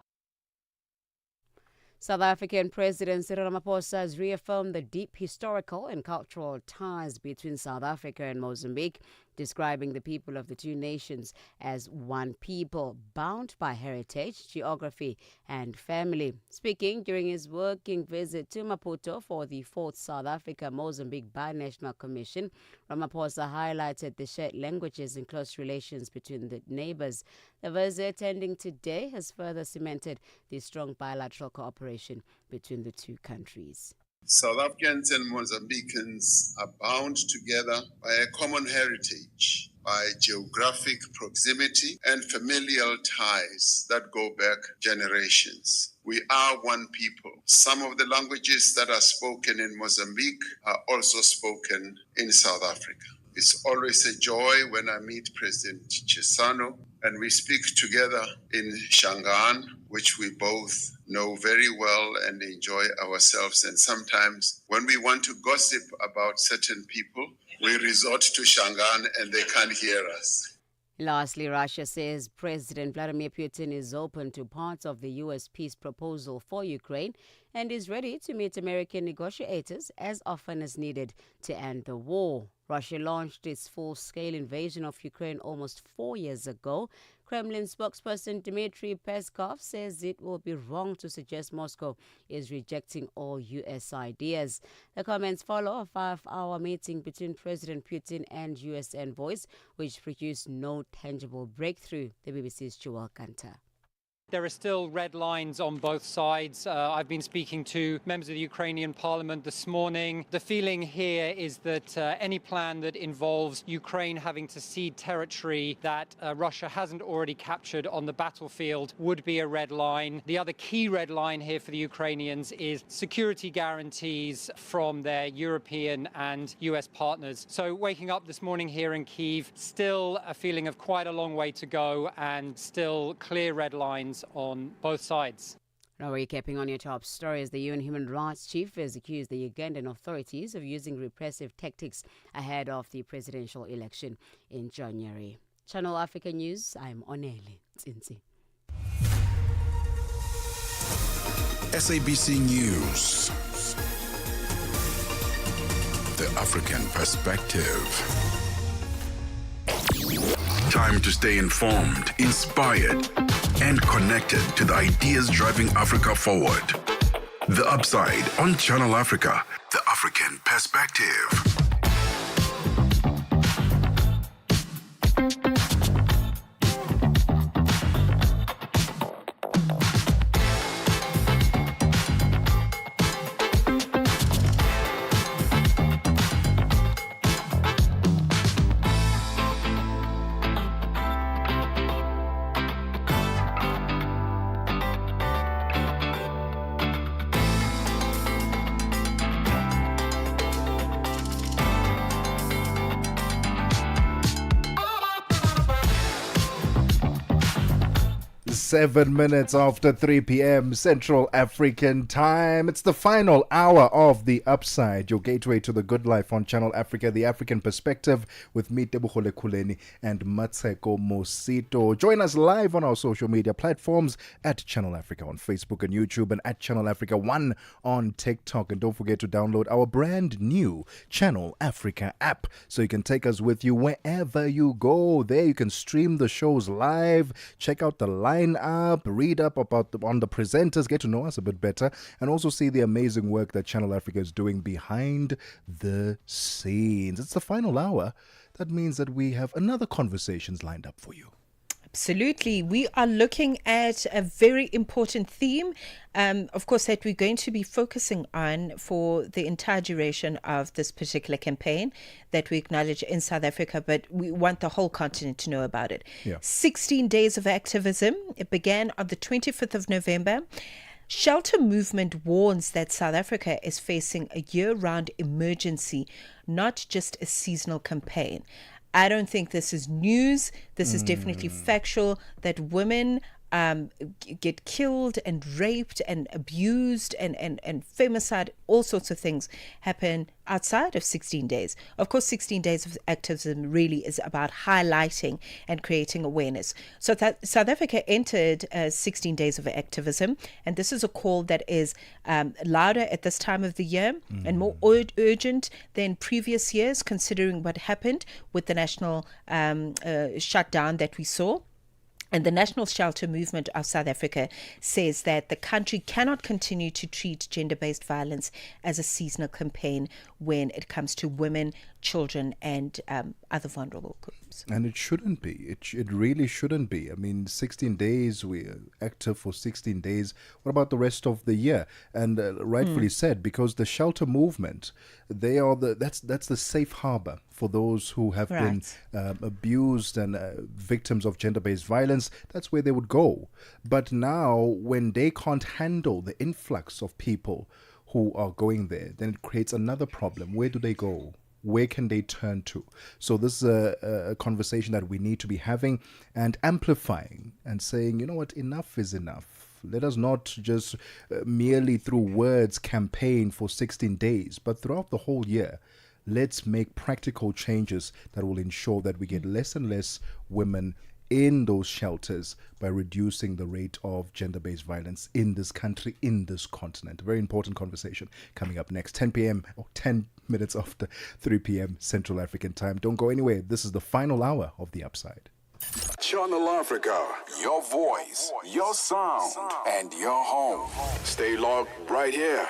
South African President Cyril Ramaphosa has reaffirmed the deep historical and cultural ties between South Africa and Mozambique, describing the people of the two nations as one people, bound by heritage, geography, and family. Speaking during his working visit to Maputo for the 4th South Africa-Mozambique Binational Commission, Ramaphosa highlighted the shared languages and close relations between the neighbors. The visit ending today has further cemented the strong bilateral cooperation between the two countries. South Africans and Mozambicans are bound together by a common heritage, by geographic proximity and familial ties that go back generations. We are one people. Some of the languages that are spoken in Mozambique are also spoken in South Africa. It's always a joy when I meet President Chissano and we speak together in Shangaan, which we both know very well and enjoy ourselves. And sometimes when we want to gossip about certain people, we resort to Shangaan and they can't hear us. Lastly, Russia says President Vladimir Putin is open to parts of the U.S. peace proposal for Ukraine and is ready to meet American negotiators as often as needed to end the war. Russia launched its full-scale invasion of Ukraine almost 4 years ago. Kremlin spokesperson Dmitry Peskov says it will be wrong to suggest Moscow is rejecting all U.S. ideas. The comments follow a 5-hour meeting between President Putin and U.S. envoys, which produced no tangible breakthrough. The BBC's Joel Kanta. There are still red lines on both sides. I've been speaking to members of the Ukrainian parliament this morning. The feeling here is that any plan that involves Ukraine having to cede territory that Russia hasn't already captured on the battlefield would be a red line. The other key red line here for the Ukrainians is security guarantees from their European and US partners. So waking up this morning here in Kyiv, still a feeling of quite a long way to go and still clear red lines on both sides. Now recapping on your top stories, the UN Human Rights Chief has accused the Ugandan authorities of using repressive tactics ahead of the presidential election in January. Channel Africa News, I'm Onele Tsinzi. SABC News. The African Perspective. Time to stay informed, inspired, and connected to the ideas driving Africa forward. The Upside on Channel Africa, the African Perspective. Seven minutes after 3 p.m. Central African Time. It's the final hour of The Upside, your gateway to the good life on Channel Africa, the African Perspective, with me, Tebogo Lekhuleni, and Mmatsheko Mosito. Join us live on our social media platforms at Channel Africa on Facebook and YouTube, and at Channel Africa 1 on TikTok. And don't forget to download our brand new Channel Africa app so you can take us with you wherever you go. There you can stream the shows live, check out the line up, read up about on the presenters, get to know us a bit better, and also see the amazing work that Channel Africa is doing behind the scenes. It's the final hour. That means that we have another conversations lined up for you. Absolutely. We are looking at a very important theme, of course, that we're going to be focusing on for the entire duration of this particular campaign that we acknowledge in South Africa, but we want the whole continent to know about it. 16 days of activism. It began on the 25th of November. Shelter Movement warns that South Africa is facing a year-round emergency, not just a seasonal campaign. I don't think this is news. This is definitely factual, that women get killed and raped and abused and femicide, all sorts of things happen outside of 16 days. Of course, 16 days of activism really is about highlighting and creating awareness. So that South Africa entered 16 days of activism, and this is a call that is louder at this time of the year and more urgent than previous years, considering what happened with the national shutdown that we saw. And the National Shelter Movement of South Africa says that the country cannot continue to treat gender-based violence as a seasonal campaign when it comes to women, children, and other vulnerable groups. And it shouldn't be. It really shouldn't be. I mean, 16 days, we're active for 16 days. What about the rest of the year? And rightfully said, because the shelter movement, they are that's the safe harbor for those who have been abused and victims of gender-based violence. That's where they would go. But now, when they can't handle the influx of people who are going there, then it creates another problem. Where do they go? Where can they turn to? So this is a conversation that we need to be having and amplifying and saying, you know what, enough is enough. Let us not just merely through words campaign for 16 days, but throughout the whole year. Let's make practical changes that will ensure that we get less and less women in those shelters by reducing the rate of gender-based violence in this country, in this continent. A very important conversation coming up next, 10 p.m. or 10 minutes after 3 p.m. Central African Time. Don't go anywhere. This is the final hour of The Upside. Channel Africa, your voice, your sound, and your home. Stay logged right here.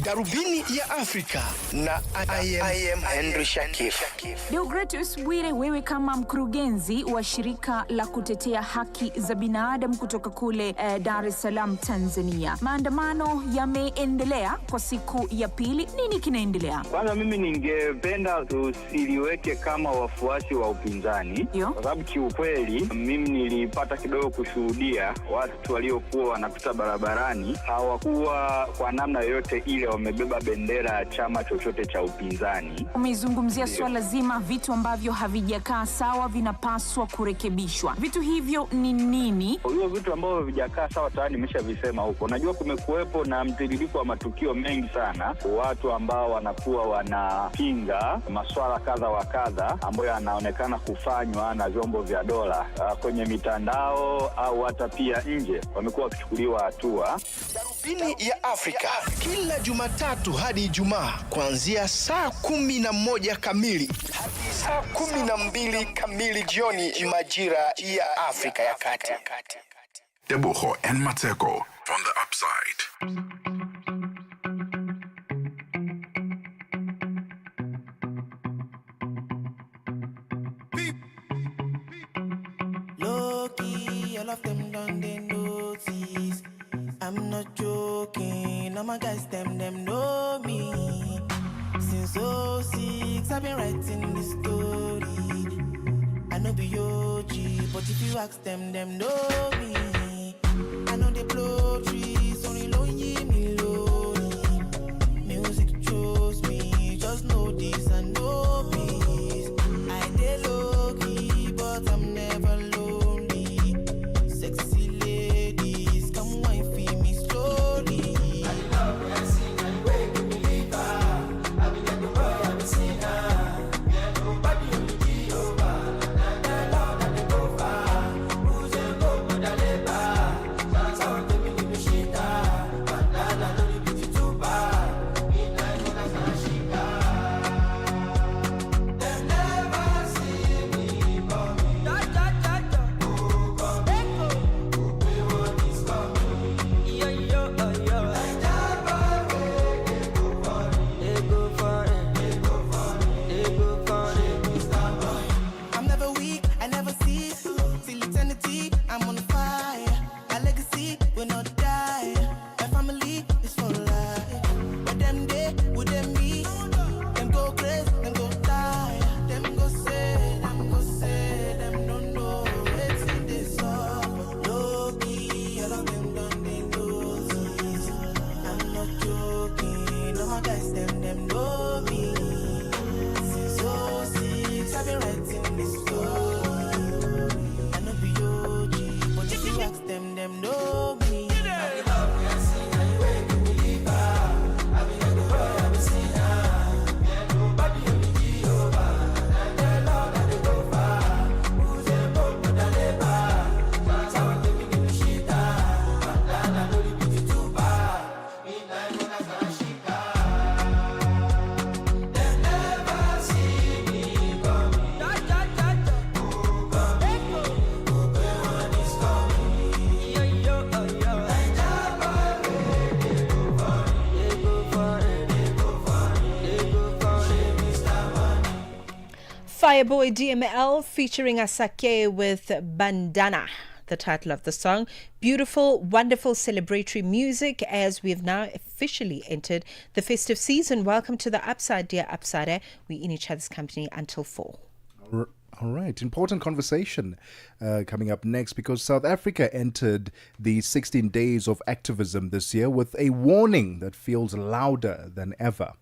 Darubini ya Afrika na I am Henry Shakif. Deogratus Bwire, wewe kama mkurugenzi wa shirika la kutetea haki za binadamu kutoka kule Dar es Salaam, Tanzania. Maandamano yameendelea kwa siku ya pili. Nini kinaendelea? Kwanza mimi ningependa tusiliweke kama wafuasi wa upinzani. Kwa sababu kiukweli mimi nilipata kidogo kushuhudia watu waliokuwa wanapita barabarani hawakuwa kwa namna yoyote ile wamebeba bendera ya chama chochote cha upinzani. Umezungumzia swala zima vitu ambavyo havijakaa sawa vinapaswa kurekebishwa. Vitu hivyo ni nini? Hiyo vitu ambavyo havijakaa sawa tayari nimeshavisema huko. Najua kumekuwepo na mtiririko wa matukio mengi sana. Watu ambao wanakuwa wanapinga masuala kadha wa kadha ambayo yanaonekana kufanywa na vyombo vya dola kwenye mitandao au hata pia nje, wamekuwa wakichukuliwa hatua. Darubini ya Afrika kila Jumatatu hadi Ijumaa kuanzia saa 11 kamili hadi saa 12 kamili jioni majira ya Afrika ya Kati. Tebogo and Mmatsheko on the upside. Low-key, all of them done they notice. I'm not joking, all my guys, them know me. Since 06, I've been writing this story. I know be OG, but if you ask them know me. I know they blow trees, only lonely me lonely. Music chose me, just know this and know peace. I dey low-key, but I'm never lonely. Sexy ladies, come wine for me slowly. I love me, I sing, I wake me believer. I be like the boy, I be sinner. Yeah, nobody only Jehovah. Na love that they go far. Who's a go but I labor. That's how they be the shit. But I don't be too bad. Midnight when I start shika. Them never see me coming. Da da da da. Who come? Echo. Who pay what is coming? Yo yo yo. Like that boy, they go for it. They go for it. They go for it. They go for it. Mr. Boy. I'm never weak. I never cease. Till eternity, I'm on fire. My legacy will not die. My family is for life. But them day, would them be? Them go crazy, them go die. Them go say, them don't know. It's in this song. Low-key, all of them done they notice. I'm not joking, all my guys, them know me. Since 06, I've been writing this story. I know be OG, but if you ask them know me. I love me, I sing, I wake me believer. I be like the boy, I be sinner. Yeah, nobody only Jehovah. Na love that they go far. Who's a boy but I labor. That's how I take me the shit. But I don't be too bad. Midnight when I start shika. Them never see me coming. Da da da da. Who coming? Who pay when it's coming? Yo yo yo. Like that boy, they go for it. They go for it. They go for it. They go for it. Mr. Money. Fireboy DML featuring Asake with Bandana, the title of the song. Beautiful, wonderful celebratory music as we have now officially entered the festive season. Welcome to the Upside, dear Upsider. We're in each other's company until 4. All right, important conversation coming up next, because South Africa entered the 16 days of activism this year with a warning that feels louder than ever.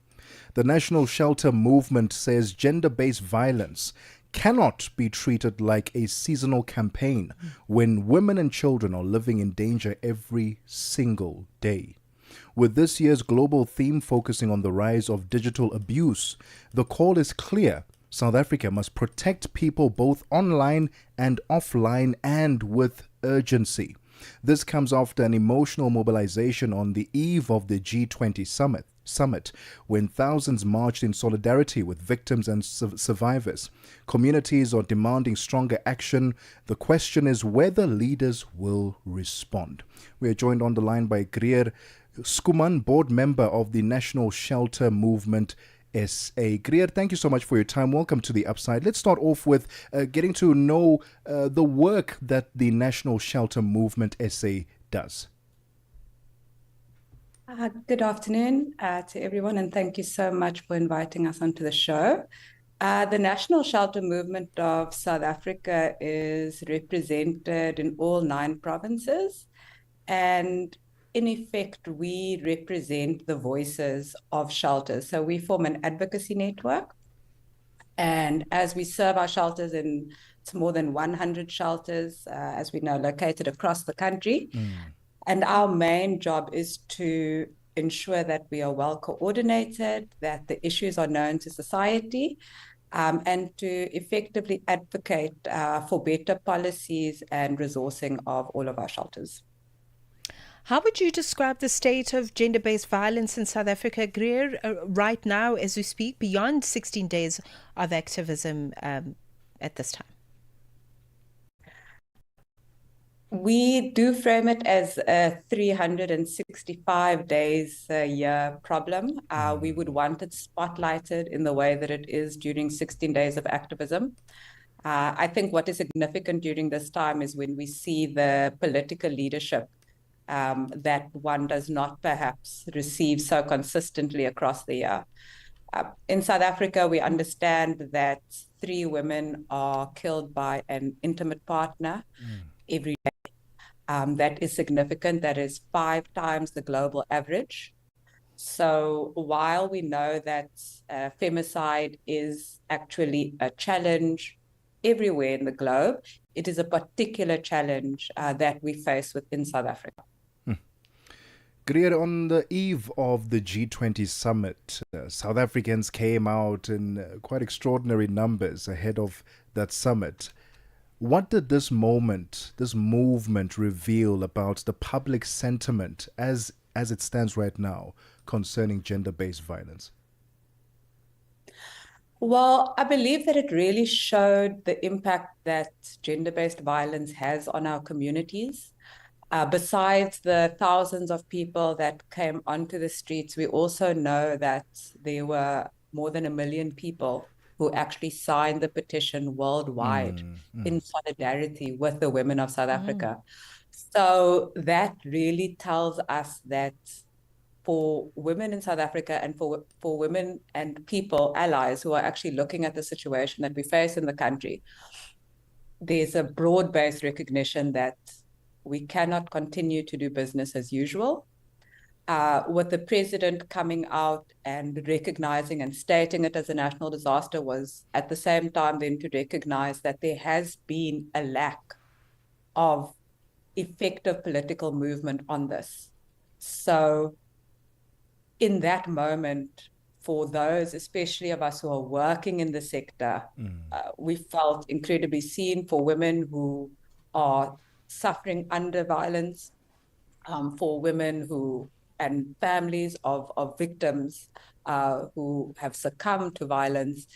The National Shelter Movement says gender-based violence cannot be treated like a seasonal campaign when women and children are living in danger every single day. With this year's global theme focusing on the rise of digital abuse, the call is clear. South Africa must protect people both online and offline, and with urgency. This comes after an emotional mobilization on the eve of the G20 summit, when thousands marched in solidarity with victims and survivors. Communities are demanding stronger action. The question is whether leaders will respond. We are joined on the line by Greer Skuman, board member of the National Shelter Movement SA. Greer, thank you so much for your time. Welcome to the Upside. Let's start off with getting to know the work that the National Shelter Movement SA does. Good afternoon to everyone, and thank you so much for inviting us onto the show. The National Shelter Movement of South Africa is represented in all 9 provinces, and in effect, we represent the voices of shelters. So we form an advocacy network. And as we serve our shelters in it's more than 100 shelters, as we know, located across the country. And our main job is to ensure that we are well coordinated, that the issues are known to society, and to effectively advocate for better policies and resourcing of all of our shelters. How would you describe the state of gender-based violence in South Africa, Greer, right now as we speak, beyond 16 days of activism at this time? We do frame it as a 365 days a year problem. We would want it spotlighted in the way that it is during 16 days of activism. I think what is significant during this time is when we see the political leadership that one does not perhaps receive so consistently across the year. In South Africa, we understand that 3 women are killed by an intimate partner every day. That is significant. That is 5 times the global average. So while we know that femicide is actually a challenge everywhere in the globe, it is a particular challenge that we face within South Africa. Greer, on the eve of the G20 summit, South Africans came out in quite extraordinary numbers ahead of that summit. What did this movement reveal about the public sentiment as it stands right now concerning gender-based violence? Well, I believe that it really showed the impact that gender-based violence has on our communities. Besides the thousands of people that came onto the streets, we also know that there were more than 1 million people who actually signed the petition worldwide in solidarity with the women of South Africa. So that really tells us that for women in South Africa and for women and people, allies who are actually looking at the situation that we face in the country, there's a broad-based recognition that we cannot continue to do business as usual. With the president coming out and recognizing and stating it as a national disaster was at the same time then to recognize that there has been a lack of effective political movement on this. So in that moment, for those, especially of us who are working in the sector, we felt incredibly seen. For women who are suffering under violence, for women who and families of victims who have succumbed to violence,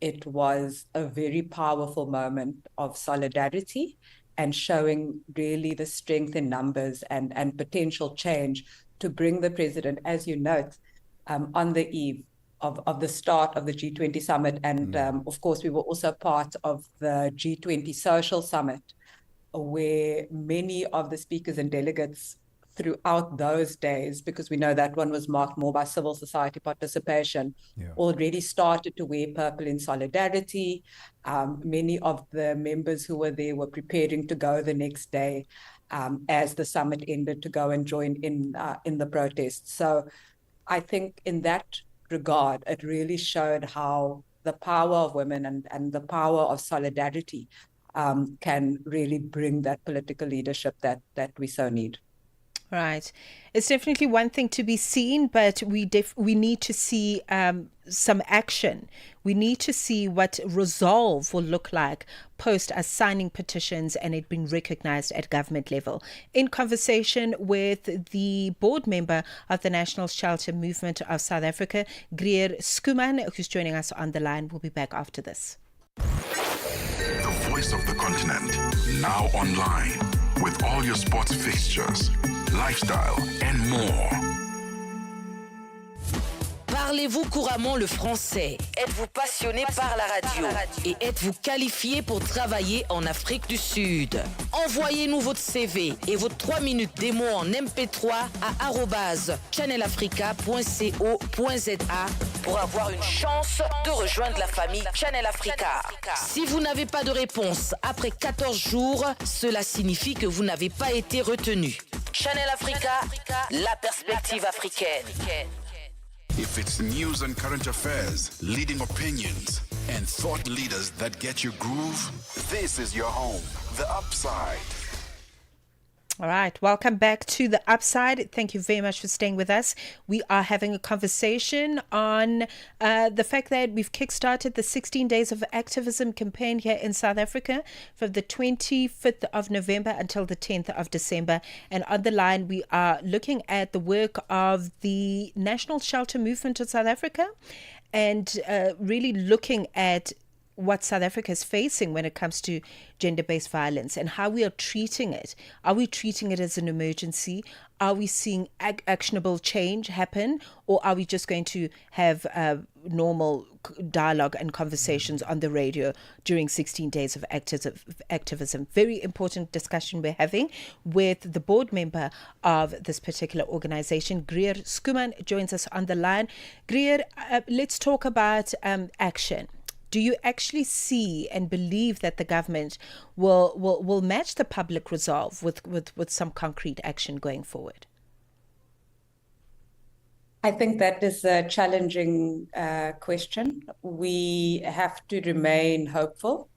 it was a very powerful moment of solidarity and showing really the strength in numbers and potential change to bring the president, as you note, on the eve of the start of the G20 summit. And of course, we were also part of the G20 Social Summit, where many of the speakers and delegates throughout those days, because we know that one was marked more by civil society participation, already started to wear purple in solidarity. Many of the members who were there were preparing to go the next day as the summit ended to go and join in the protests. So I think in that regard, it really showed how the power of women and the power of solidarity can really bring that political leadership that we so need. Right. It's definitely one thing to be seen, but we need to see some action. We need to see what resolve will look like post us signing petitions and it being recognized at government level. In conversation with the board member of the National Shelter Movement of South Africa, Greer Skuman, who's joining us on the line. We'll be back after this. The voice of the continent, now online, with all your sports fixtures, lifestyle, and more. Parlez-vous couramment le français? Êtes-vous passionné par la radio? Et êtes-vous qualifié pour travailler en Afrique du Sud? Envoyez-nous votre CV et vos 3 minutes démo en MP3 à @channelafrica.co.za pour avoir une chance de rejoindre la famille Channel Africa. Si vous n'avez pas de réponse après 14 jours, cela signifie que vous n'avez pas été retenu. Channel Africa, la perspective africaine. If it's news and current affairs, leading opinions, and thought leaders that get your groove, this is your home, The Upside. All right, welcome back to The Upside. Thank you very much for staying with us. We are having a conversation on the fact that we've kickstarted the 16 Days of Activism campaign here in South Africa from the 25th of November until the 10th of December. And on the line, we are looking at the work of the National Shelter Movement of South Africa and really looking at what South Africa is facing when it comes to gender-based violence and how we are treating it. Are we treating it as an emergency? Are we seeing actionable change happen? Or are we just going to have normal dialogue and conversations on the radio during 16 Days of Activism? Very important discussion we're having with the board member of this particular organization. Greer Skuman joins us on the line. Greer, let's talk about action. Do you actually see and believe that the government will match the public resolve with some concrete action going forward? I think that is a challenging question. We have to remain hopeful.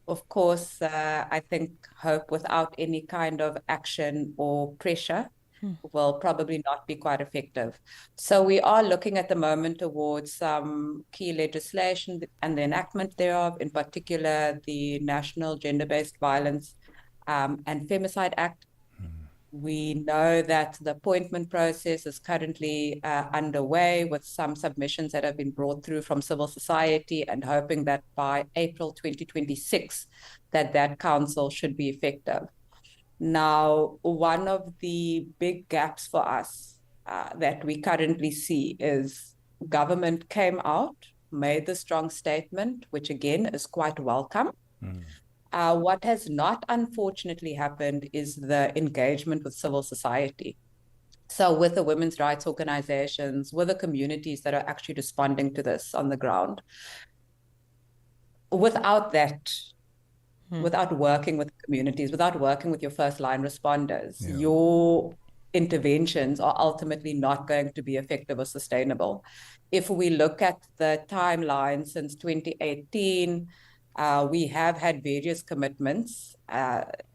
Of course, I think hope without any kind of action or pressure will probably not be quite effective. So we are looking at the moment towards some key legislation and the enactment thereof, in particular the National Gender-Based Violence and Femicide Act. We know that the appointment process is currently underway with some submissions that have been brought through from civil society, and hoping that by April 2026 that council should be effective. Now, one of the big gaps for us that we currently see is government came out, made the strong statement, which again is quite welcome. What has not unfortunately happened is the engagement with civil society. So with the women's rights organizations, with the communities that are actually responding to this on the ground. Without that, without working with communities, without working with your first line responders, your interventions are ultimately not going to be effective or sustainable. If we look at the timeline since 2018, we have had various commitments.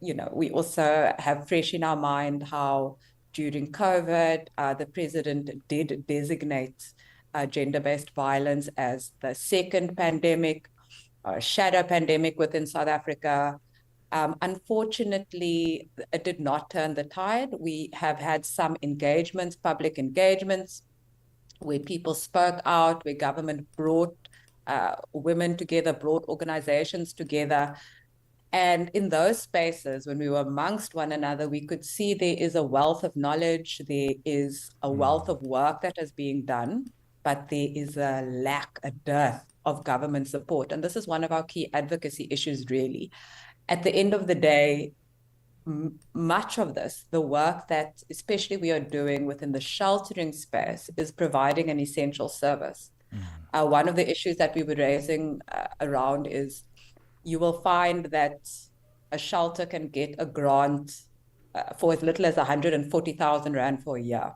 We also have fresh in our mind how during COVID, the president did designate gender-based violence as the second pandemic, shadow pandemic within South Africa. Unfortunately, it did not turn the tide. We have had some engagements, public engagements, where people spoke out, where government brought women together, brought organizations together. And in those spaces, when we were amongst one another, we could see there is a wealth of knowledge, there is a wealth of work that is being done, but there is a lack, a dearth of government support. And this is one of our key advocacy issues, really. At the end of the day, much of this, the work that especially we are doing within the sheltering space, is providing an essential service. One of the issues that we were raising around is you will find that a shelter can get a grant for as little as 140,000 Rand for a year.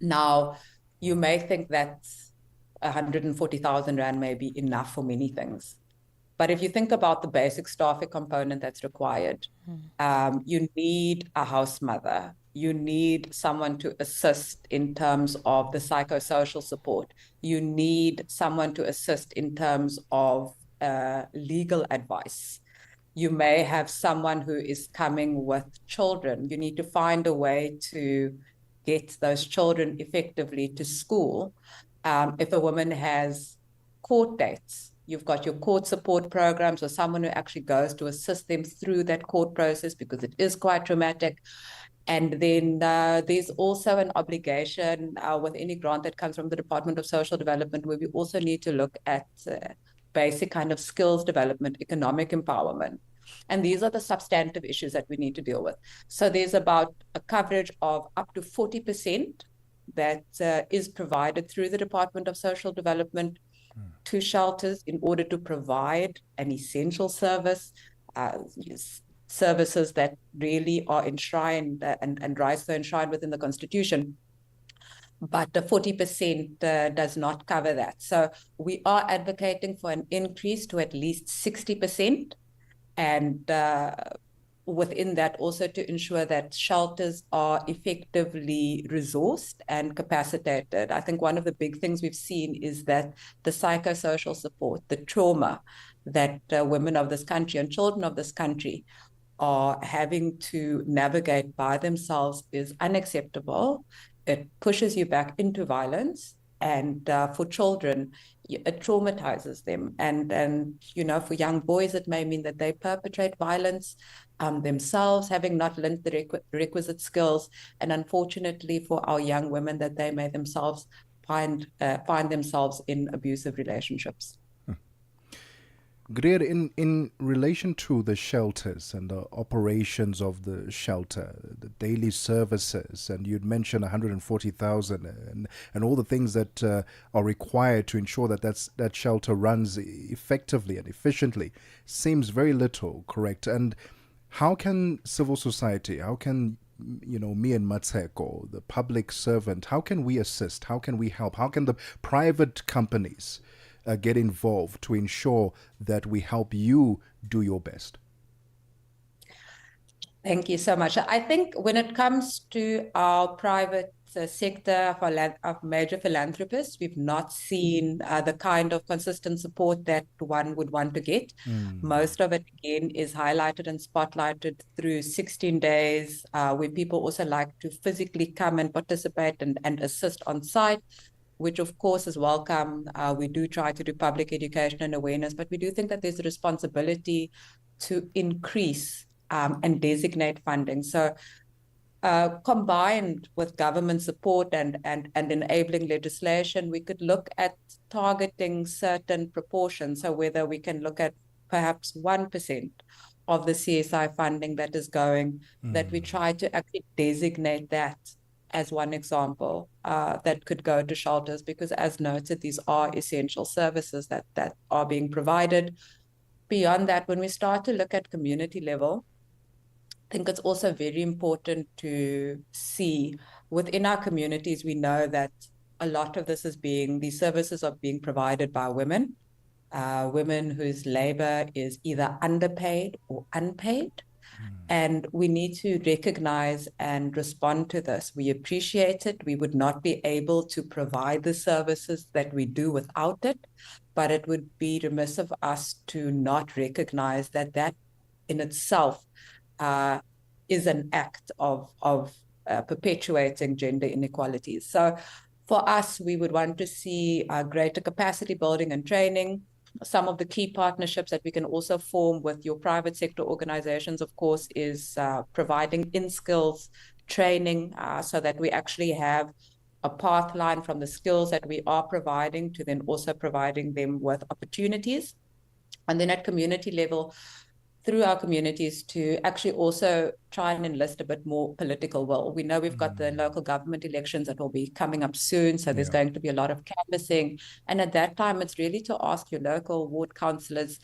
Now, you may think that 140,000 Rand may be enough for many things. But if you think about the basic staffing component that's required, you need a house mother. You need someone to assist in terms of the psychosocial support. You need someone to assist in terms of legal advice. You may have someone who is coming with children. You need to find a way to get those children effectively to school. If a woman has court dates, you've got your court support programs or someone who actually goes to assist them through that court process, because it is quite traumatic. And then there's also an obligation with any grant that comes from the Department of Social Development, where we also need to look at basic kind of skills development, economic empowerment. And these are the substantive issues that we need to deal with. So there's about a coverage of up to 40% that is provided through the Department of Social Development to shelters in order to provide an essential service, services that really are enshrined and rights are enshrined within the Constitution. But the 40% does not cover that. So we are advocating for an increase to at least 60%. And within that, also to ensure that shelters are effectively resourced and capacitated. I think one of the big things we've seen is that the psychosocial support, the trauma that women of this country and children of this country are having to navigate by themselves is unacceptable. It pushes you back into violence. And for children, it traumatizes them. And you know, for young boys, it may mean that they perpetrate violence themselves, having not learned the requisite skills. And unfortunately for our young women, that they may themselves find themselves in abusive relationships. Greer, in relation to the shelters and the operations of the shelter, the daily services, and you'd mentioned 140,000 and all the things that are required to ensure that that shelter runs effectively and efficiently, seems very little, correct? And how can civil society, how can me and Mmatsheko, the public servant, how can we assist? How can we help? How can the private companies get involved to ensure that we help you do your best? Thank you so much. I think when it comes to our private sector of major philanthropists, we've not seen the kind of consistent support that one would want to get. Most of it, again, is highlighted and spotlighted through 16 days, where people also like to physically come and participate and assist on site, which of course is welcome. We do try to do public education and awareness, but we do think that there's a responsibility to increase and designate funding. So combined with government support and enabling legislation, we could look at targeting certain proportions. So whether we can look at perhaps 1% of the CSI funding that is going, that we try to actually designate that as one example that could go to shelters, because as noted, these are essential services that are being provided. Beyond that, when we start to look at community level, I think it's also very important to see within our communities, we know that a lot of this these services are being provided by women, women whose labor is either underpaid or unpaid. And we need to recognize and respond to this. We appreciate it. We would not be able to provide the services that we do without it, but it would be remiss of us to not recognize that that in itself is an act of perpetuating gender inequalities. So for us, we would want to see greater capacity building and training. Some of the key partnerships that we can also form with your private sector organizations, of course, is providing in-skills training so that we actually have a path line from the skills that we are providing to then also providing them with opportunities. And then at community level, through our communities, to actually also try and enlist a bit more political will. We know we've got the local government elections that will be coming up soon, so there's going to be a lot of canvassing. And at that time, it's really to ask your local ward councillors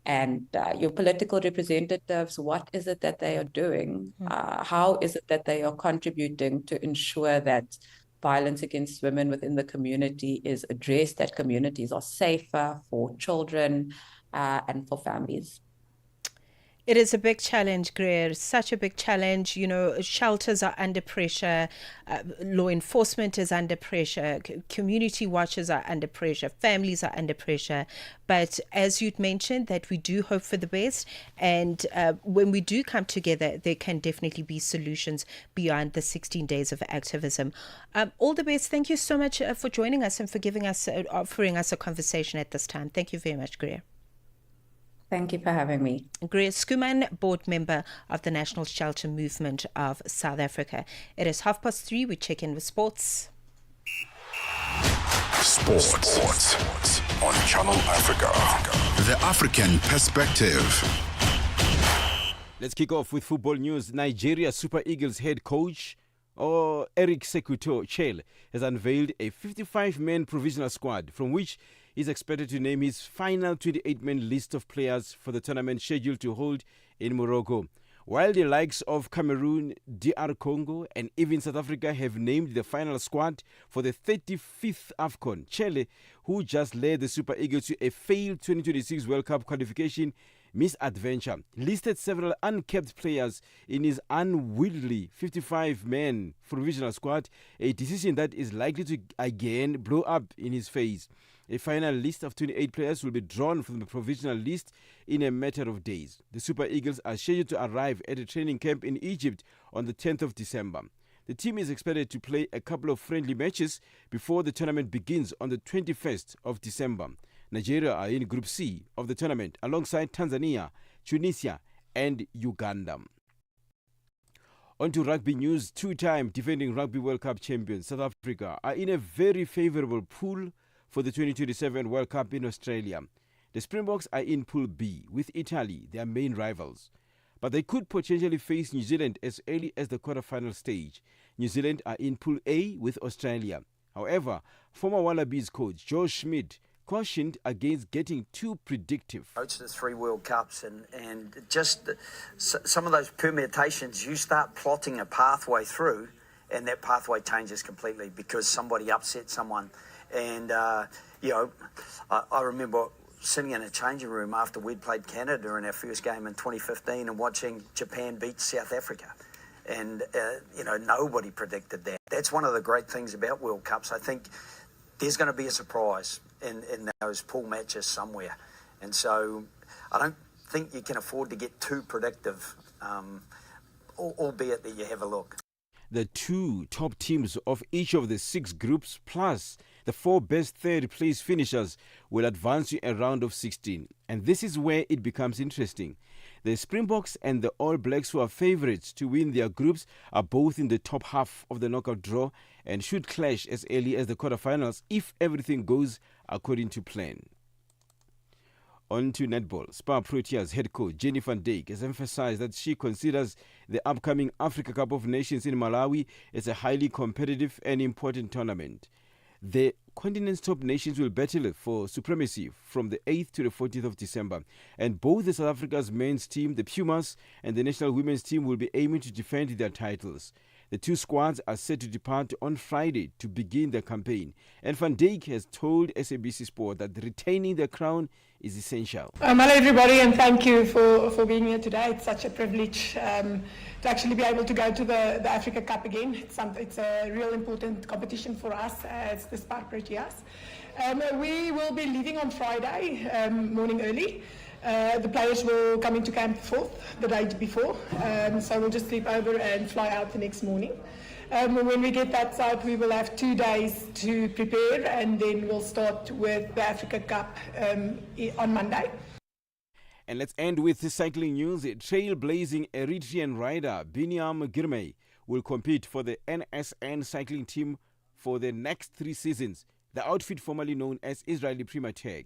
and your political representatives, what is it that they are doing? How is it that they are contributing to ensure that violence against women within the community is addressed, that communities are safer for children and for families? It is a big challenge, Greer, such a big challenge. You know, shelters are under pressure, law enforcement is under pressure, community watchers are under pressure, families are under pressure. But as you'd mentioned, that we do hope for the best. And when we do come together, there can definitely be solutions beyond the 16 days of activism. All the best. Thank you so much for joining us and for offering us a conversation at this time. Thank you very much, Greer. Thank you for having me. Greer Schoeman, board member of the National Shelter Movement of South Africa. It is 3:30. We check in with sports. Sports on Channel Africa. The African perspective. Let's kick off with football news. Nigeria Super Eagles head coach Eric Sekuto Chel has unveiled a 55-man provisional squad from which he's expected to name his final 28-man list of players for the tournament scheduled to hold in Morocco. While the likes of Cameroon, DR Congo, and even South Africa have named the final squad for the 35th AFCON, Chile, who just led the Super Eagles to a failed 2026 World Cup qualification misadventure, listed several unkept players in his unwieldy 55-man provisional squad, a decision that is likely to again blow up in his face. A final list of 28 players will be drawn from the provisional list in a matter of days. The Super Eagles are scheduled to arrive at a training camp in Egypt on the 10th of December. The team is expected to play a couple of friendly matches before the tournament begins on the 21st of December. Nigeria are in Group C of the tournament alongside Tanzania, Tunisia, and Uganda. On to rugby news. Two-time defending Rugby World Cup champions South Africa are in a very favourable pool for the 2027 World Cup in Australia. The Springboks are in Pool B with Italy, their main rivals. But they could potentially face New Zealand as early as the quarter-final stage. New Zealand are in Pool A with Australia. However, former Wallabies coach Joe Schmidt cautioned against getting too predictive. It's the 3 World Cups and just some of those permutations, you start plotting a pathway through and that pathway changes completely because somebody upset someone. And, I remember sitting in a changing room after we'd played Canada in our first game in 2015 and watching Japan beat South Africa. And, nobody predicted that. That's one of the great things about World Cups. I think there's going to be a surprise in those pool matches somewhere. And so I don't think you can afford to get too predictive, albeit that you have a look. The 2 top teams of each of the 6 groups, plus the 4 best third-place finishers, will advance to a round of 16. And this is where it becomes interesting. The Springboks and the All Blacks, who are favourites to win their groups, are both in the top half of the knockout draw and should clash as early as the quarterfinals if everything goes according to plan. On to netball. Spar Proteas head coach Jenny van Dijk has emphasized that she considers the upcoming Africa Cup of Nations in Malawi as a highly competitive and important tournament. The continent's top nations will battle for supremacy from the 8th to the 14th of December, and both the South Africa's men's team, the Pumas, and the national women's team will be aiming to defend their titles. The 2 squads are set to depart on Friday to begin their campaign, and Van Dijk has told SABC Sport that retaining the crown is essential. Hello everybody, and thank you for being here today. It's such a privilege to actually be able to go to the Africa Cup again. It's a real important competition for us as the Spar Proteas. We will be leaving on Friday morning early. The players will come into camp the day before, so we'll just sleep over and fly out the next morning. When we get that side, we will have 2 days to prepare, and then we'll start with the Africa Cup on Monday. And let's end with the cycling news. Trailblazing Eritrean rider Biniam Girmay will compete for the NSN cycling team for the next 3 seasons, the outfit formerly known as Israeli Primatech.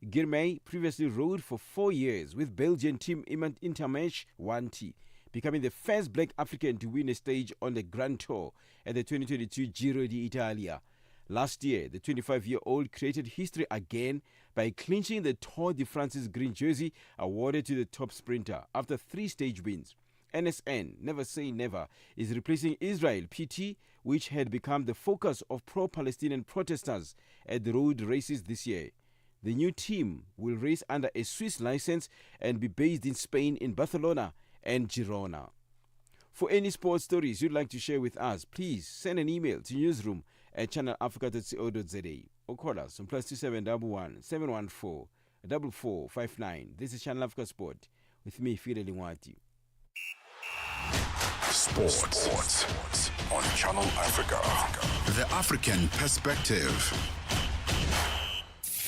Girmay previously rode for 4 years with Belgian team Intermarché 1T, becoming the first black African to win a stage on the Grand Tour at the 2022 Giro d'Italia. Last year, the 25-year-old created history again by clinching the Tour de France's green jersey awarded to the top sprinter after 3 stage wins. NSN, Never Say Never, is replacing Israel PT, which had become the focus of pro-Palestinian protesters at the road races this year. The new team will race under a Swiss license and be based in Spain in Barcelona and Girona. For any sports stories you'd like to share with us, please send an email to newsroom@channelafrica.co.za or call us on +2711 714 4459. This is Channel Africa Sport with me, Fide Lingwati. Sports on Channel Africa. The African Perspective.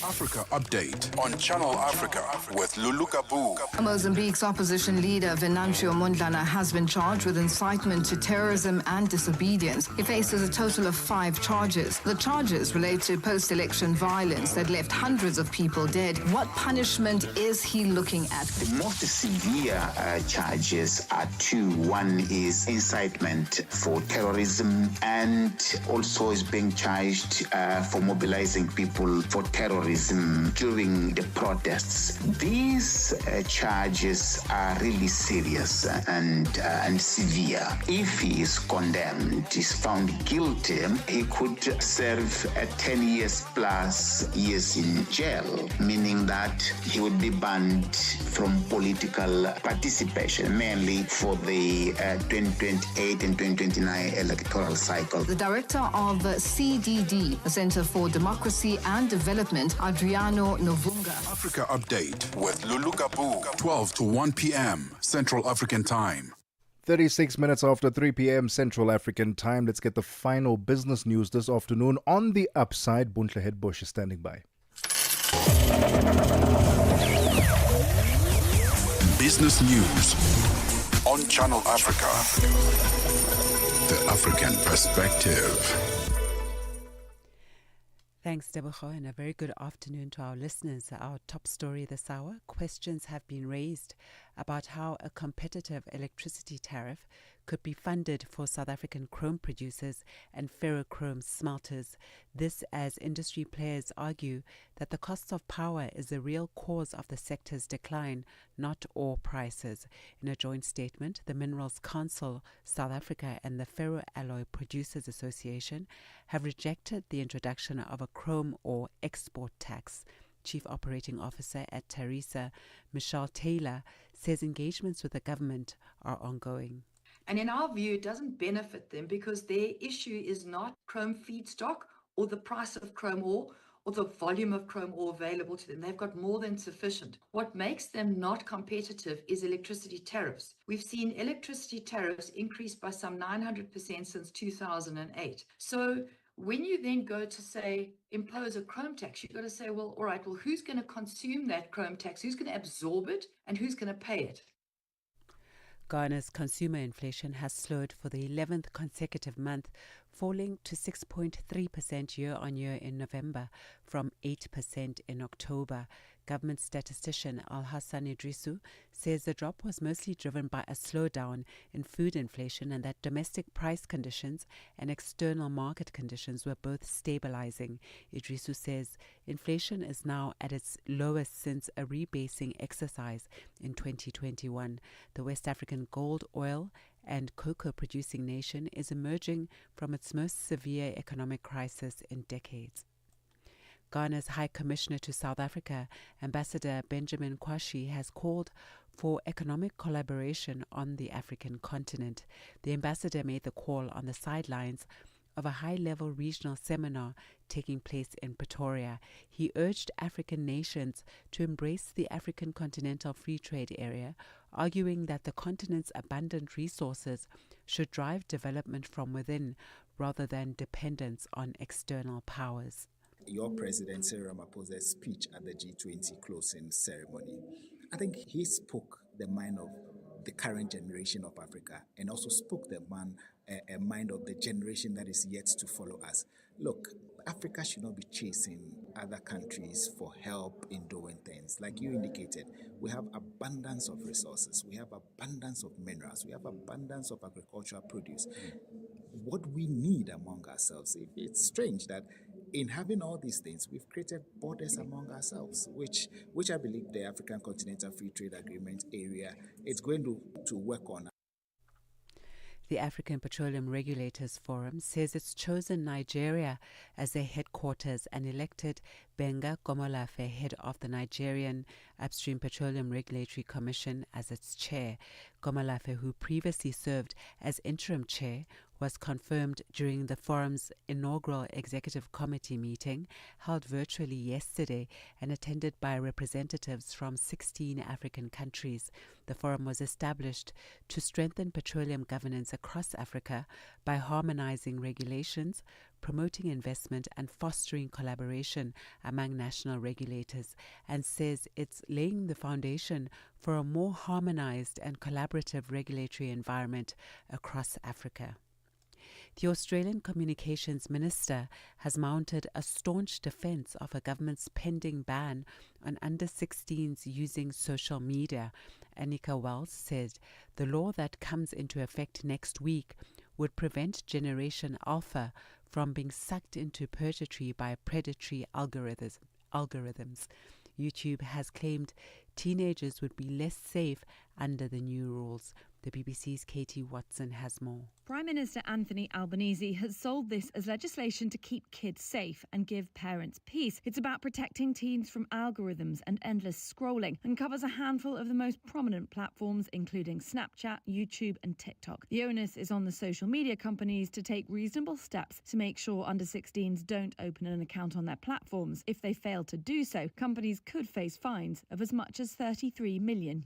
Africa Update on Channel Africa with Lulu Kabu. Mozambique's opposition leader Venancio Mondlane has been charged with incitement to terrorism and disobedience. He faces a total of 5 charges. The charges relate to post-election violence that left hundreds of people dead. What punishment is he looking at? The most severe charges are 2. One is incitement for terrorism, and also is being charged for mobilizing people for terrorism. terrorism during the protests. These charges are really serious and severe. If he is condemned, is found guilty, he could serve 10 years plus years in jail, meaning that he would be banned from political participation, mainly for the 2028 and 2029 electoral cycle. The director of CDD, the Center for Democracy and Development, Adriano Novunga. Africa Update with Lulu Kapu, 12 to 1 p.m. Central African Time. 36 minutes after 3 p.m. Central African Time. Let's get the final business news this afternoon. On the upside, Buntle Headbush is standing by. Business news on Channel Africa. The African Perspective. Thanks, Tebogo, and a very good afternoon to our listeners. Our top story this hour: questions have been raised about how a competitive electricity tariff could be funded for South African chrome producers and ferrochrome smelters. This as industry players argue that the cost of power is the real cause of the sector's decline, not ore prices. In a joint statement, the Minerals Council South Africa and the Ferroalloy Producers Association have rejected the introduction of a chrome ore export tax. Chief Operating Officer at Tharisa, Michelle Taylor, says engagements with the government are ongoing. And in our view, it doesn't benefit them because their issue is not chrome feedstock or the price of chrome ore or the volume of chrome ore available to them. They've got more than sufficient. What makes them not competitive is electricity tariffs. We've seen electricity tariffs increase by some 900% since 2008. So when you then go to say impose a chrome tax, you've got to say, well, all right, well, who's going to consume that chrome tax? Who's going to absorb it and who's going to pay it? Ghana's consumer inflation has slowed for the 11th consecutive month, falling to 6.3% year-on-year in November from 8% in October. Government statistician Al-Hassan Idrisu says the drop was mostly driven by a slowdown in food inflation and that domestic price conditions and external market conditions were both stabilizing. Idrisu says inflation is now at its lowest since a rebasing exercise in 2021. The West African gold, oil and cocoa producing nation is emerging from its most severe economic crisis in decades. Ghana's High Commissioner to South Africa, Ambassador Benjamin Kwashi, has called for economic collaboration on the African continent. The ambassador made the call on the sidelines of a high-level regional seminar taking place in Pretoria. He urged African nations to embrace the African Continental Free Trade Area, arguing that the continent's abundant resources should drive development from within rather than dependence on external powers. Your President Cyril Ramaphosa's speech at the G20 closing ceremony, I think he spoke the mind of the current generation of Africa and also spoke the mind of the generation that is yet to follow us. Look, Africa should not be chasing other countries for help in doing things. Like you indicated, we have abundance of resources, we have abundance of minerals, we have abundance of agricultural produce. What we need among ourselves, it's strange that in having all these things, we've created borders among ourselves, which I believe the African Continental Free Trade Agreement area is going to work on. The African Petroleum Regulators Forum says it's chosen Nigeria as their headquarters and elected Benga Komolafe, head of the Nigerian Upstream Petroleum Regulatory Commission, as its chair. Komolafe, who previously served as interim chair, was confirmed during the forum's inaugural executive committee meeting held virtually yesterday and attended by representatives from 16 African countries. The forum was established to strengthen petroleum governance across Africa by harmonizing regulations, promoting investment and fostering collaboration among national regulators, and says it's laying the foundation for a more harmonized and collaborative regulatory environment across Africa. The Australian Communications Minister has mounted a staunch defence of her government's pending ban on under-16s using social media. Annika Wells said the law that comes into effect next week would prevent Generation Alpha from being sucked into purgatory by predatory algorithms. algorithms. YouTube has claimed teenagers would be less safe under the new rules. The BBC's Katie Watson has more. Prime Minister Anthony Albanese has sold this as legislation to keep kids safe and give parents peace. It's about protecting teens from algorithms and endless scrolling and covers a handful of the most prominent platforms, including Snapchat, YouTube and TikTok. The onus is on the social media companies to take reasonable steps to make sure under-16s don't open an account on their platforms. If they fail to do so, companies could face fines of as much as $33 million.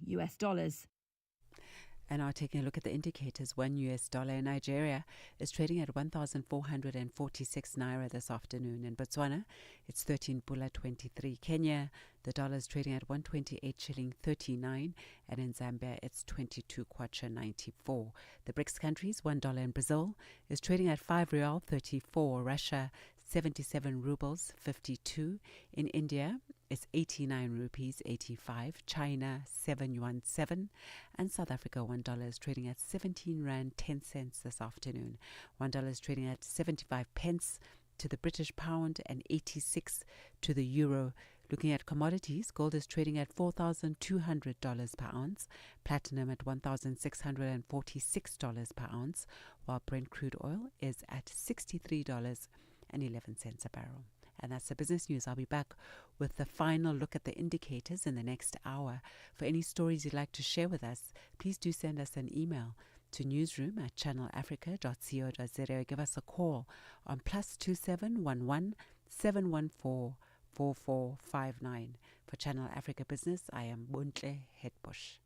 And now taking a look at the indicators, $1 in Nigeria is trading at 1,446 naira this afternoon. In Botswana, it's 13 pula 23. Kenya, the dollar is trading at 128 shilling 39, and in Zambia, it's 22 kwacha 94. The BRICS countries, $1 in Brazil is trading at 5 rial 34. Russia, 77 rubles 52. In India, it's 89 rupees 85. China 717, and South Africa $1 is trading at 17 rand 10 cents this afternoon. $1 is trading at 75 pence to the British pound and 86 to the euro. Looking at commodities, gold is trading at $4,200 per ounce, platinum at $1,646 per ounce, while Brent crude oil is at $63.11 a barrel. And that's the business news. I'll be back with the final look at the indicators in the next hour. For any stories you'd like to share with us, please do send us an email to newsroom@channelafrica.co.za. Give us a call on +27 11 714 4459. For Channel Africa Business, I am Buntle Hetbush.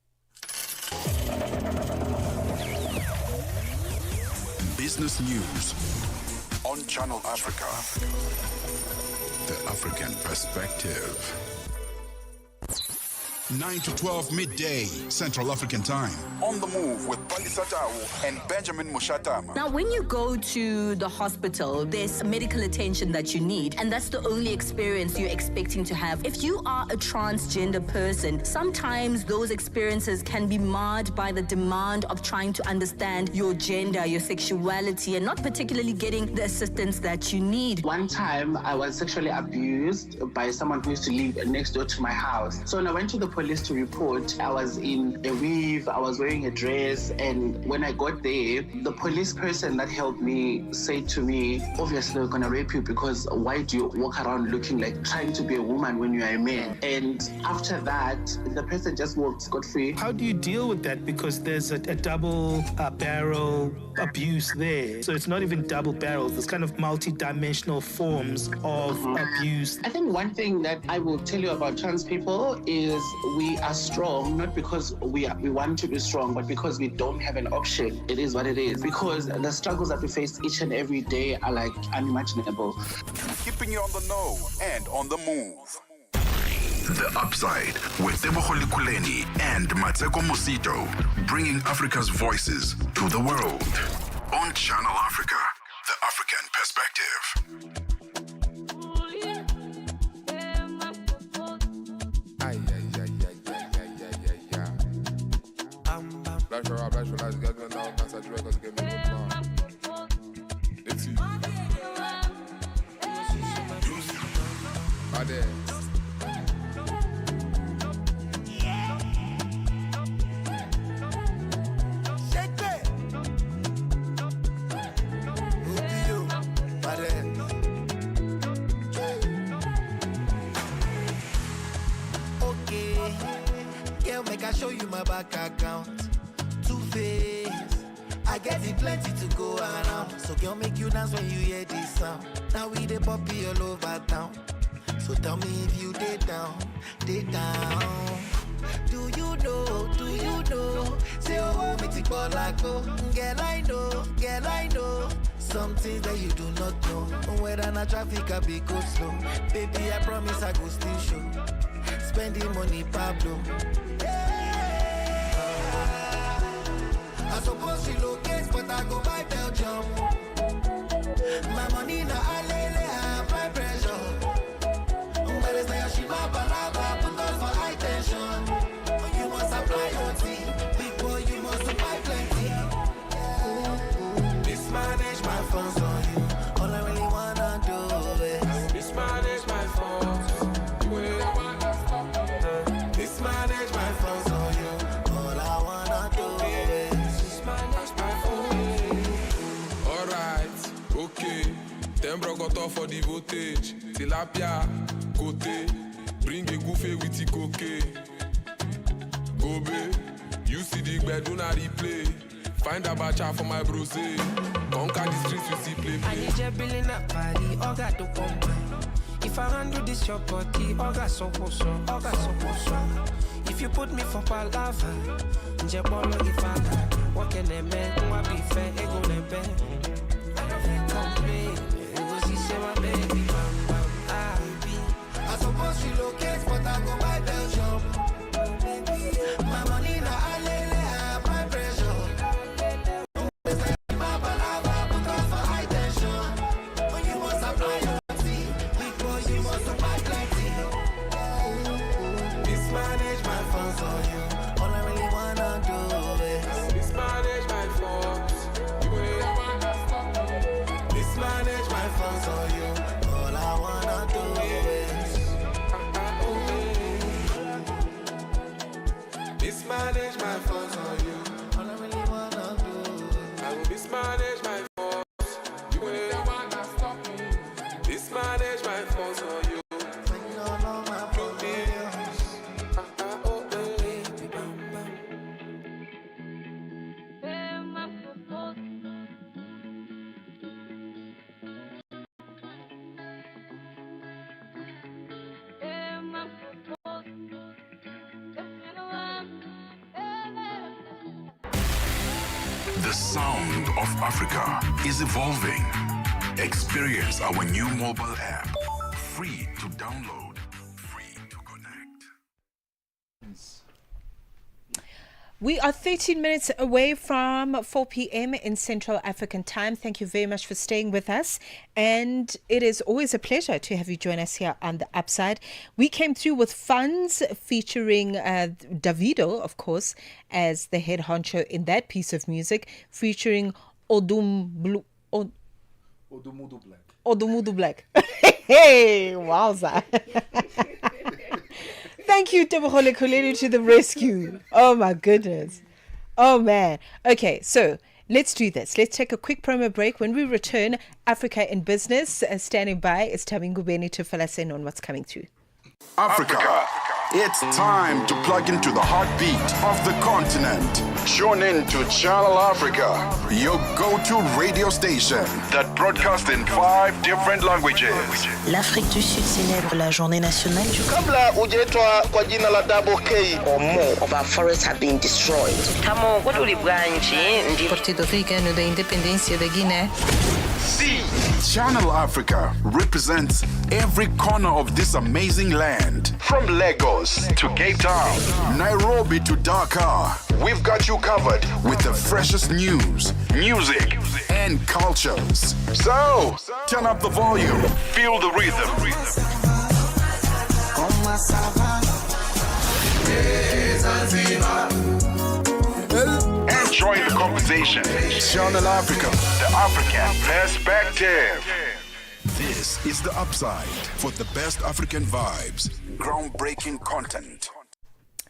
Business News on Channel Africa. The African Perspective. 9 to 12 midday, Central African Time. On the Move with Palisa Tau and Benjamin Mushatama. Now, when you go to the hospital, there's medical attention that you need, and that's the only experience you're expecting to have. If you are a transgender person, sometimes those experiences can be marred by the demand of trying to understand your gender, your sexuality, and not particularly getting the assistance that you need. One time, I was sexually abused by someone who used to live next door to my house. So when I went to the police to report, I was in a weave, I was wearing a dress, and when I got there, the police person that helped me said to me, obviously we're gonna rape you because why do you walk around looking like trying to be a woman when you are a man? And after that, the person just walked scot-free. How do you deal with that? Because there's a double barrel abuse there. So it's not even double barrels, there's kind of multi-dimensional forms of abuse. I think one thing that I will tell you about trans people is we are strong, not because we want to be strong, but because we don't have an option. It is what it is. Because the struggles that we face each and every day are like unimaginable. Keeping you on the know and on the move. The Upside with Tebogo Lekhuleni and Mmatsheko Mosito, bringing Africa's voices to the world. On Channel Africa, the African Perspective. Make I show you my bank account. Two-Face, I get it plenty to go around. So girl, make you dance when you hear this sound. Now we the poppy all over town. So tell me if you did down, did down. Do you know, say oh, me tick ball like oh. Girl I know, some things that you do not know. Whether na traffic I be go slow. Baby, I promise I go still show. Spending money, Pablo. I suppose you locate, but I go buy Belgium. My money na alele, high pressure. But it's like she balaba, put us for high tension. You must apply your team, big boy, you must supply plenty. Mismanage my funds on you. All I really wanna do is mismanage my funds. motor for the voltage. Tilapia, kote. Bring a goofy with the cocaine. Gobe, you see the bed, do not replay. Find a bacha for my bros. Conquer the streets with the play. I need your billing up party, all got the pump. If I handle this your body, all got so. If you put me for palava, Njebolo if I what can they make? Who be fair, ego nepe. Complain, it was he say my baby, I suppose she locate, but I go buy Belgium. My money na alele, my pressure. My palava, put on for high tension. When you must apply your tea, because you must apply plenty. Mismanage my funds on you. All I really wanna do is Mismanage my funds. mismanage my funds on you. All I wanna do is Mismanage my funds on you. all I really wanna do I will mismanage my funds. You ain't wanna stop me. Mismanage my funds on you. when you don't know my problems. The sound of Africa is evolving. Experience our new mobile app. Free to download. Free to connect. We are 13 minutes away from 4 p.m. in Central African time. Thank you very much for staying with us. And it is always a pleasure to have you join us here on The Upside. We came through with Funds featuring Davido, of course, as the head honcho in that piece of music, featuring Odumudu Black. Hey, wowza. Thank you, Tebogo Lekhuleni, to the rescue. Oh, my goodness. Oh, man. Okay, so let's do this. Let's take a quick promo break. When we return, Africa in Business, standing by is Tami Ngubeni to fill us in on what's coming through. Africa. It's time to plug into the heartbeat of the continent. Tune in to Channel Africa, your go-to radio station that broadcasts in 5 different languages. L'Afrique du Sud célèbre la journée nationale du Kabla hujaitwa kwa jina la Double K, or more of our forests have been destroyed. Tamo kutuli bwanji ndi Partido Africano da Independência da Guiné. See, Channel Africa represents every corner of this amazing land. From Lagos to Cape Town, Nairobi to Dakar, we've got you covered with the freshest news, music, and cultures. So, turn up the volume, feel the rhythm. And join the conversation. Channel Africa, the African perspective. This is The Upside for the best African vibes, groundbreaking content.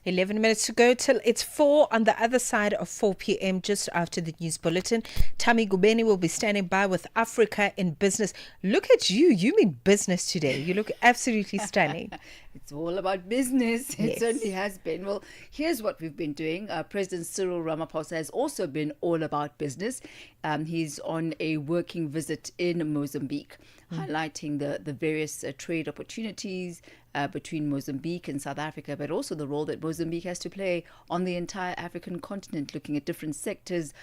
11 minutes to go till it's 4 on the other side of 4 p.m. just after the news bulletin. Tami Ngubeni will be standing by with Africa in Business. Look at you. You mean business today. You look absolutely stunning. It's all about business. It Yes. certainly has been. Well, here's what we've been doing. President Cyril Ramaphosa has also been all about business. He's on a working visit in Mozambique, highlighting the various trade opportunities between Mozambique and South Africa, but also the role that Mozambique has to play on the entire African continent, looking at different sectors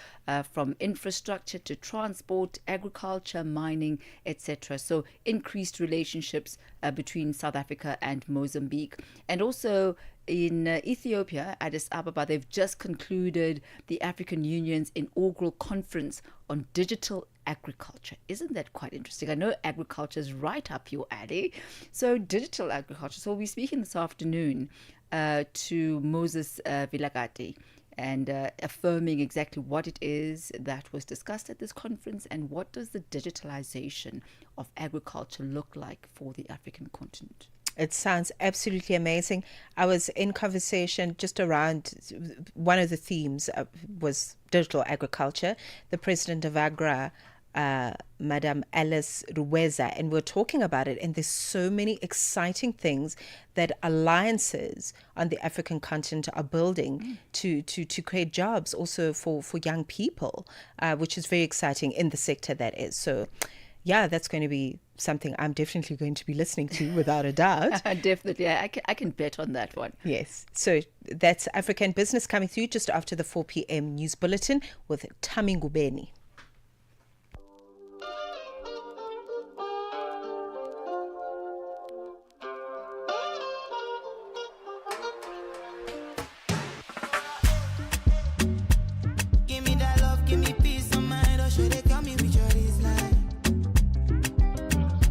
from infrastructure to transport, agriculture, mining, etc. So increased relationships between South Africa and Mozambique. And also in Ethiopia, Addis Ababa, they've just concluded the African Union's inaugural conference on digital agriculture. Isn't that quite interesting? I know agriculture is right up your alley. So digital agriculture. So we'll be speaking this afternoon to Moses Vilagati and affirming exactly what it is that was discussed at this conference and what does the digitalization of agriculture look like for the African continent. It sounds absolutely amazing. I was in conversation just around one of the themes was digital agriculture. The president of AGRA Madam Alice Ruweza, and we're talking about it. And there's so many exciting things that alliances on the African continent are building to create jobs also for young people, which is very exciting in the sector that is. So, yeah, that's going to be something I'm definitely going to be listening to without a doubt. Definitely. I can bet on that one. Yes. So that's African Business coming through just after the 4 p.m. news bulletin with Tami Ngubeni. Give me that love, give me peace of mind. Or should they call me with your line?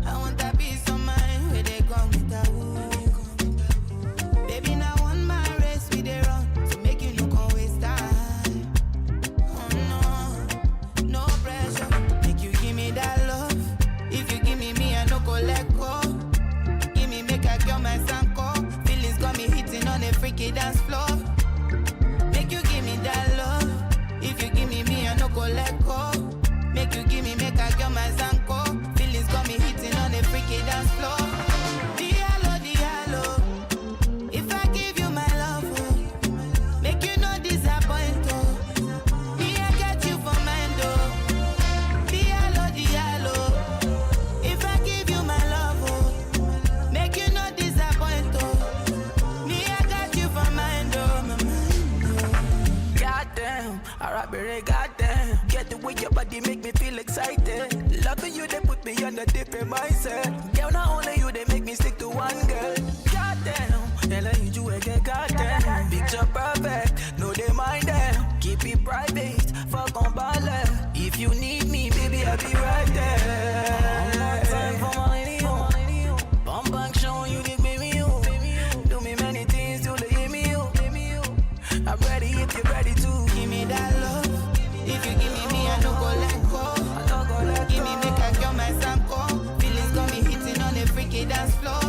I want that peace of mind where they come with that woo. Baby, now on my race we they run, so make you no go waste time. Oh no, no pressure. Make you give me that love. If you give me, I no go let go. Give me, make I kill my sanko. Feelings got me hitting on a freaky dance floor. Make you give me that love. If you give me, I no go let go. Make you give me, make I kill my sanko. Feelings got me hitting on a freaky dance floor. Diallo, diallo. If I give you my love, oh, make you no disappoint, oh. Me, I get you for mind, oh. Diallo, diallo. If I give you my love, oh, make you no disappoint, oh. Me, I got you for mind, oh, my mind, oh. Goddamn, alright, goddamn. Get the way your body make me feel excited. Loving you, they put me on a different mindset. Girl, not only you, they make me stick to one girl. Goddamn, hell, I need you again, goddamn. Picture perfect, no they mind them. Keep it private, fuck on ballet. If you need me, baby, I'll be right there. One more time for my radio. Bump back, showing you the baby you. Do me many things till they hear me you. I'm ready if you're ready to. Give me that love. If you give me, I no go let go. Give me, make I kill my sanko. Feelings got me hitting on a freaky dance floor.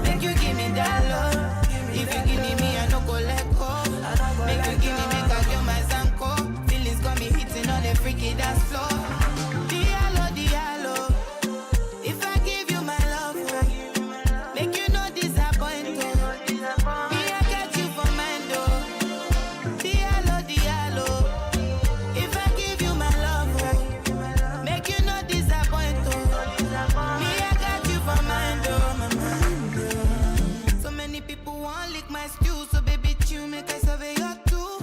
Make you give me that love. If you give me, I no go let go. Make you give me, make I kill my sanko. Feelings got me hitting on a freaky dance floor. Diallo, diallo. If I give you my love, make you no disappoint, oh. Me, I get you for mind, oh. Diallo, diallo. If I give you my love, oh, make you no disappoint, oh. Me, I got you for mind, oh, my mind, oh. So many people want lick my stew, so baby, you make I survey your tools.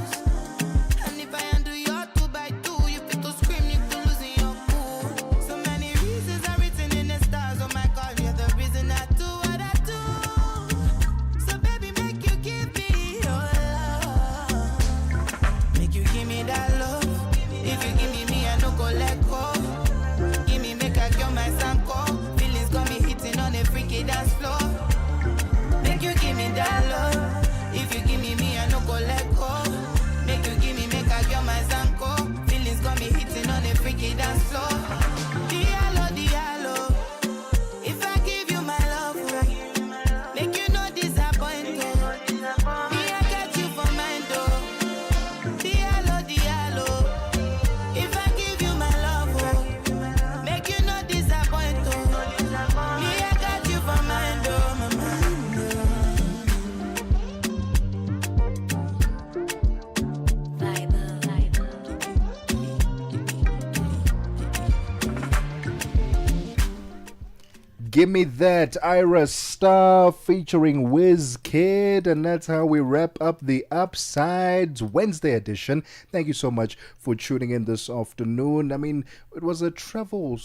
And if I undo your 2 by 2, you fit to scream, you to losing your cool. So many reasons are written in the stars, oh my God, you're the reason I do what I do. So baby, make you give me your love. Make you give me that love. If you give me, I no go let go. Give me, make I kill my sanko. Feelings got me hitting on a freaky dance floor. Make you give me that love. If you give me, I no go let go. Make you give me, make I kill my sanko. Feelings got me hitting on a freaky dance floor. Diallo, diallo. If I give you my love, make you no disappoint, oh. Me, I got you for mind, oh. Diallo, diallo. If I give you my love, make you no disappoint, oh. Me, I got you for mind, oh, my mind, oh. Give me that Ira Star featuring Wiz Kid, and that's how we wrap up the Upsides Wednesday edition. Thank you so much for tuning in this afternoon. I mean, it was a travel,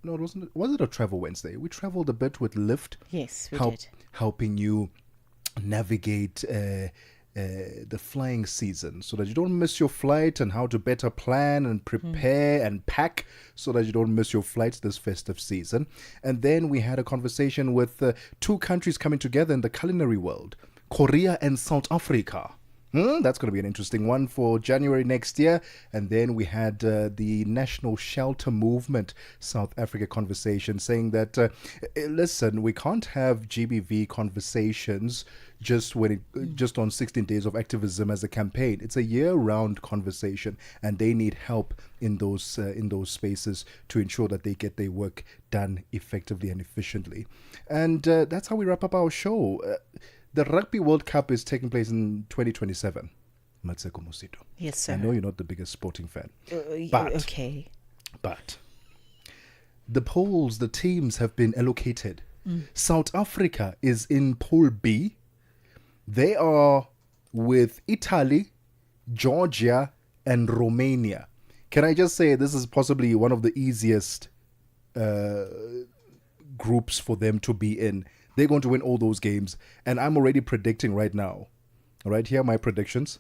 no, it wasn't. Was it a travel Wednesday? We traveled a bit with Lyft. Yes, we did. Helping you navigate the flying season so that you don't miss your flight, and how to better plan and prepare and pack so that you don't miss your flights this festive season. And then we had a conversation with 2 countries coming together in the culinary world, Korea and South Africa. That's going to be an interesting one for January next year. And then we had the National Shelter Movement South Africa conversation saying that, listen, we can't have GBV conversations just on 16 days of activism as a campaign. It's a year-round conversation, and they need help in those spaces to ensure that they get their work done effectively and efficiently. And that's how we wrap up our show. The Rugby World Cup is taking place in 2027. Mmatsheko, Mosito. Yes, sir. I know you're not the biggest sporting fan. Okay. But the polls, the teams have been allocated. South Africa is in Pool B. They are with Italy, Georgia, and Romania. Can I just say this is possibly one of the easiest groups for them to be in. They're going to win all those games. And I'm already predicting right now. All right, here are my predictions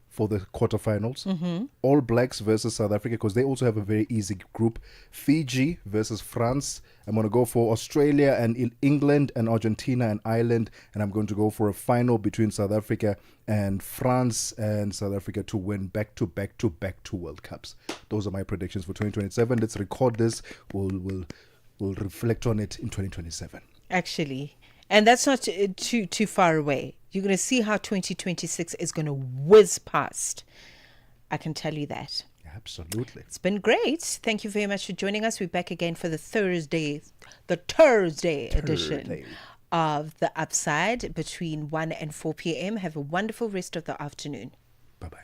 for the quarterfinals. All Blacks versus South Africa, because they also have a very easy group. Fiji versus France. I'm going to go for Australia and England and Argentina and Ireland. And I'm going to go for a final between South Africa and France, and South Africa to win back-to-back World Cups. Those are my predictions for 2027. Let's record this. We'll reflect on it in 2027. Actually, and that's not too far away. You're going to see how 2026 is going to whiz past. I can tell you that. Absolutely. It's been great. Thank you very much for joining us. We're back again for the Thursday edition of The Upside between 1 and 4 p.m. Have a wonderful rest of the afternoon. Bye-bye.